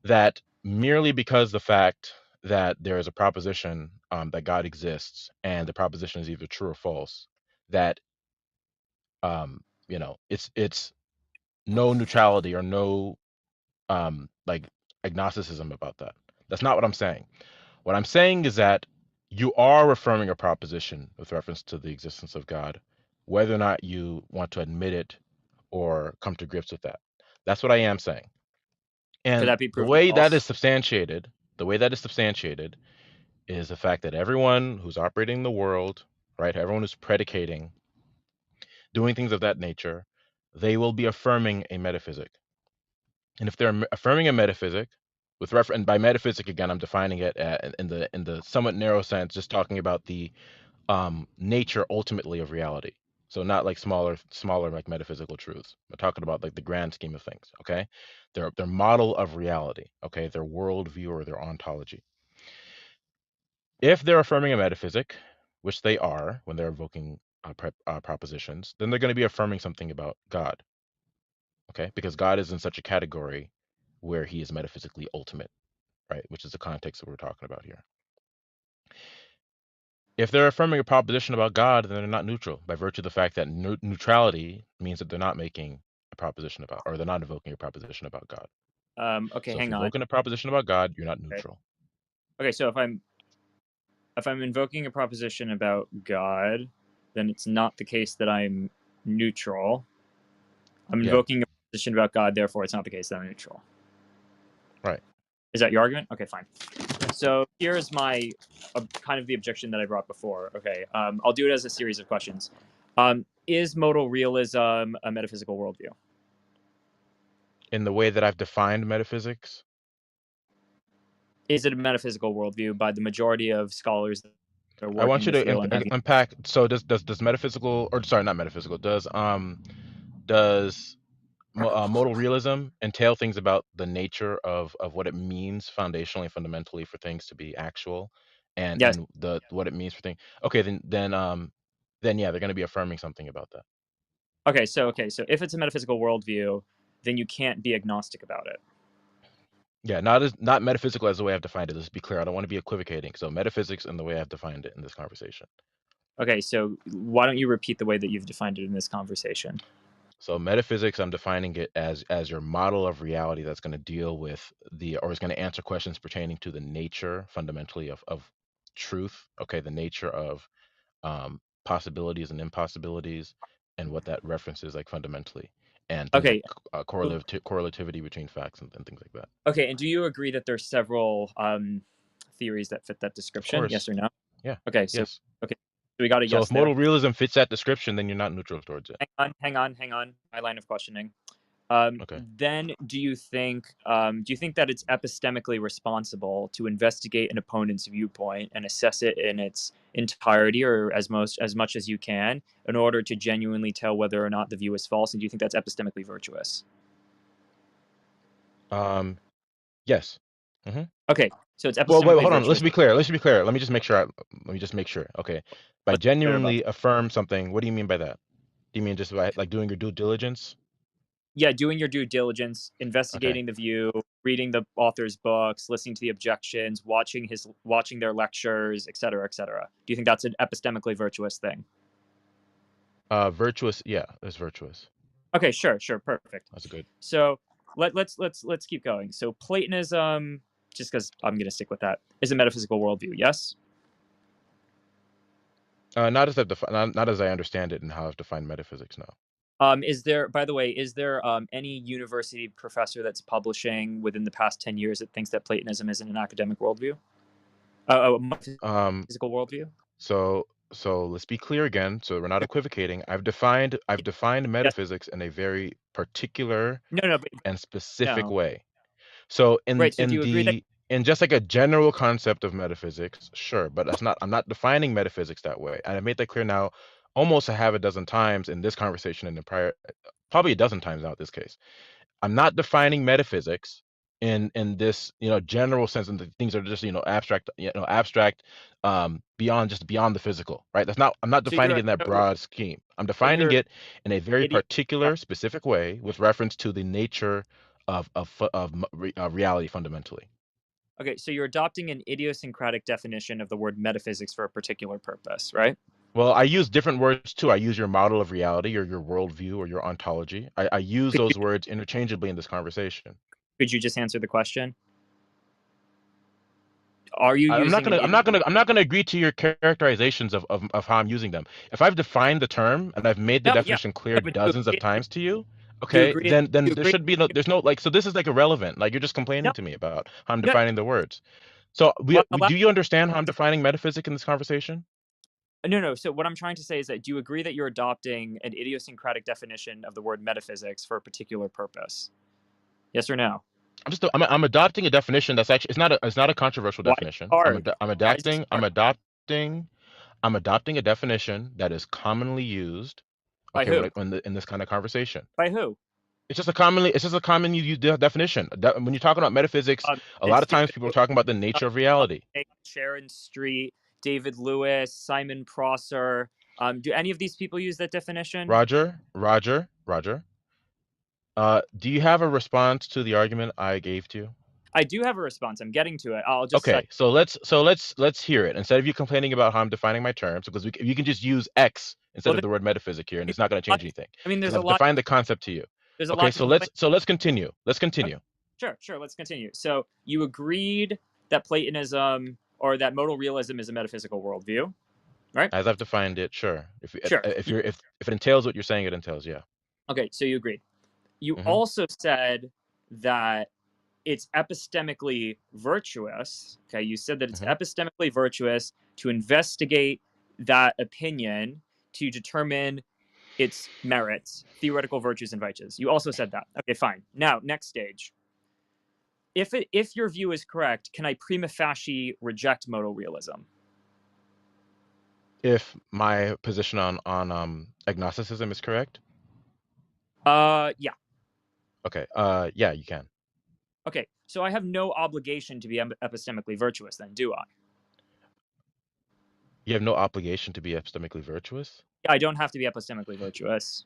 that merely because the fact that there is a proposition that God exists and the proposition is either true or false, that it's no neutrality or no like agnosticism about that. That's not what I'm saying. What I'm saying is that you are affirming a proposition with reference to the existence of God, whether or not you want to admit it or come to grips with that. That's what I am saying. And the way that is substantiated, is the fact that everyone who's operating the world, right, everyone who's predicating, doing things of that nature, they will be affirming a metaphysic. And if they're affirming a metaphysic, with reference, and by metaphysic again, I'm defining it in the somewhat narrow sense, just talking about the nature ultimately of reality. So not like smaller like metaphysical truths. We're talking about like the grand scheme of things. Okay, their model of reality. Okay, their worldview or their ontology. If they're affirming a metaphysic, which they are when they're invoking propositions, then they're going to be affirming something about God. Okay, because God is in such a category where he is metaphysically ultimate, right? Which is the context that we're talking about here. If they're affirming a proposition about God, then they're not neutral by virtue of the fact that neutrality means that they're not making a proposition about, or they're not invoking a proposition about God. Okay, so hang if you're on. invoking a proposition about God, you're not neutral. Okay, so if I'm invoking a proposition about God, then it's not the case that I'm neutral. I'm invoking a proposition about God, therefore it's not the case that I'm neutral. Right. Is that your argument? Okay, fine. So here's my kind of the objection that I brought before. Okay, I'll do it as a series of questions. Is modal realism a metaphysical worldview? In the way that I've defined metaphysics? Is it a metaphysical worldview by the majority of scholars that are working? I want you to unpack. So does metaphysical, or sorry, not metaphysical, does modal realism entail things about the nature of what it means foundationally, fundamentally for things to be actual, and what it means for things? Okay, then yeah, they're going to be affirming something about that. Okay, so if it's a metaphysical worldview, then you can't be agnostic about it. Yeah, not metaphysical as the way I've defined it. Let's be clear. I don't want to be equivocating. So metaphysics and the way I've defined it in this conversation. Okay, so why don't you repeat the way that you've defined it in this conversation? So metaphysics, I'm defining it as your model of reality that's going to deal with or is going to answer questions pertaining to the nature, fundamentally, of truth. Okay, the nature of possibilities and impossibilities, and what that references like fundamentally, and things like Okay. correlativity between facts and things like that. Okay, and do you agree that there's several theories that fit that Of description? Yes course. or no? Yeah. Okay, so Yes. okay, so we got a So yes if there. modal realism fits that description, then you're not neutral towards it. Hang on. My line of questioning. Okay. Then do you think that it's epistemically responsible to investigate an opponent's viewpoint and assess it in its entirety, or as much as you can, in order to genuinely tell whether or not the view is false? And do you think that's epistemically virtuous? Yes. Mm-hmm. Okay, so it's Well, wait, epistemically hold on. Let's virtuous. be clear. Let me just make sure. Okay. By Let's be clear about genuinely that. affirm something, what do you mean by that? Do you mean just by like doing your due diligence? Yeah, doing your due diligence, Okay. investigating the view, reading the author's books, listening to the objections, watching their lectures, etc., etc. Do you think that's an epistemically virtuous thing? Virtuous. Yeah, it's virtuous. Okay, sure, perfect. That's good. So let's keep going. So Platonism, just because I'm going to stick with that, is a metaphysical worldview. Yes. Not as I understand it and how I've defined metaphysics now. Is there, by the way, any university professor that's publishing within the past 10 years that thinks that Platonism isn't an academic worldview? A metaphysical worldview? So let's be clear again. So we're not equivocating. I've defined Yes. metaphysics in a very particular No, and specific no. way. So Right. So do you agree that? in just like a general concept of metaphysics, sure, but I'm not defining metaphysics that way. And I made that clear now almost a half a dozen times in this conversation and the prior, probably a dozen times now in this case. I'm not defining metaphysics in this general sense, and the things are just abstract, beyond the physical, right? I'm not So defining it in that broad scheme. I'm defining you're it in a very idiot. particular, specific way with reference to the nature of reality fundamentally. Okay, so you're adopting an idiosyncratic definition of the word metaphysics for a particular purpose, right? Well, I use different words too. I use your model of reality or your worldview or your ontology. I use Could you, those words interchangeably in this conversation. could you just answer the question? Are you I'm not using gonna agree to your characterizations of how I'm using them. If I've defined the term and I've made the No, yeah. definition clear But dozens of times to you, do you okay, agree? then Do you there agree? should be there's no like, so this is like irrelevant. Like, you're just No, complaining to me about how I'm no. defining the words. So Well, do you understand how I'm defining metaphysics in this conversation? no. So what I'm trying to say is that do you agree that you're adopting an idiosyncratic definition of the word metaphysics for a particular purpose? Yes or no? I'm adopting a definition that's actually it's not a controversial Why is it definition. hard? Why is it hard? I'm adopting a definition that is commonly used, By okay, who? in this kind of conversation. By who? It's just a commonly used definition. When you're talking about metaphysics, a lot It's of times David people are Lewis, talking about the nature of reality. Sharon Street, David Lewis, Simon Prosser. Do any of these people use that definition? Roger. Do you have a response to the argument I gave to you? I do have a response. I'm getting to it. I'll just say. Okay, so let's hear it instead of you complaining about how I'm defining my terms, because you can just use X instead Well, of the word metaphysic here, and it's not going to change anything I mean, because I've defined the concept to you. There's a Okay, lot to so complain. let's continue. Let's continue. Okay, sure. Let's continue. So you agreed that Platonism or that modal realism is a metaphysical worldview, right? As I've defined it, sure. Sure. If it entails what you're saying it entails, yeah. Okay, so you agreed. You Mhm. also said that it's epistemically virtuous. Okay, you said that it's epistemically virtuous to investigate that opinion to determine its merits, theoretical virtues and vices. You also said that. Okay, fine. Now, next stage. If your view is correct, can I prima facie reject modal realism? If my position on agnosticism is correct? Yeah. Okay. Yeah, you can. Okay, so I have no obligation to be epistemically virtuous then, do I? You have no obligation to be epistemically virtuous? I don't have to be epistemically virtuous.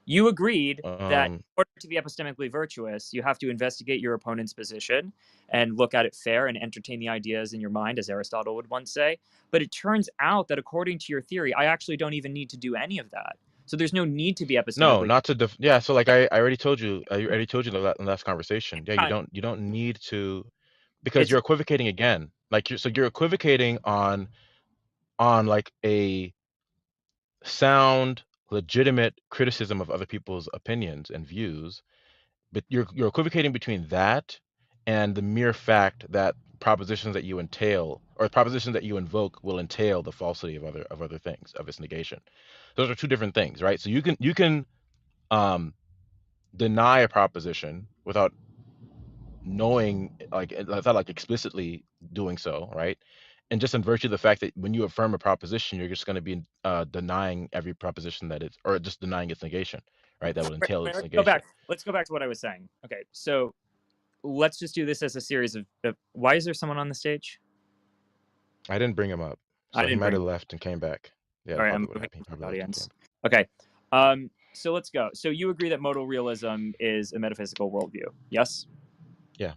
You agreed that in order to be epistemically virtuous, you have to investigate your opponent's position and look at it fair and entertain the ideas in your mind, as Aristotle would once say. But it turns out that according to your theory, I actually don't even need to do any of that. So there's no need to be No, epistemically. not to yeah. So like I already told you, in the last conversation. Yeah, Yeah, you don't need to, because it's you're equivocating again. Like you're equivocating on like a sound, legitimate criticism of other people's opinions and views, but you're equivocating between that and the mere fact that propositions that you entail or propositions that you invoke will entail the falsity of other things, of its negation. Those are two different things, right? So you can um deny a proposition without knowing, like without like explicitly doing so, right? And just in virtue of the fact that when you affirm a proposition, you're just going to be denying every proposition that it's, or just denying its negation, right? That would entail its go negation. back. Let's go back to what I was saying. Okay, so let's just do this as a series of why is there someone on the stage? I didn't bring him up, I so he didn't might bring. have left and came back. Yeah, All right, probably I'm what moving happened. He to the probably left and came audience. back. Okay. So let's go. So you agree that modal realism is a metaphysical worldview? Yes? Yeah.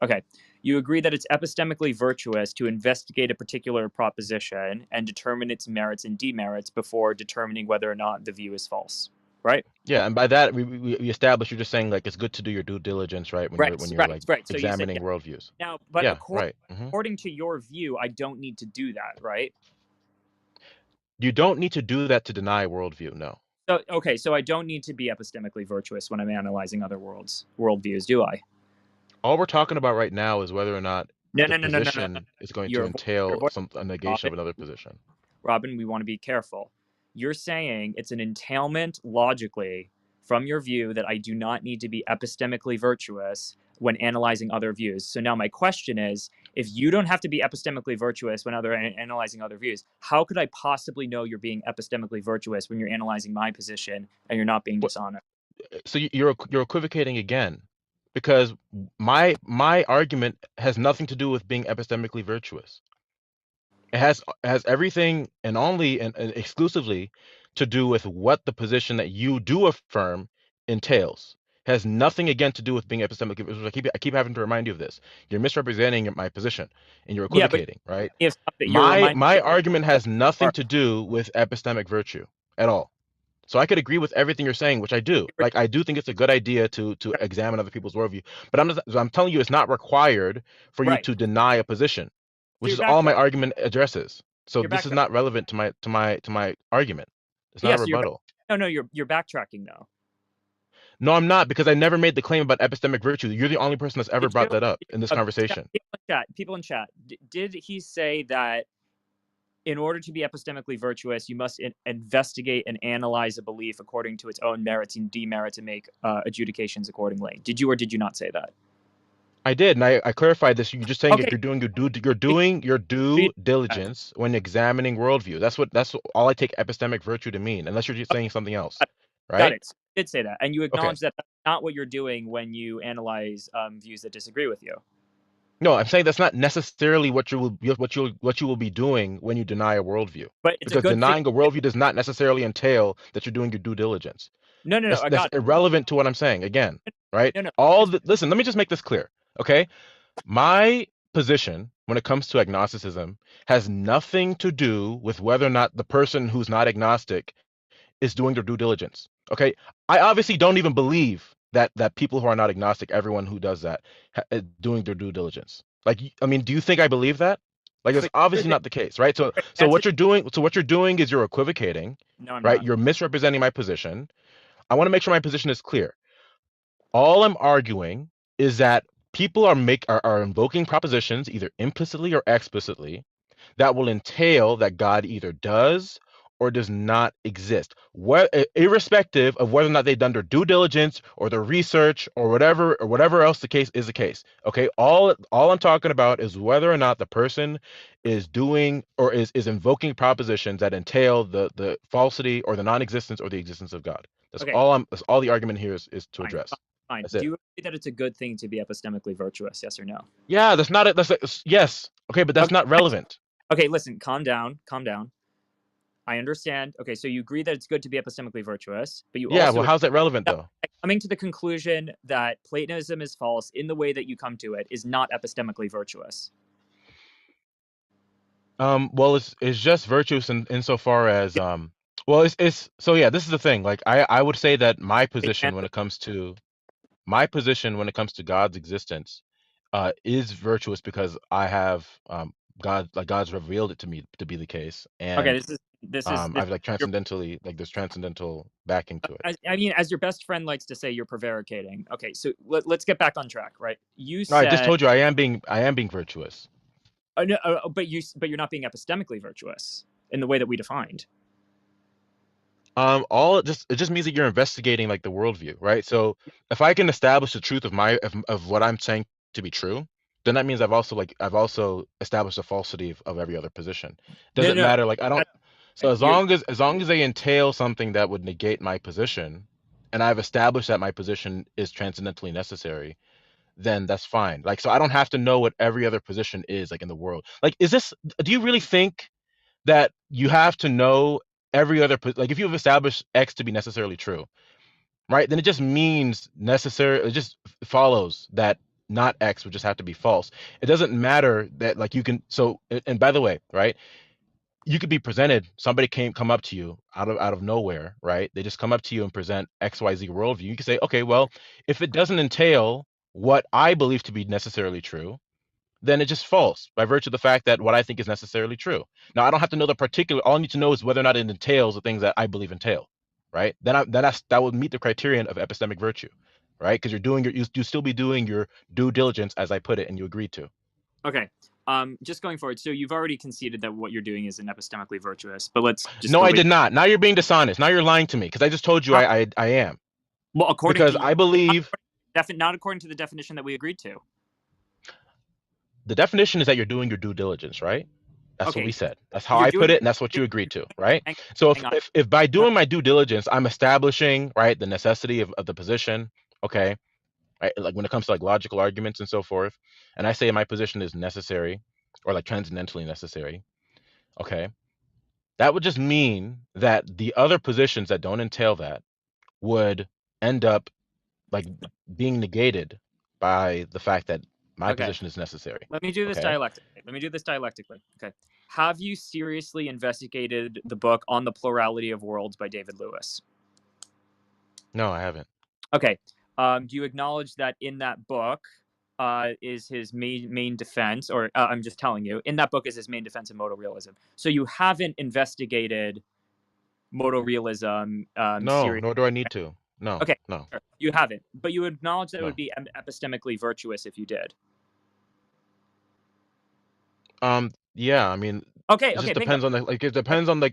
Okay. You agree that it's epistemically virtuous to investigate a particular proposition and determine its merits and demerits before determining whether or not the view is false, right? Yeah, and by that we established you're just saying like it's good to do your due diligence, right? When Right, you're right, like right. So you say examining yeah. worldviews. Now, but Yeah, right. according to your view, I don't need to do that, right? You don't need to do that to deny worldview. No. So okay, so I don't need to be epistemically virtuous when I'm analyzing other worldviews, do I? All we're talking about right now is whether or not No, the no, no, no, no, no, no. position is going to Your entail voice, a negation Robin. of another position. Robin, we want to be careful. You're saying it's an entailment logically from your view that I do not need to be epistemically virtuous when analyzing other views. So now my question is, if you don't have to be epistemically virtuous when analyzing other views, how could I possibly know you're being epistemically virtuous when you're analyzing my position and you're not being dishonest? So you're equivocating again, because my argument has nothing to do with being epistemically virtuous. It has everything and only and exclusively to do with what the position that you do affirm entails. It has nothing again to do with being epistemically virtuous. I keep having to remind you of this. You're misrepresenting my position and you're Yeah, but equivocating, right? if you're reminding My argument has nothing to do with epistemic virtue at all. So I could agree with everything you're saying, which I do. Like I do think it's a good idea to examine other people's worldview, but I'm telling you it's not required for you right, to deny a position, so which you're is all my backtracking. argument addresses. So You're this is backtracking. not relevant to my argument. It's not Yeah, a so you're rebuttal. no, you're backtracking though. No, I'm not, because I never made the claim about epistemic virtue. You're the only person that's ever Did brought you? that up in this Okay, conversation. people in chat. Did he say that in order to be epistemically virtuous, you must investigate and analyze a belief according to its own merits and demerits and make adjudications accordingly? Did you or did you not say that? I did, and I clarified this. You're just saying Okay, you're doing your due diligence when examining worldview. That's all I take epistemic virtue to mean, unless you're just saying something else, got right? it. So you did say that, and you Okay. acknowledge that that's not what you're doing when you analyze views that disagree with you. No, I'm saying that's not necessarily what you will be doing when you deny a worldview, But it's a because good thing. denying a worldview does not necessarily entail that you're doing your due diligence. No, I That's got it. irrelevant to what I'm saying. Again, right? No. Listen, let me just make this clear, okay? My position when it comes to agnosticism has nothing to do with whether or not the person who's not agnostic is doing their due diligence. Okay, I obviously don't even believe that people who are not agnostic, everyone who does that, is doing their due diligence. Like, I mean, do you think I believe that? Like, it's But obviously not the case, right? So that's what you're doing, is you're equivocating, no, I'm right? not. You're misrepresenting my position. I want to make sure my position is clear. All I'm arguing is that people are invoking propositions either implicitly or explicitly that will entail that God either does or does not exist, irrespective of whether or not they've done their due diligence or their research or whatever else the case is. Okay, all I'm talking about is whether or not the person is doing or is invoking propositions that entail the falsity or the non-existence or the existence of God. Okay, That's all the argument here is to fine, address. fine. That's Do it. you agree that it's a good thing to be epistemically virtuous? Yes or no? Yeah, that's not it. Yes. Okay, but that's not relevant. Okay, listen, calm down. I understand. Okay, so you agree that it's good to be epistemically virtuous, but you Yeah, also well, how's that relevant though? coming to the conclusion that Platonism is false in the way that you come to it is not epistemically virtuous. Well, it's just virtuous insofar as well, it's so yeah. This is the thing. Like I would say that my position when it comes to God's existence, is virtuous because I have God's revealed it to me to be the case, Okay, and this I've like your, transcendentally like there's transcendental backing to it. I mean, as your best friend likes to say, you're prevaricating. Okay, so let's get back on track, right? You No, I just said, told you I am being virtuous. no, but you're not being epistemically virtuous in the way that we defined. It just means that you're investigating like the worldview, right? So if I can establish the truth of what I'm saying to be true, then that means I've also established the falsity of every other position. No, Doesn't no, matter, like I don't. So as you're long as they entail something that would negate my position, and I've established that my position is transcendentally necessary, then that's fine. Like so I don't have to know what every other position is like in the world. Like do you really think that you have to know every other like if you've established X to be necessarily true, right? Then it just means it just follows that not X would just have to be false. It doesn't matter that like you can and by the way, right? You could be presented, somebody come up to you out of nowhere, right? They just come up to you and present XYZ worldview. You can say, okay, well, if it doesn't entail what I believe to be necessarily true, then it's just false by virtue of the fact that what I think is necessarily true. Now, I don't have to know the particular. All I need to know is whether or not it entails the things that I believe entail, right? That would meet the criterion of epistemic virtue, right? Because you still be doing your due diligence, as I put it, and you agreed to. okay. Just going forward. So you've already conceded that what you're doing is epistemically virtuous, but let's just No, go I with did not. Now you're being dishonest. Now you're lying to me because I just told you I am. well, according Because to I believe not according to the definition that we agreed to. the definition is that you're doing your due diligence, right? That's what we Okay, said. That's how you're I doing put it, and that's what you agreed to, right? hang, So hang on. if by doing my due diligence, I'm establishing, right, the necessity of the position, okay, right, like when it comes to like logical arguments and so forth, and I say my position is necessary or like transcendentally necessary, okay, that would just mean that the other positions that don't entail that would end up like being negated by the fact that my Okay, position is necessary. let me do this Okay. dialectically. Okay, have you seriously investigated the book On the Plurality of Worlds by David Lewis? No, I haven't. Okay, do you acknowledge that in that book is his main defense, or I'm just telling you, in that book is his main defense of modal realism. So you haven't investigated modal realism No, nor do I need to. No, Okay, no, sure. You haven't, but you acknowledge that it would no. be epistemically virtuous if you did. Yeah, I mean, Okay, it just bingo. depends on it But, depends on but,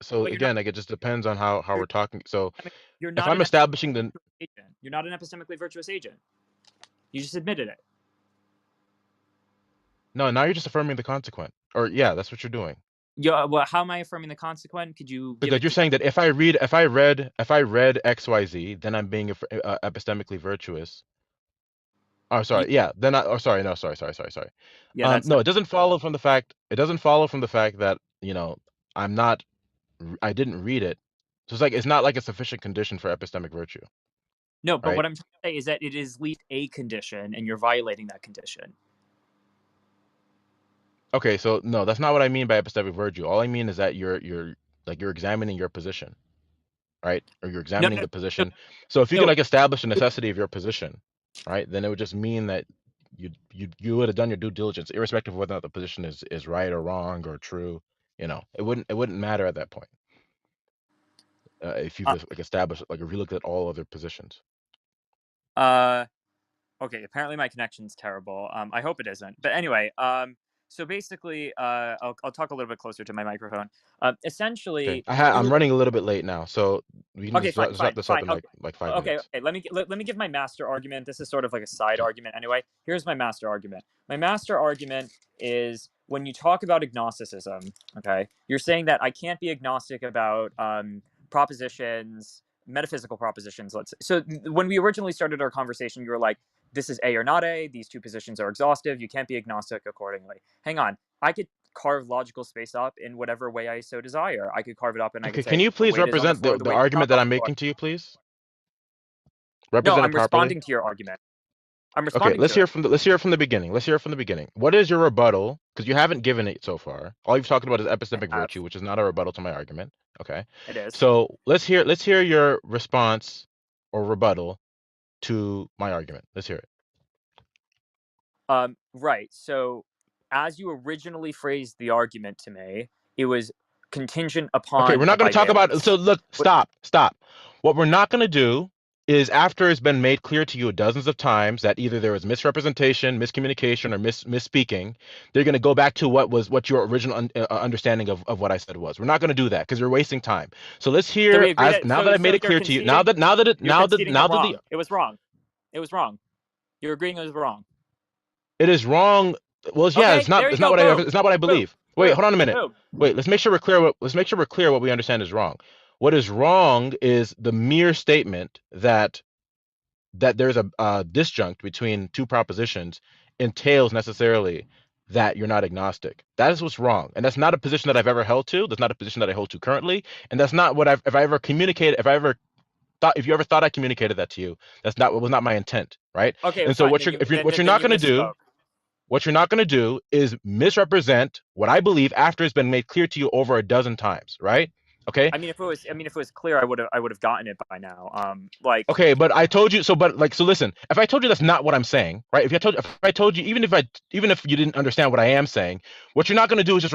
so but you're not. again, like it just depends on how You're, we're talking. So you're if not I'm an establishing the agent. You're not an epistemically virtuous agent. You just admitted it. no, now you're just affirming the consequent. Or yeah, that's what you're doing. Yeah. Well, how am I affirming the consequent? Could you give Because it you're to? saying that if I read XYZ, then I'm being epistemically virtuous. Oh, You, sorry. Yeah. Then oh, sorry. No, sorry. yeah, that's No, not. it doesn't follow from the fact. It doesn't follow from the fact that I'm not. I didn't read it. So it's not like a sufficient condition for epistemic virtue, No, but right? what I'm trying to say is that it is at least a condition, and you're violating that condition. Okay, so no, that's not what I mean by epistemic virtue. All I mean is that you're examining your position, right? Or you're No, examining no, the no, position. So if you can no. like establish the necessity of your position, right, then it would just mean that you would have done your due diligence, irrespective of whether or not the position is right or wrong or true. It wouldn't matter at that point. If you've Uh, like established like if you looked at all other positions. uh, okay. Apparently, my connection's terrible. I hope it isn't. But anyway, so basically, I'll talk a little bit closer to my microphone. Okay, Essentially, I'm you. running a little bit late now, so we can Okay, just fine, wrap fine, this up fine. in Okay, like 5 minutes. okay. Let me give my master argument. This is sort of like a side Okay. argument, anyway. Here's my master argument. My master argument is when you talk about agnosticism. Okay, you're saying that I can't be agnostic about propositions, metaphysical propositions. Let's say. So when we originally started our conversation, you were like, "This is A or not A. These two positions are exhaustive. You can't be agnostic accordingly." Hang on, I could carve logical space up in whatever way I so desire. I could carve it up and I could Okay, can say you the please weight is on the represent floor, the, the the weight is not argument on that I'm the floor. making to you, please? No, represented I'm properly? responding to your argument. I'm Okay, responding to it. let's hear it from the beginning. Let's hear it from the beginning. What is your rebuttal? Because you haven't given it so far. All you've talked about is I epistemic have. virtue, which is not a rebuttal to my argument. Okay. It is. So let's hear your response or rebuttal to my argument. Let's hear it. Right. So, as you originally phrased the argument to me, it was contingent Okay, upon we're a not going to talk about. So bivalence. look, But stop. What we're not going to do is after it's been made clear to you dozens of times that either there was misrepresentation, miscommunication, or misspeaking, they're going to go back to what your original understanding of what I said was. We're not going to do that because you're wasting time. So let's so hear we agree as that now that I've made so it you're clear to you. conceding you're conceding Now we're that the wrong. It was wrong. It was wrong. You're agreeing it was wrong. it is wrong. Well, yeah, Okay, there you go. it's Boom. not what I Boom. believe. Wait, Boom. hold on a minute. Boom. Wait, let's make sure we're clear. Let's make sure we're clear what we understand is wrong. What is wrong is the mere statement that there's a disjunct between two propositions entails necessarily that you're not agnostic. That is what's wrong, and that's not a position that I've ever held to. That's not a position that I hold to currently, and that's not what if I ever communicated. If you ever thought I communicated that to you, what was not my intent, right? Okay, And so fine. Then you what you're then not you going to do misspoke. what you're not going to do is misrepresent what I believe after it's been made clear to you over a dozen times, right? Okay. If it was clear, I would have gotten it by now. Like Okay, but I told you so. But like, so listen. If I told you that's not what I'm saying, right? If I told you, even if you didn't understand what I am saying, what you're not going to do is just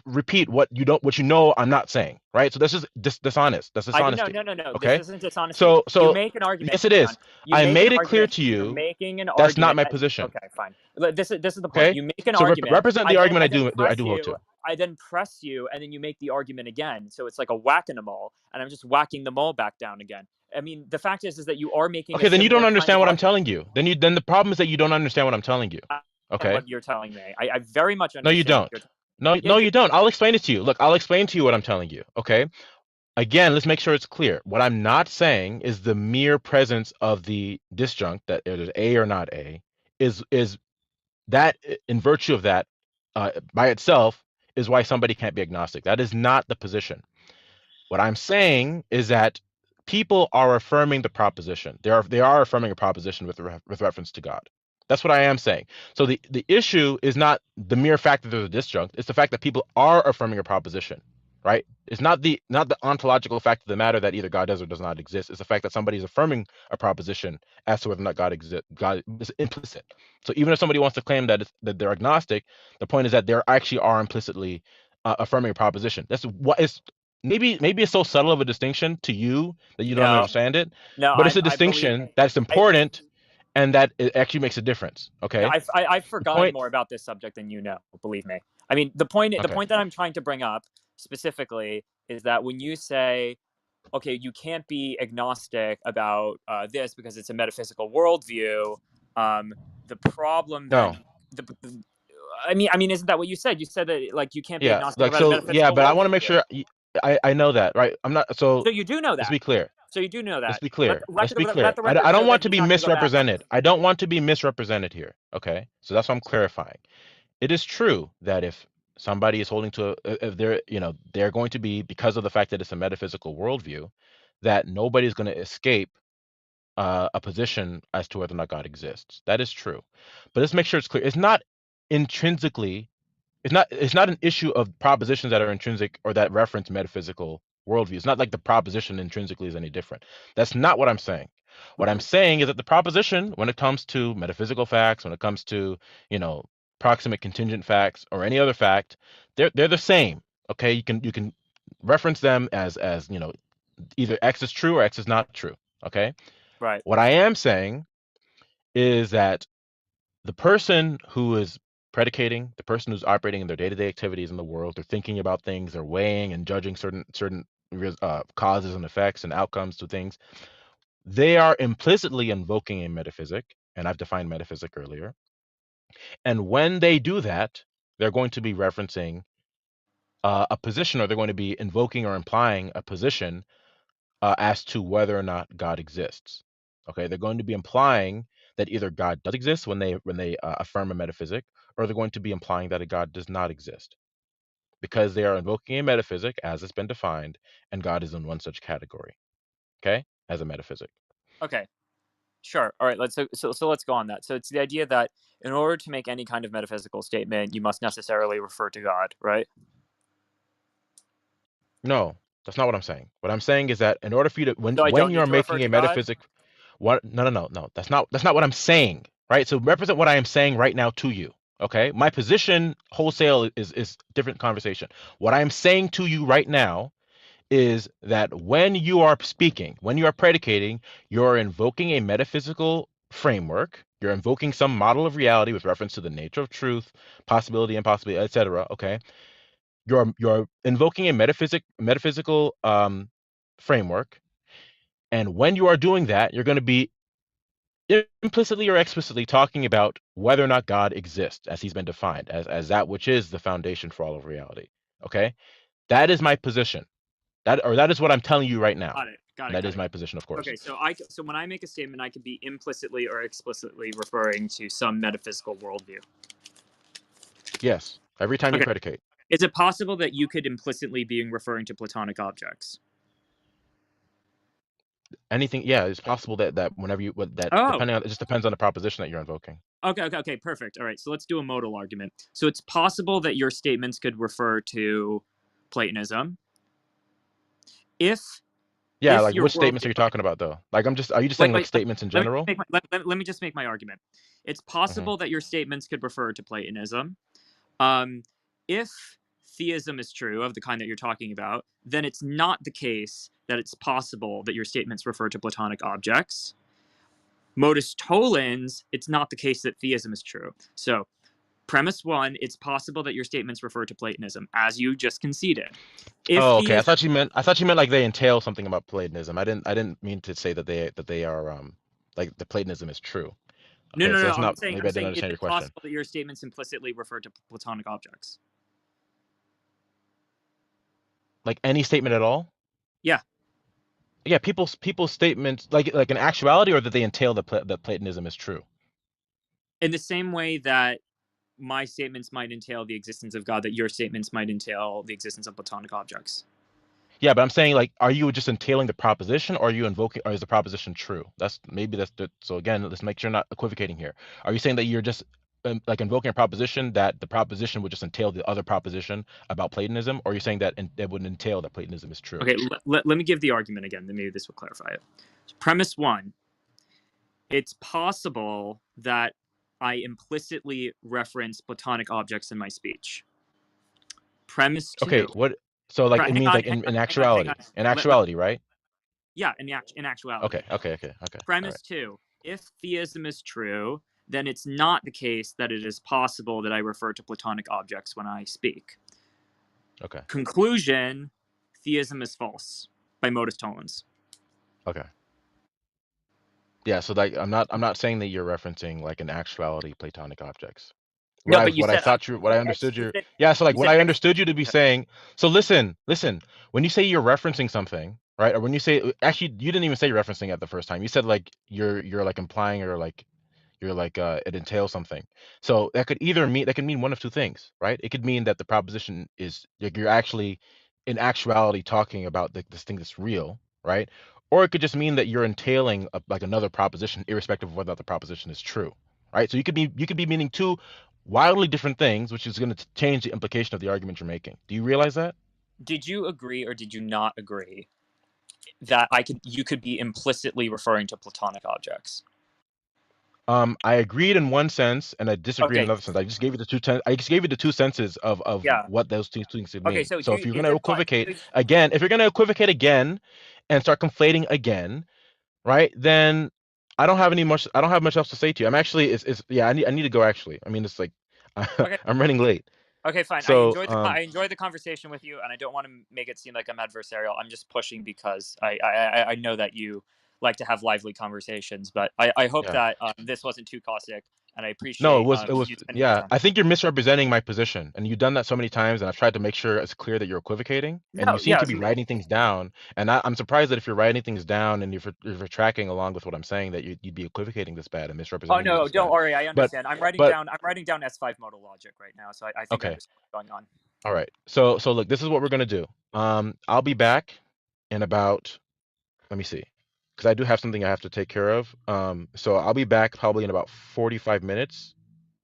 repeat what you know I'm not saying, right? So this is dishonest. That's I didn't know. dishonesty. No. This Okay. isn't dishonesty. You So make an argument. yes, it Hang on. is. You I make an made it clear argument. to You're you making an that's not argument. my position. Okay, fine. This is the point. Okay. You make an So argument. represent the argument I then I press do hold you. to. I then press you, and then you make the argument again. So it's like a whack in a mole, and I'm just whacking the mole back down again. I mean, the fact is that you are making a Okay, then you don't similar kind understand of what I'm argument. telling you. Then the problem is that you don't understand what I'm telling you. And Okay. what you're telling me, I very much No, you understand what don't. you're. Yeah, No, you. you don't. I'll explain it to you. Look, I'll explain to you what I'm telling you. Okay. Again, let's make sure it's clear. What I'm not saying is the mere presence of the disjunct, that it is A or not A, is that in virtue of that, by itself, is why somebody can't be agnostic. That is not the position. What I'm saying is that people are affirming the proposition. They are affirming a proposition with reference to God. That's what I am saying. So the issue is not the mere fact that there's a disjunct. It's the fact that people are affirming a proposition, right? It's not the ontological fact of the matter that either God does or does not exist. It's the fact that somebody is affirming a proposition as to whether or not God exists. God is implicit. So even if somebody wants to claim that they're agnostic, the point is that they actually are implicitly affirming a proposition. That's what is maybe it's so subtle of a distinction to you that you don't No, understand it, no. but it's a I believe distinction me. that's I important and that it actually makes a difference. No, Okay. I've The forgotten point. more about this subject than you know. Believe me. I mean, the Okay. point that I'm trying to bring up specifically is that when you say, okay, you can't be agnostic about this because it's a metaphysical worldview, the problem No. then, I mean, isn't that what you said? You said that like you can't be Yeah. agnostic Like about a so. Yeah. metaphysical But I want to worldview. make sure I know that, right? I'm not. So So you do know let's that. be clear. So you do know Let's that. be clear. Let's be Let clear. the record I show don't that want to he's be not going to go back on misrepresented. this. I don't want to be misrepresented here. Okay. So that's what I'm clarifying. It is true that if somebody is holding to if they're going to be, because of the fact that it's a metaphysical worldview, that nobody's going to escape a position as to whether or not God exists. That is true. But let's make sure it's clear. It's not intrinsically. It's not an issue of propositions that are intrinsic or that reference metaphysical worldview. It's not like the proposition intrinsically is any different. That's not what I'm saying. What I'm saying is that the proposition, when it comes to metaphysical facts, when it comes to, you know, proximate contingent facts or any other fact, they're the same. Okay, you can reference them as either X is true or X is not true. Okay. Right. What I am saying is that the person who is predicating, the person who's operating in their day-to-day activities in the world, they're thinking about things, they're weighing and judging certain causes and effects and outcomes to things. They are implicitly invoking a metaphysic, and I've defined metaphysic earlier. And when they do that, they're going to be referencing a position, or they're going to be invoking or implying a position as to whether or not God exists. Okay, they're going to be implying that either God does exist when they affirm a metaphysic, or they're going to be implying that a God does not exist, because they are invoking a metaphysic as it's been defined, and God is in one such category. Okay, as a metaphysic. Okay. Sure. All right. So let's go on that. So it's the idea that in order to make any kind of metaphysical statement, you must necessarily refer to God, right? No, that's not what I'm saying. What I'm saying is that in order for you to So I when don't you're need to refer making a to God. metaphysic, what? No. That's not what I'm saying. Right. So represent what I am saying right now to you. Okay. My position wholesale is different conversation. What I am saying to you right now is that when you are speaking, when you are predicating, you're invoking a metaphysical framework. You're invoking some model of reality with reference to the nature of truth, possibility, impossibility, etc. Okay, you're invoking a metaphysical framework, and when you are doing that, you're going to be implicitly or explicitly talking about whether or not God exists, as he's been defined as that which is the foundation for all of reality. Okay, that is my position. That is what I'm telling you right now. Got it. Got And it. that Got is it. my position, of course. Okay. So when I make a statement, I could be implicitly or explicitly referring to some metaphysical worldview. Yes. Every time you Okay. predicate. Is it possible that you could implicitly be referring to Platonic objects? Anything, yeah, it's possible that whenever you that Oh. depending on it just depends on the proposition that you're invoking. Okay. Perfect. All right. So let's do a modal argument. So it's possible that your statements could refer to Platonism if Yeah, like your which statements worldview. are you Okay. talking about though? Like are you just saying Wait. like statements in general? Let me just make my argument. It's Hmm. possible that your statements could refer to Platonism. If theism is true of the kind that you're talking about, then it's not the case that it's possible that your statements refer to Platonic objects. Modus tollens, it's not the case that theism is true. So, premise one, it's possible that your statements refer to Platonism, as you just conceded. If Oh, okay. theism, I thought you meant like they entail something about Platonism. I didn't mean to say that they are like the Platonism is true. Okay, so no, that's I'm not saying, maybe I didn't is understand your it question. possible that your statements implicitly refer to Platonic objects? Like any statement at all? Yeah. Yeah, people's statements like in actuality or that they entail that Platonism is true. In the same way that my statements might entail the existence of God, that your statements might entail the existence of Platonic objects. Yeah, but I'm saying like, are you just entailing the proposition, or are you invoking, or is the proposition true? So again, let's make sure you're not equivocating here. Are you saying that you're just like invoking a proposition that the proposition would just entail the other proposition about Platonism, or are you saying that that would entail that Platonism is true? Okay, let me give the argument again, then maybe this will clarify it. Premise one, it's possible that I implicitly reference Platonic objects in my speech. Premise Okay, two, what? So like it means like in hang on. actuality, right? Yeah, in actuality. Okay. All right. Premise two, if theism is true, then it's not the case that it is possible that I refer to Platonic objects when I speak. Okay. Conclusion, theism is false by modus tollens. Okay. Yeah. So like I'm not saying that you're referencing like in actuality Platonic objects. No, but you What I said thought you what I understood you you said yeah, so like you what said I ex. understood you to be saying, so listen, when you say you're referencing something, right? Or when you say, actually you didn't even say you're referencing it the first time. You said like you're like implying, or like you're like it entails something. So that could mean one of two things, right? It could mean that the proposition is like you're actually in actuality talking about this thing that's real, right? Or it could just mean that you're entailing like another proposition, irrespective of whether the proposition is true, right? So you could be meaning two wildly different things, which is going to change the implication of the argument you're making. Do you realize that? Did you agree or did you not agree that you could be implicitly referring to Platonic objects? I agreed in one sense, and I disagreed in Okay. another sense. I just gave you the two senses of Yeah. what those two things could Okay. mean. So So if you're is going to it equivocate again, and start conflating again, right? Then I don't have much else to say to you. I'm actually, it's yeah. I need to go actually. I mean, it's like okay? I'm running late. Okay, fine. So I enjoyed the conversation with you, and I don't want to make it seem like I'm adversarial. I'm just pushing because I know that you like to have lively conversations, but I hope yeah. that this wasn't too caustic, and I No, appreciate it was you spending the yeah. time. I think you're misrepresenting my position, and you've done that so many times, and I've tried to make sure it's clear that you're equivocating, and you No, seem yeah. to be writing things down. And I'm surprised that if you're writing things down and if you're tracking along with what I'm saying, that you'd be equivocating this bad and Oh misrepresenting me no, this don't bad. worry. I But understand. but I'm writing down S5 modal logic right now, so I think I okay, understand what's going on. all right. So look, this is what we're gonna do. I'll be back in about, let me see, because I do have something I have to take care of. So I'll be back probably in about 45 minutes.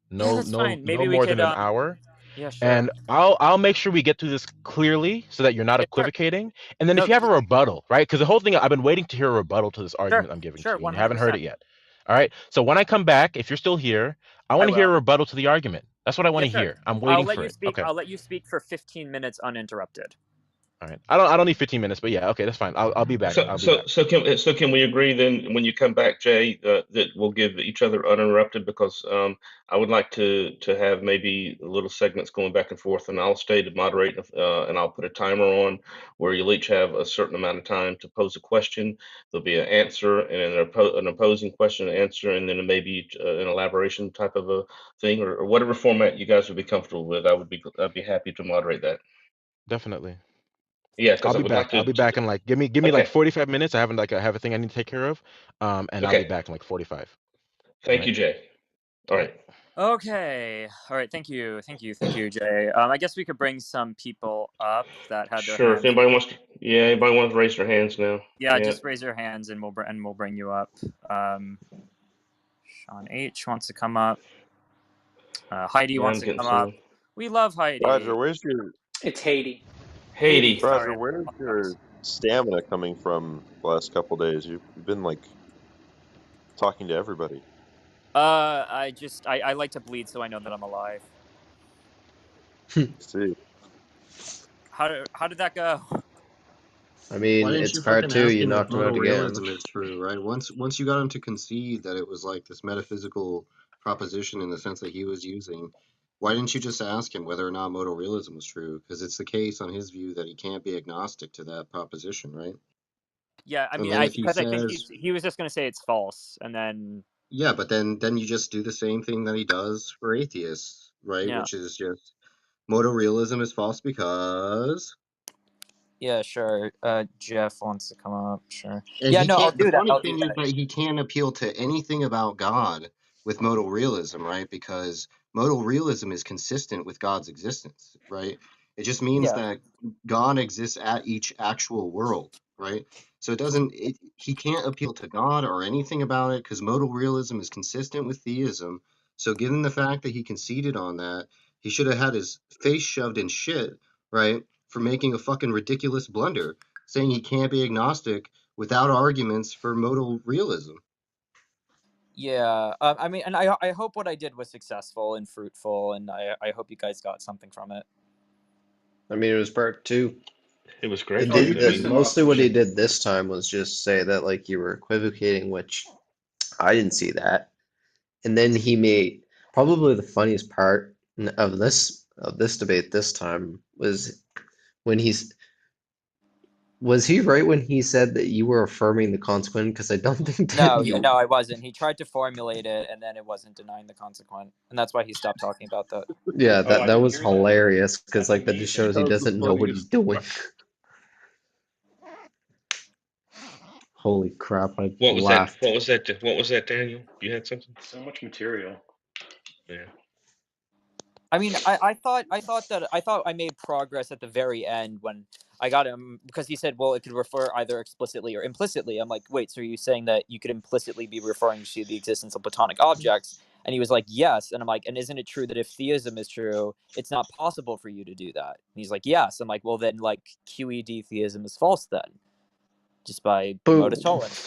Yeah, No, that's no, fine. no Maybe we more could than an hour. yeah, sure. And I'll make sure we get through this clearly so that you're not Yeah, sure. equivocating. And then if No, you have a rebuttal, right? Because the whole thing, I've been waiting to hear a rebuttal to this sure. argument I'm giving to Sure, you, and you haven't heard 100%. it yet. All right. So when I come back, if you're still here, I I want to hear will. a rebuttal to the argument. That's what I want Yeah, to sure. hear. I'm I'll waiting let for you it. speak. Okay. I'll let you speak for 15 minutes uninterrupted. All right. I don't need 15 minutes, but yeah, okay, that's fine. I'll be back. I'll be back. So can we agree then when you come back, Jay, that we'll give each other uninterrupted, because I would like to have maybe little segments going back and forth, and I'll stay to moderate, and I'll put a timer on where you'll each have a certain amount of time to pose a question. There'll be an answer and an opposing question and answer, and then maybe an elaboration type of a thing, or whatever format you guys would be comfortable with. I'd be happy to moderate that. Definitely. Yeah, I'll because I be would like back. I'll to. be back in like give me like Okay. 45 minutes. I have a thing I need to take care of. And I'll be Okay. back in like 45. All Thank right. you, Jay. All All right. right. Okay. All right. Thank you. Thank you, Jay. I guess we could bring some people up that had their Sure. If hands. anybody wants to, yeah, anybody wants to raise their hands now? Yeah, Yeah. just raise your hands and we'll bring you up. Sean H wants to come up. Heidi Yeah, wants I'm to getting come up. some. We love Roger, Heidi. It's Haiti. Haiti. Haiti. Sorry. Where's your stamina coming from the last couple days? You've been like talking to everybody. I like to bleed so I know that I'm alive. See, How did that go? I mean, Why didn't it's you part fucking two. ask You him if knocked him modal out again. realism is true, right? Once you got him to concede that it was like this metaphysical proposition in the sense that he was using, why didn't you just ask him whether or not modal realism was true? Because it's the case on his view that he can't be agnostic to that proposition, right? Yeah, I And mean, then if he because I think says, he was just going to say it's false, and then yeah, but then you just do the same thing that he does for atheists, right? yeah, Which is just modal realism is false because yeah, sure. Jeff wants to come up. Sure. and Yeah, he no, I'll can't. The do that. funny I'll do thing is that. that he can't appeal to anything about God with modal realism, right? Because modal realism is consistent with God's existence, right? It just means Yeah. that God exists at each actual world, right? So it doesn't. He can't appeal to God or anything about it because modal realism is consistent with theism. So given the fact that he conceded on that, he should have had his face shoved in shit, right, for making a fucking ridiculous blunder saying he can't be agnostic without arguments for modal realism. Yeah. I mean, and I hope what I did was successful and fruitful, and I hope you guys got something from it. I mean, it was part two. It was It great. Oh, did you I pissed mean, him off mostly for what he sure. did this time was just say that like you were equivocating, which I didn't see that. And then he made probably the funniest part of this debate this time was when was he right when he said that you were affirming the consequent? Because I don't think that No, yeah, you. no, I wasn't. He tried to formulate it, and then it wasn't denying the consequent, and that's why he stopped talking about that. Yeah, Oh, that I that didn't was hear that. hilarious because That's like that just amazing. shows he that was the doesn't know what he's funniest doing. part. Holy crap! I what was that? laughed. What was that? What was that, Daniel? You had something? So much material. Yeah. I mean, I thought I made progress at the very end when I got him because he said, well, it could refer either explicitly or implicitly. I'm like, wait, so are you saying that you could implicitly be referring to the existence of Platonic objects? And he was like, yes. And I'm like, and isn't it true that if theism is true, it's not possible for you to do that? And he's like, yes. I'm like, well, then like QED theism is false then, just by modus Boom. tollens.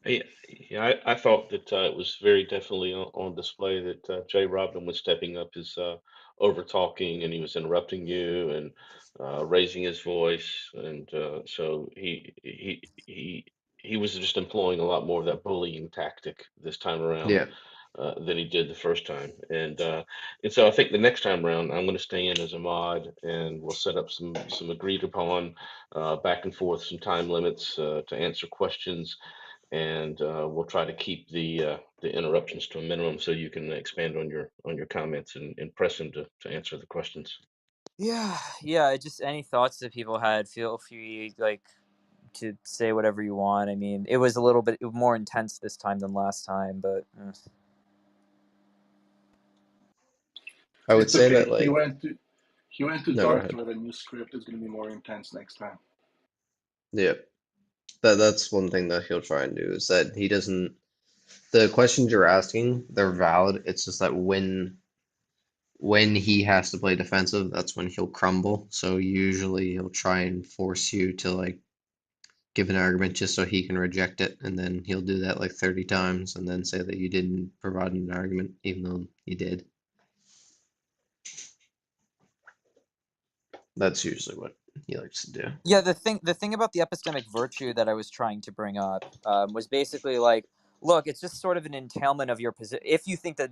Yeah, I thought that it was very definitely on display that Jay Robin was stepping up his over talking, and he was interrupting you and raising his voice, and so he was just employing a lot more of that bullying tactic this time around Yeah. than he did the first time, and so I think the next time around I'm going to stay in as a mod, and we'll set up some agreed upon back and forth some time limits to answer questions, and we'll try to keep the interruptions to a minimum so you can expand on your comments and press him to answer the questions. Yeah. Just any thoughts that people had, feel free like to say whatever you want. I mean, it was a little bit more intense this time than last time, but I would It's say okay. that like He went too no, go dark ahead. to write a new script. It's gonna be more intense next time. Yeah. That's one thing that he'll try and do, is that he doesn't. The questions you're asking, they're valid. It's just that when he has to play defensive, that's when he'll crumble. So usually he'll try and force you to like give an argument just so he can reject it, and then he'll do that like 30 times and then say that you didn't provide an argument even though you did. That's usually what he likes to do. Yeah, the thing about the epistemic virtue that I was trying to bring up was basically like, look, it's just sort of an entailment of your position. If you think that,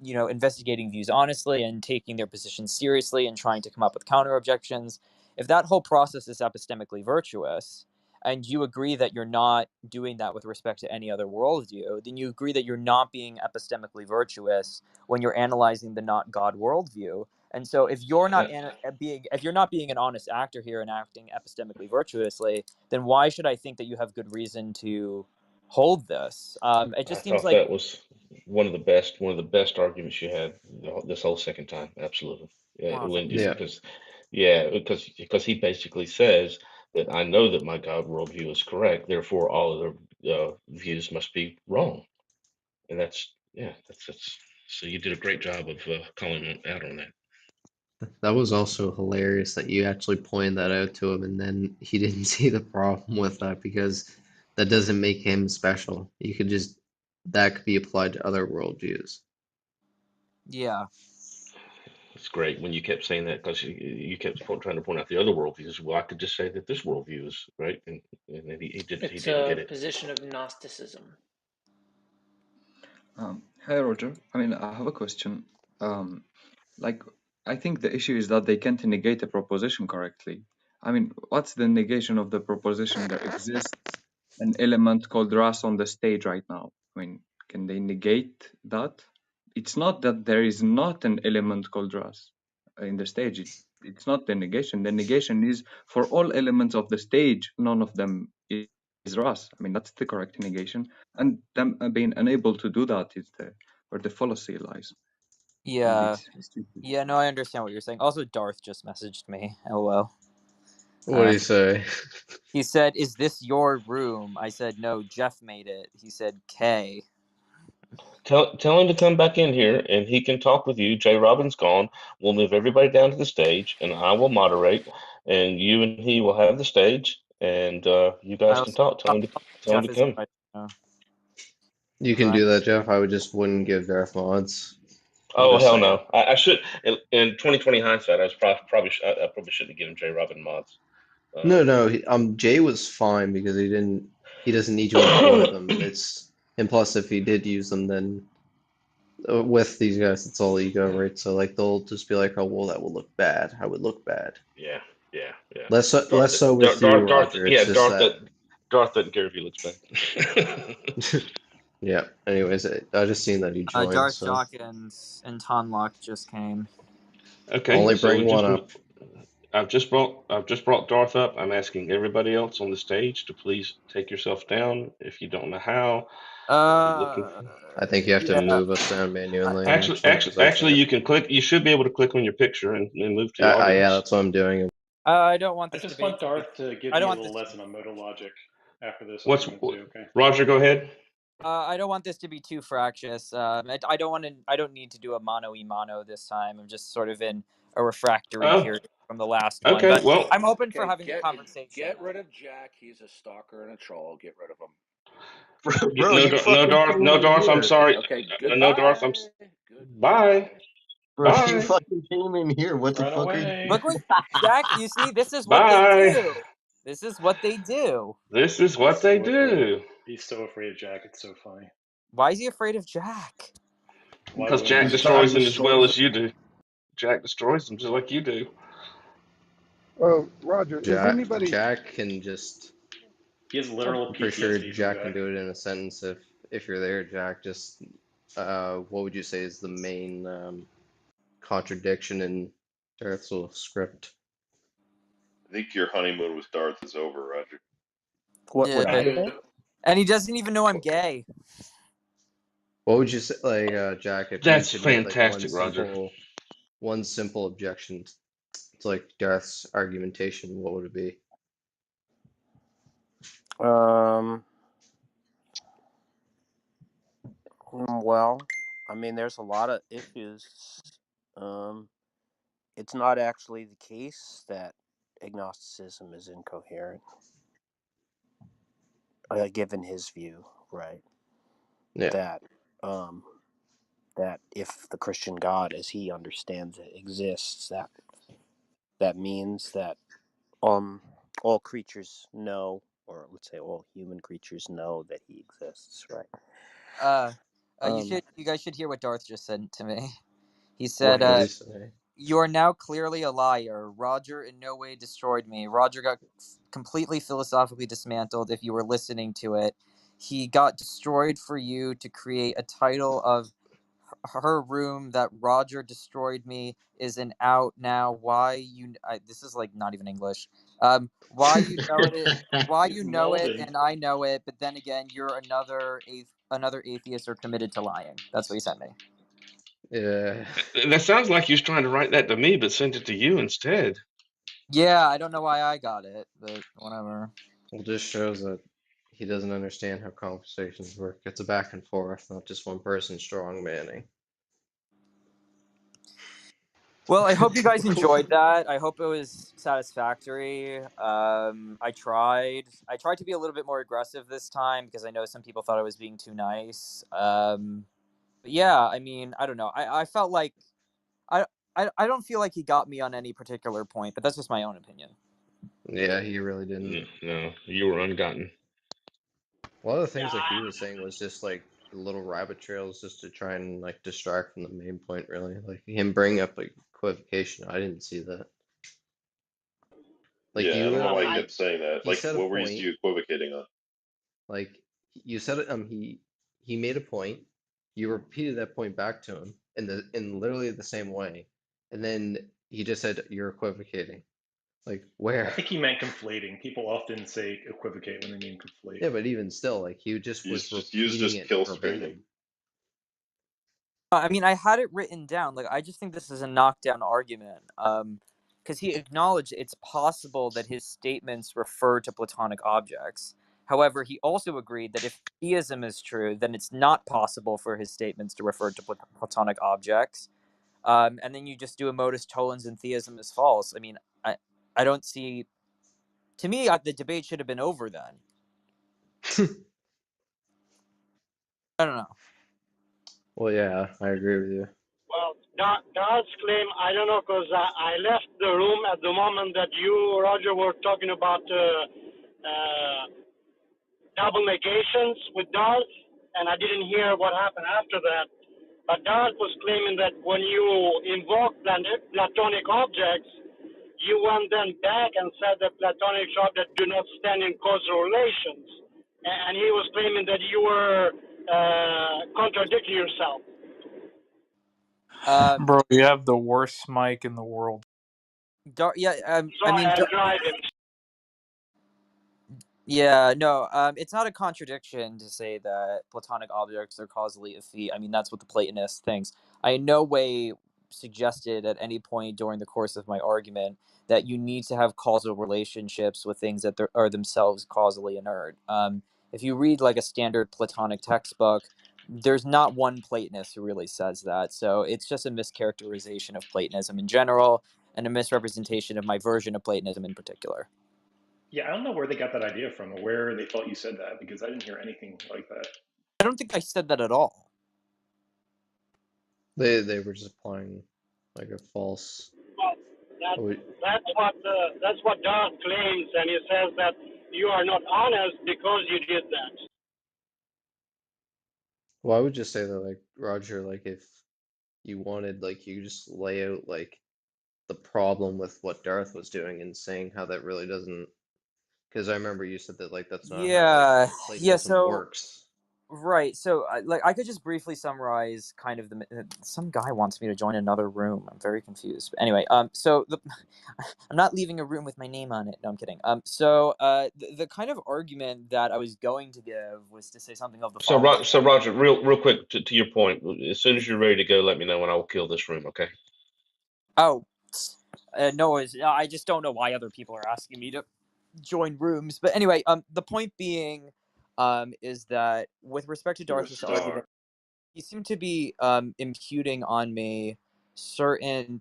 investigating views honestly and taking their position seriously and trying to come up with counter objections, if that whole process is epistemically virtuous, and you agree that you're not doing that with respect to any other worldview, then you agree that you're not being epistemically virtuous when you're analyzing the not God worldview. And so, if you're not being an honest actor here and acting epistemically virtuously, then why should I think that you have good reason to hold this? It I just seems thought like, that was one of the best arguments you had this whole second time. Absolutely. wow, thank you. Yeah. Because he basically says that I know that my God worldview is correct, therefore all other views must be wrong, and that's so you did a great job of calling him out on that. That was also hilarious that you actually pointed that out to him, and then he didn't see the problem with that, because that doesn't make him special. That could be applied to other worldviews. Yeah. It's great when you kept saying that, because you kept trying to point out the other worldviews. Well, I could just say that this worldview is right, and then he It's didn't get a it. position of Gnosticism. Hi, Roger. I mean, I have a question. Like, I think the issue is that they can't negate a proposition correctly. I mean, what's the negation of the proposition there exists an element called Ras on the stage right now? I mean, can they negate that? It's not that there is not an element called Ras in the stage. It's not the negation. The negation is for all elements of the stage, none of them is Ras. I mean, that's the correct negation. And them being unable to do that is where the fallacy lies. And Yeah. it's stupid. Yeah, no, I understand what you're saying. Also, Darth just messaged me. LOL. What do you say? He said, "Is this your room?" I said, "No, Jeff made it." He said, "K." Tell him to come back in here, and he can talk with you. Jrobin's gone. We'll move everybody down to the stage, and I will moderate, and you and he will have the stage, and you I guys can also talk. Tell him Jeff to is come. invited now. You can do that, Jeff. I would just wouldn't give Darth mods. Oh Just hell saying. no! I should in 2020 hindsight, I probably shouldn't have given Jrobin mods. No. Jay was fine because he doesn't need to employ them. And plus, if he did use them, then with these guys, it's all ego, right? So like they'll just be like, oh well, that will look bad. I would look bad. Yeah. Less so with you, Roger. It's just that. Darth doesn't care if he looks bad. Yeah. Anyways, I just seen that he joined, Darth so Dawkins and Tonlock just came. Okay, only so bring one up. I've just brought Darth up. I'm asking everybody else on the stage to please take yourself down if you don't know how. I think you have to move us down manually. Actually, you can click. You should be able to click on your picture and move to the audience. Yeah, that's what I'm doing. I don't want I this just debate want Darth to give I don't me a want little this. lesson on modal logic after this What's argument too. Okay. Roger? Go ahead. I don't want this to be too fractious. I don't need to do a mano y mano this time. I'm just sort of in a refractory period from the last one. Okay, But well, I'm open for having a conversation. Get rid of Jack. He's a stalker and a troll. Get rid of him. Bro, you no, fucking Darth. came No, in Darth. I'm here. sorry. Okay, No, Darth. goodbye. Bye. Bro, you Bye. fucking came in here. What the Run fuck are you away. Look what Jack. You see, this is what they Bye. do. This is what they do. This is what they do. He's so afraid of Jack. It's so funny. Why is he afraid of Jack? Because Jack destroys him as well as you do. Jack destroys him just like you do. Roger, is anybody? Jack can just. He has literal I'm PTSD. pretty sure Jack can do it in a sentence. If you're there, Jack, just what would you say is the main contradiction in Darth's little script? I think your honeymoon with Darth is over, Roger. Yeah. And he doesn't even know I'm gay. What would you say, like, Jack? If That's you could make, fantastic, Roger. One simple objection to like Darth's argumentation, what would it be? Well, I mean, there's a lot of issues. It's not actually the case that agnosticism is incoherent, given his view, right? Yeah. That that if the Christian God, as he understands it, exists, that means that all creatures know, or let's say all human creatures know that he exists, right? You guys should hear what Darth just said to me. He What said, did he say? "You are now clearly a liar. Roger in no way destroyed me. Roger got completely philosophically dismantled. If you were listening to it, he got destroyed for you to create a title of her room that Roger destroyed me is an out now. Why you? This is like not even English. Why you know it? Why He's you know it, melding. and I know it. But then again, you're another atheist or committed to lying." That's what he sent me. Yeah. That sounds like you was trying to write that to me, but sent it to you instead. Yeah, I don't know why I got it, but whatever. Well, just shows that he doesn't understand how conversations work. It's a back and forth, not just one person strong manning. Well, I hope you guys enjoyed that. I hope it was satisfactory. I tried to be a little bit more aggressive this time because I know some people thought I was being too nice. But yeah, I mean, I don't know. I felt like I I don't feel like he got me on any particular point, but that's just my own opinion. Yeah, he really didn't. No, you were ungotten. A lot of the things like he was saying was just like little rabbit trails just to try and like distract from the main point, really. Like him bringing up like equivocation, I didn't see that. Like Yeah, I you don't know why literally, you kept saying that. he Like, said a what were point, you equivocating on? like you said it, he made a point, you repeated that point back to him in literally the same way, and then he just said you're equivocating. Like I where? think he meant conflating. People often say equivocate when they mean conflate. Yeah, but even still, like he just Use was just use repeating just it kill screaming. verbatim. I mean, I had it written down. Like, I just think this is a knockdown argument. Because he acknowledged it's possible that his statements refer to Platonic objects. However, he also agreed that if theism is true, then it's not possible for his statements to refer to Platonic objects. And then you just do a modus tollens and theism is false. I mean, I don't see. To me, the debate should have been over then. I don't know. Well, yeah, I agree with you. Well, God's claim, I don't know, because I left the room at the moment that you, Roger, were talking about double negations with Darth, and I didn't hear what happened after that. But Darth was claiming that when you invoke Platonic objects, you went then back and said that Platonic objects do not stand in causal relations. And he was claiming that you were contradicting yourself. Bro, you have the worst mic in the world. Yeah, I Sorry, mean, I'm driving. yeah, no, it's not a contradiction to say that Platonic objects are causally effete. I mean, that's what the Platonist thinks. I in no way suggested at any point during the course of my argument that you need to have causal relationships with things that are themselves causally inert. If you read like a standard Platonic textbook, there's not one Platonist who really says that. So it's just a mischaracterization of Platonism in general and a misrepresentation of my version of Platonism in particular. Yeah, I don't know where they got that idea from or where they thought you said that because I didn't hear anything like that. I don't think I said that at all. They were just applying like a false. Well, that's what Darth claims, and he says that you are not honest because you did that. Well, I would just say that like Roger, like if you wanted, like you just lay out like the problem with what Darth was doing and saying how that really doesn't. Because I remember you said that like that's not how like Yeah. Platonism So works. right. So like I could just briefly summarize kind of some guy wants me to join another room. I'm very confused. But anyway, so I'm not leaving a room with my name on it. No, I'm kidding. So the kind of argument that I was going to give was to say something of the following. So Roger, real quick to your point. As soon as you're ready to go, let me know and I will kill this room. Okay. Oh, no, I just don't know why other people are asking me to. join rooms. But anyway, the point being, is that with respect to You're a Darth's argument, star. he seemed to be imputing on me certain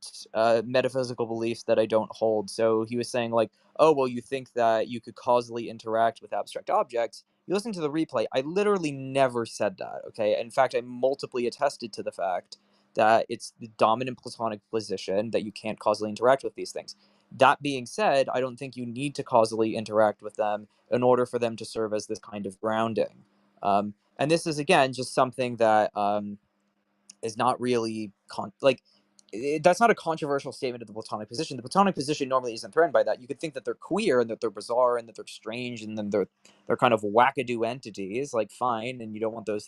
metaphysical beliefs that I don't hold. So he was saying like, oh, well, you think that you could causally interact with abstract objects. You listen to the replay. I literally never said that, okay? In fact, I multiply attested to the fact that it's the dominant Platonic position that you can't causally interact with these things. That being said, I don't think you need to causally interact with them in order for them to serve as this kind of grounding. And this is, again, just something that is not really that's not a controversial statement of the Platonic position. The Platonic position normally isn't threatened by that. You could think that they're queer and that they're bizarre and that they're strange and then they're kind of wackadoo entities, like fine, and you don't want those